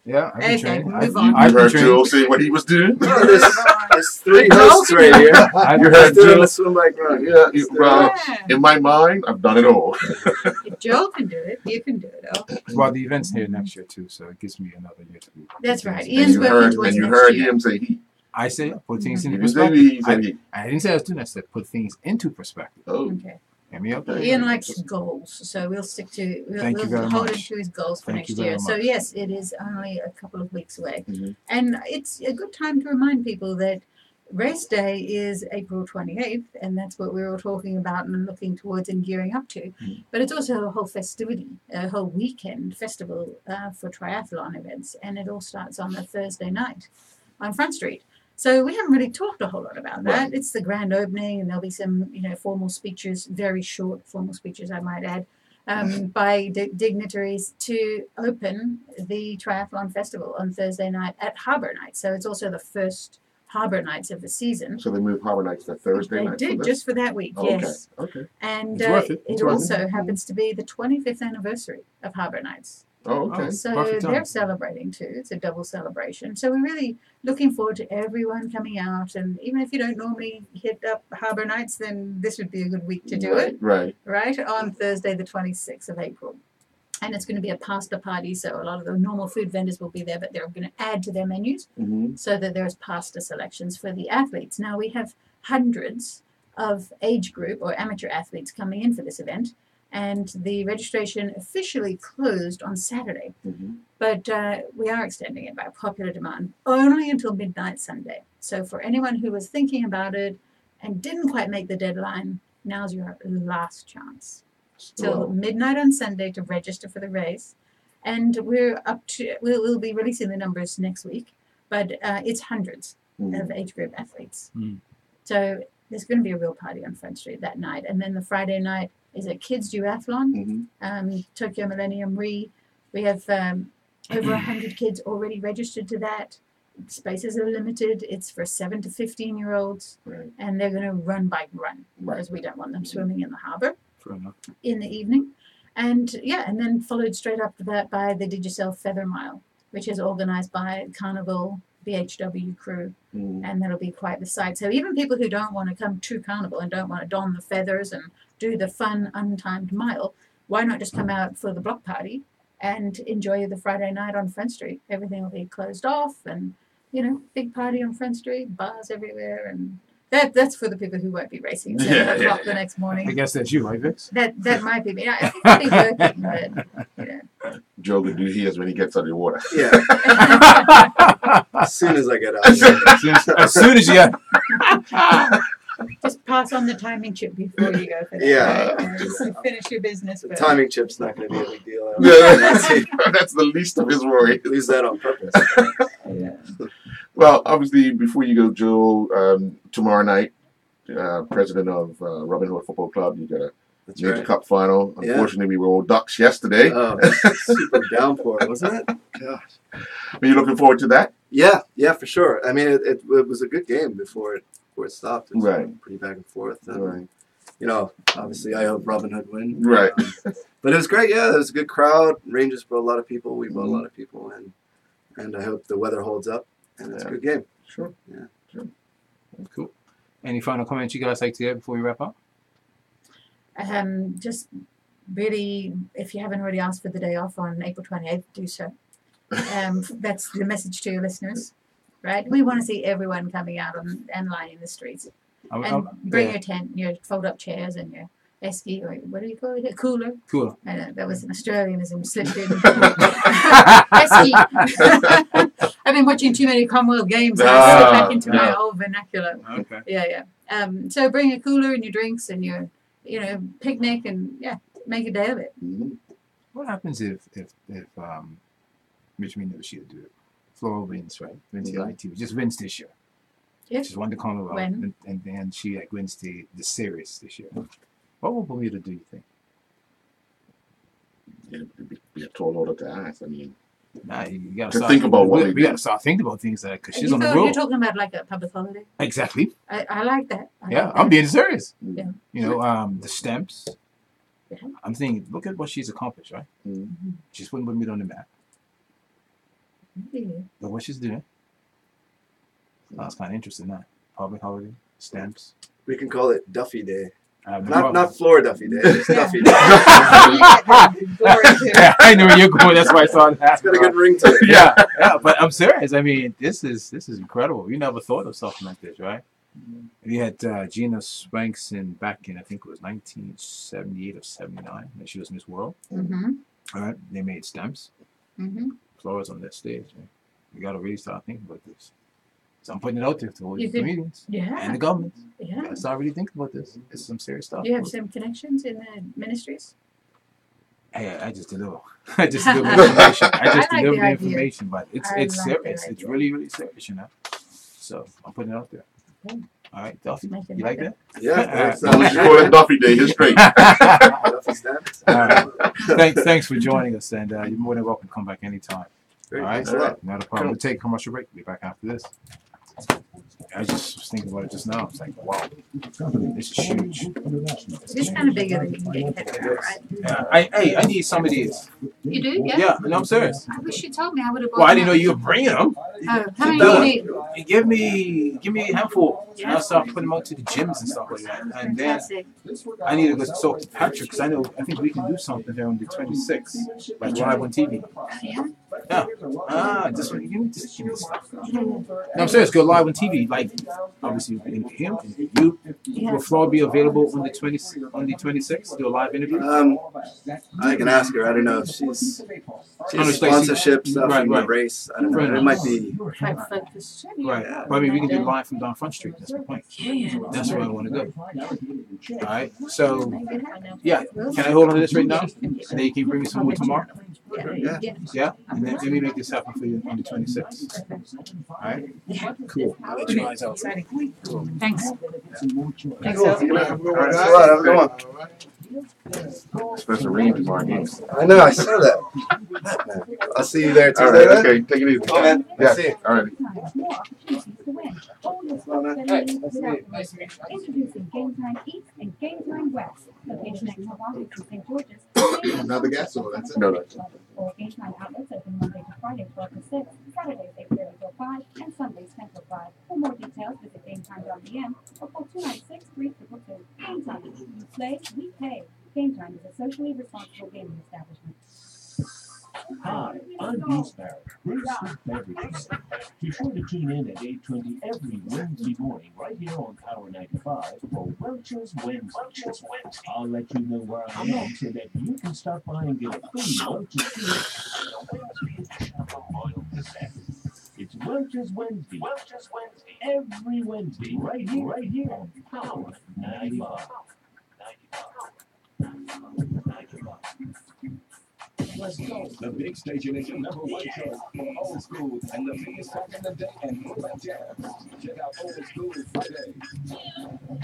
Yeah, I've been training. Move on. I heard Joel say what he was doing. There's 3 hosts right here. You heard doing Joel the swim bike run. In my mind, I've done it all. If Joel can do it, you can do it. Oh. Well, the event's here next year too, so it gives me another year to do. That's right. Ian's working towards next year. And you heard him say he. I say put things into You didn't say he, perspective. he said he. I didn't say I was doing that. I said put things into perspective. Oh. Okay. Hear me out. Ian likes goals, so we'll stick to we'll hold him to his goals for next year. So yes, it is only a couple of weeks away, and it's a good time to remind people that race day is April 28th, and that's what we were talking about and looking towards and gearing up to. But it's also a whole festivity, a whole weekend festival for triathlon events, and it all starts on the Thursday night on Front Street. So we haven't really talked a whole lot about that. Right. It's the grand opening, and there'll be some, formal speeches, very short formal speeches, I might add, by dignitaries to open the Triathlon Festival on Thursday night at Harbour Night. So it's also the first Harbour Nights of the season. So they moved Harbour Nights to Thursday night? They did, just for that week, yes. Okay. And it also happens to be the 25th anniversary of Harbour Nights. Oh, okay. So they're celebrating too. It's a double celebration. So we're really looking forward to everyone coming out. And even if you don't normally hit up Harbour Nights, then this would be a good week to do it. Right. Right, on Thursday, the 26th of April. And it's going to be a pasta party, so a lot of the normal food vendors will be there, but they're going to add to their menus so that there's pasta selections for the athletes. Now, we have hundreds of age group or amateur athletes coming in for this event. And the registration officially closed on Saturday. But we are extending it by popular demand only until midnight Sunday. So for anyone who was thinking about it and didn't quite make the deadline, now's your last chance. Till midnight on Sunday to register for the race. And we'll be releasing the numbers next week, but it's hundreds. of age group athletes. So there's going to be a real party on Front Street that night. And then the Friday night is a kids duathlon, Tokyo Millennium We have over 100 kids already registered to that. Spaces are limited. It's for 7 to 15-year-olds, and they're going to run, bike, run, because we don't want them swimming in the harbor in the evening. And and then followed straight after that by the Digicel Feather Mile, which is organized by Carnival BHW crew, and that'll be quite the sight. So even people who don't want to come to Carnival and don't want to don the feathers and do the fun, untimed mile, why not just come out for the block party and enjoy the Friday night on Front Street? Everything will be closed off, and big party on Front Street, bars everywhere, and that's for the people who won't be racing at 7 o'clock the next morning. I guess that's you, right, Vix? That might be me. I think I'll be working, but Joe will do his when he gets under the water. Yeah. As soon as I get out. As soon as you just pass on the timing chip before you go for that. Yeah. Right? Just finish your business. The timing chip's not going to be a big deal. That's the least of his worry. Use that on purpose. Well, obviously, before you go, Joe, tomorrow night, president of Robin Hood Football Club, you got a Major Cup final. Unfortunately, we were all Ducks yesterday. Oh, super downpour, wasn't it? Gosh. Are you looking forward to that? Yeah, for sure. I mean, it was a good game before it stopped. It was pretty back and forth. And, obviously, I hope Robin Hood win. Right. But it was great. Yeah, it was a good crowd. Rangers brought a lot of people. We brought a lot of people, and I hope the weather holds up. And it's a good game. Sure. Yeah. Sure. Cool. Any final comments you guys like to hear before we wrap up? Just really, if you haven't already asked for the day off on April 28th, do so. That's the message to your listeners, right? We want to see everyone coming out and lining the streets. And bring your tent, your fold-up chairs, and your esky, or what do you call it? A cooler. Cooler. I know, that was an Australianism slipped in. Esky. I've been watching too many Commonwealth games, and I slip back into my old vernacular. Okay. Yeah. So bring a cooler and your drinks and your, picnic, and make a day of it. What happens if Mitch Meany never should do it? Flora wins, right? Wins the ITV. Just wins this year. Yeah. Just won the Commonwealth, and then she wins the series this year. What will Bermuda do, you think? Be a tall order to ask. I mean, you gotta think about what we gotta start thinking about things because she's on the road. You're talking about like a public holiday. Exactly. I like that. I'm being serious. Yeah. The stamps. Yeah. I'm thinking, look at what she's accomplished, right? She's putting Bermuda on the map. But what she's doing, that's kind of interesting, huh? Public holiday, stamps. We can call it Duffy Day. Not Florida Duffy Day. It's Duffy Day. I knew where you're going. That's why I saw that. It's got a good ring to it. Yeah, but I'm serious. I mean, this is incredible. You never thought of something like this, right? We had Gina Swankson back in, I think it was 1978 or 79, when she was Miss World. All right, they made stamps. Flora's on that stage. Man. We got to really start thinking about this. So I'm putting it out there to all the comedians and the government. Yeah. Gotta start really thinking about this. This is some serious stuff. Do you have some connections in the ministries? Hey, I just deliver. I just deliver information. I just deliver the information, but it's serious. It's really, really serious, So I'm putting it out there. Okay. All right, Duffy, you like that? Yeah. Let's call it Duffy Day. It's great. Duffy stamps. All right. Thanks for joining us, and you're more than welcome to come back anytime. Great. All right, All right. not a problem. We'll take a commercial break. We'll be back after this. I just was thinking about it just now. It's like, wow, this is huge. It's kind of bigger than you can get your head around, right? Yeah. I need some of these. You do? Yeah? Yeah, no, I'm serious. I wish you told me. I would have bought Well, I didn't know them. you were bringing them. Oh, how many do you need? Give me a handful. And I'll start putting them out to the gyms and stuff like that. And then Fantastic. I need to go talk to Patrick because I think we can do something there on the 26th, like live on TV. Yeah? Yeah. Just give me this stuff. No, I'm serious. Go live on TV. Like obviously him and you. Will Flo be available on the 26th? Do a live interview? I can ask her. I don't know if she's she's sponsorship stuff in the race. I don't know. It might be. Right. But I mean, we can do live from down Front Street. That's the point. That's where I want to go. All right. So, yeah. Can I hold on to this right now? And then you can bring me some more tomorrow? Yeah. Yeah? And then let me make this happen for you on the 26th. All right? Cool. I'll let you guys out. Cool. Thanks. Thanks, Al. Have a good one. Supposed to rain tomorrow game. I know, I saw that. I'll see you there Tuesday. All right, okay, take it easy. Oh, man. Yeah, I'll see you. all right. Nice to meet you. Introducing Game Time East and Game Time West. Location next to Walgreens in St. George's. Another gas or that's it? No, that's it. All Game Time outlets open Monday to Friday 12 to 6, Saturdays 8:30 till 5, and Sundays 10 till 5. For more details, visit GameTime.em or call 296-3222. Game Time. You play, we pay. Game Time is a socially responsible gaming establishment. Hi, I'm Bruce Barrett, Bruce the Beverage Man. Be sure to tune in at 8:20 every Wednesday morning right here on Power 95 for Welch's Wednesday. I'll let you know where I am so that you can stop by and get a free Welch's tea. It's Welch's Wednesday. Every Wednesday right here on Power 95. Let's go. The big station is your #1 choice for old school and the biggest talk in the day and movement jams. Check out Old School Friday.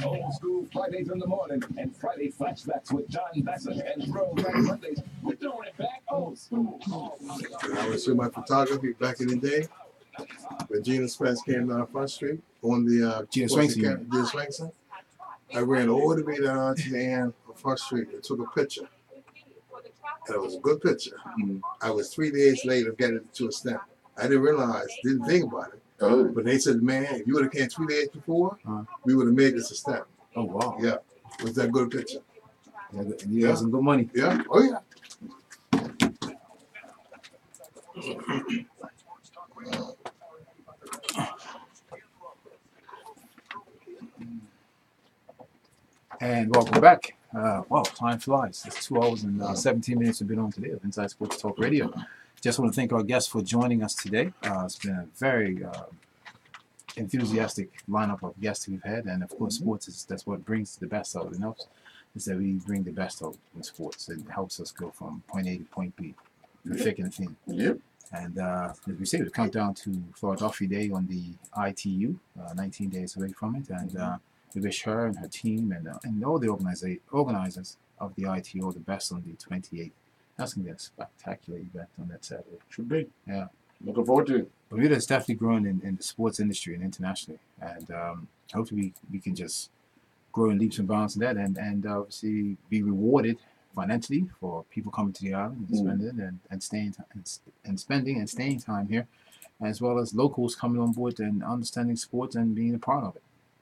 Old School Fridays in the morning and Friday flashbacks with John Bassett and Throwback Mondays. We're throwing it back old school. I was doing my photography back in the day when Gina Spence came down Front Street on the Gina Swankson. Gina Swankson. I ran all the way down to the end of Front Street and took a picture. And it was a good picture. I was 3 days late of getting it to a stamp. I didn't realize, didn't think about it. Oh. But they said, man, if you would have came 3 days before, we would have made this a stamp. Oh, wow. Yeah. Was that a good picture? You got some good money. Yeah. Oh, yeah. And welcome back. Wow, time flies. It's 2 hours and 17 minutes we've been on today of Inside Sports Talk Radio. Just want to thank our guests for joining us today. It's been a very enthusiastic lineup of guests we've had, and of course, sports that's what brings the best out of us. Is that we bring the best out in sports. It helps us go from point A to point B, the thick and thin. Yep. And as we say, we count down to Philadelphia Day on the ITU, 19 days away from it, and we wish her and her team and all the organizers of the ITU all the best on the 28th. That's going to be a spectacular event on that Saturday. Should be. Yeah. Looking forward to it. Bermuda is definitely growing in the sports industry and internationally. And hopefully we can just grow in leaps and bounds in that and obviously be rewarded financially for people coming to the island and spending and staying and spending and staying time here, as well as locals coming on board and understanding sports and being a part of it.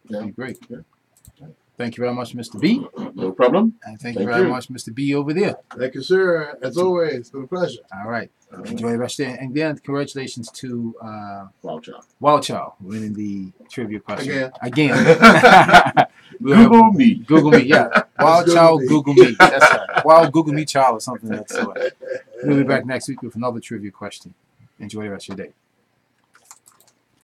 That'd be great. Yeah. Thank you very much, Mr. B. No problem. And thank you very much, Mr. B over there. Thank you, sir. As always, it's been a pleasure. All right. Enjoy the rest of the day. And then congratulations to Wild Child winning the trivia question. Again. Google me. Google me, yeah. Wild Child, Google me. That's right. Wild Google me child or something like that. We'll be back next week with another trivia question. Enjoy the rest of your day.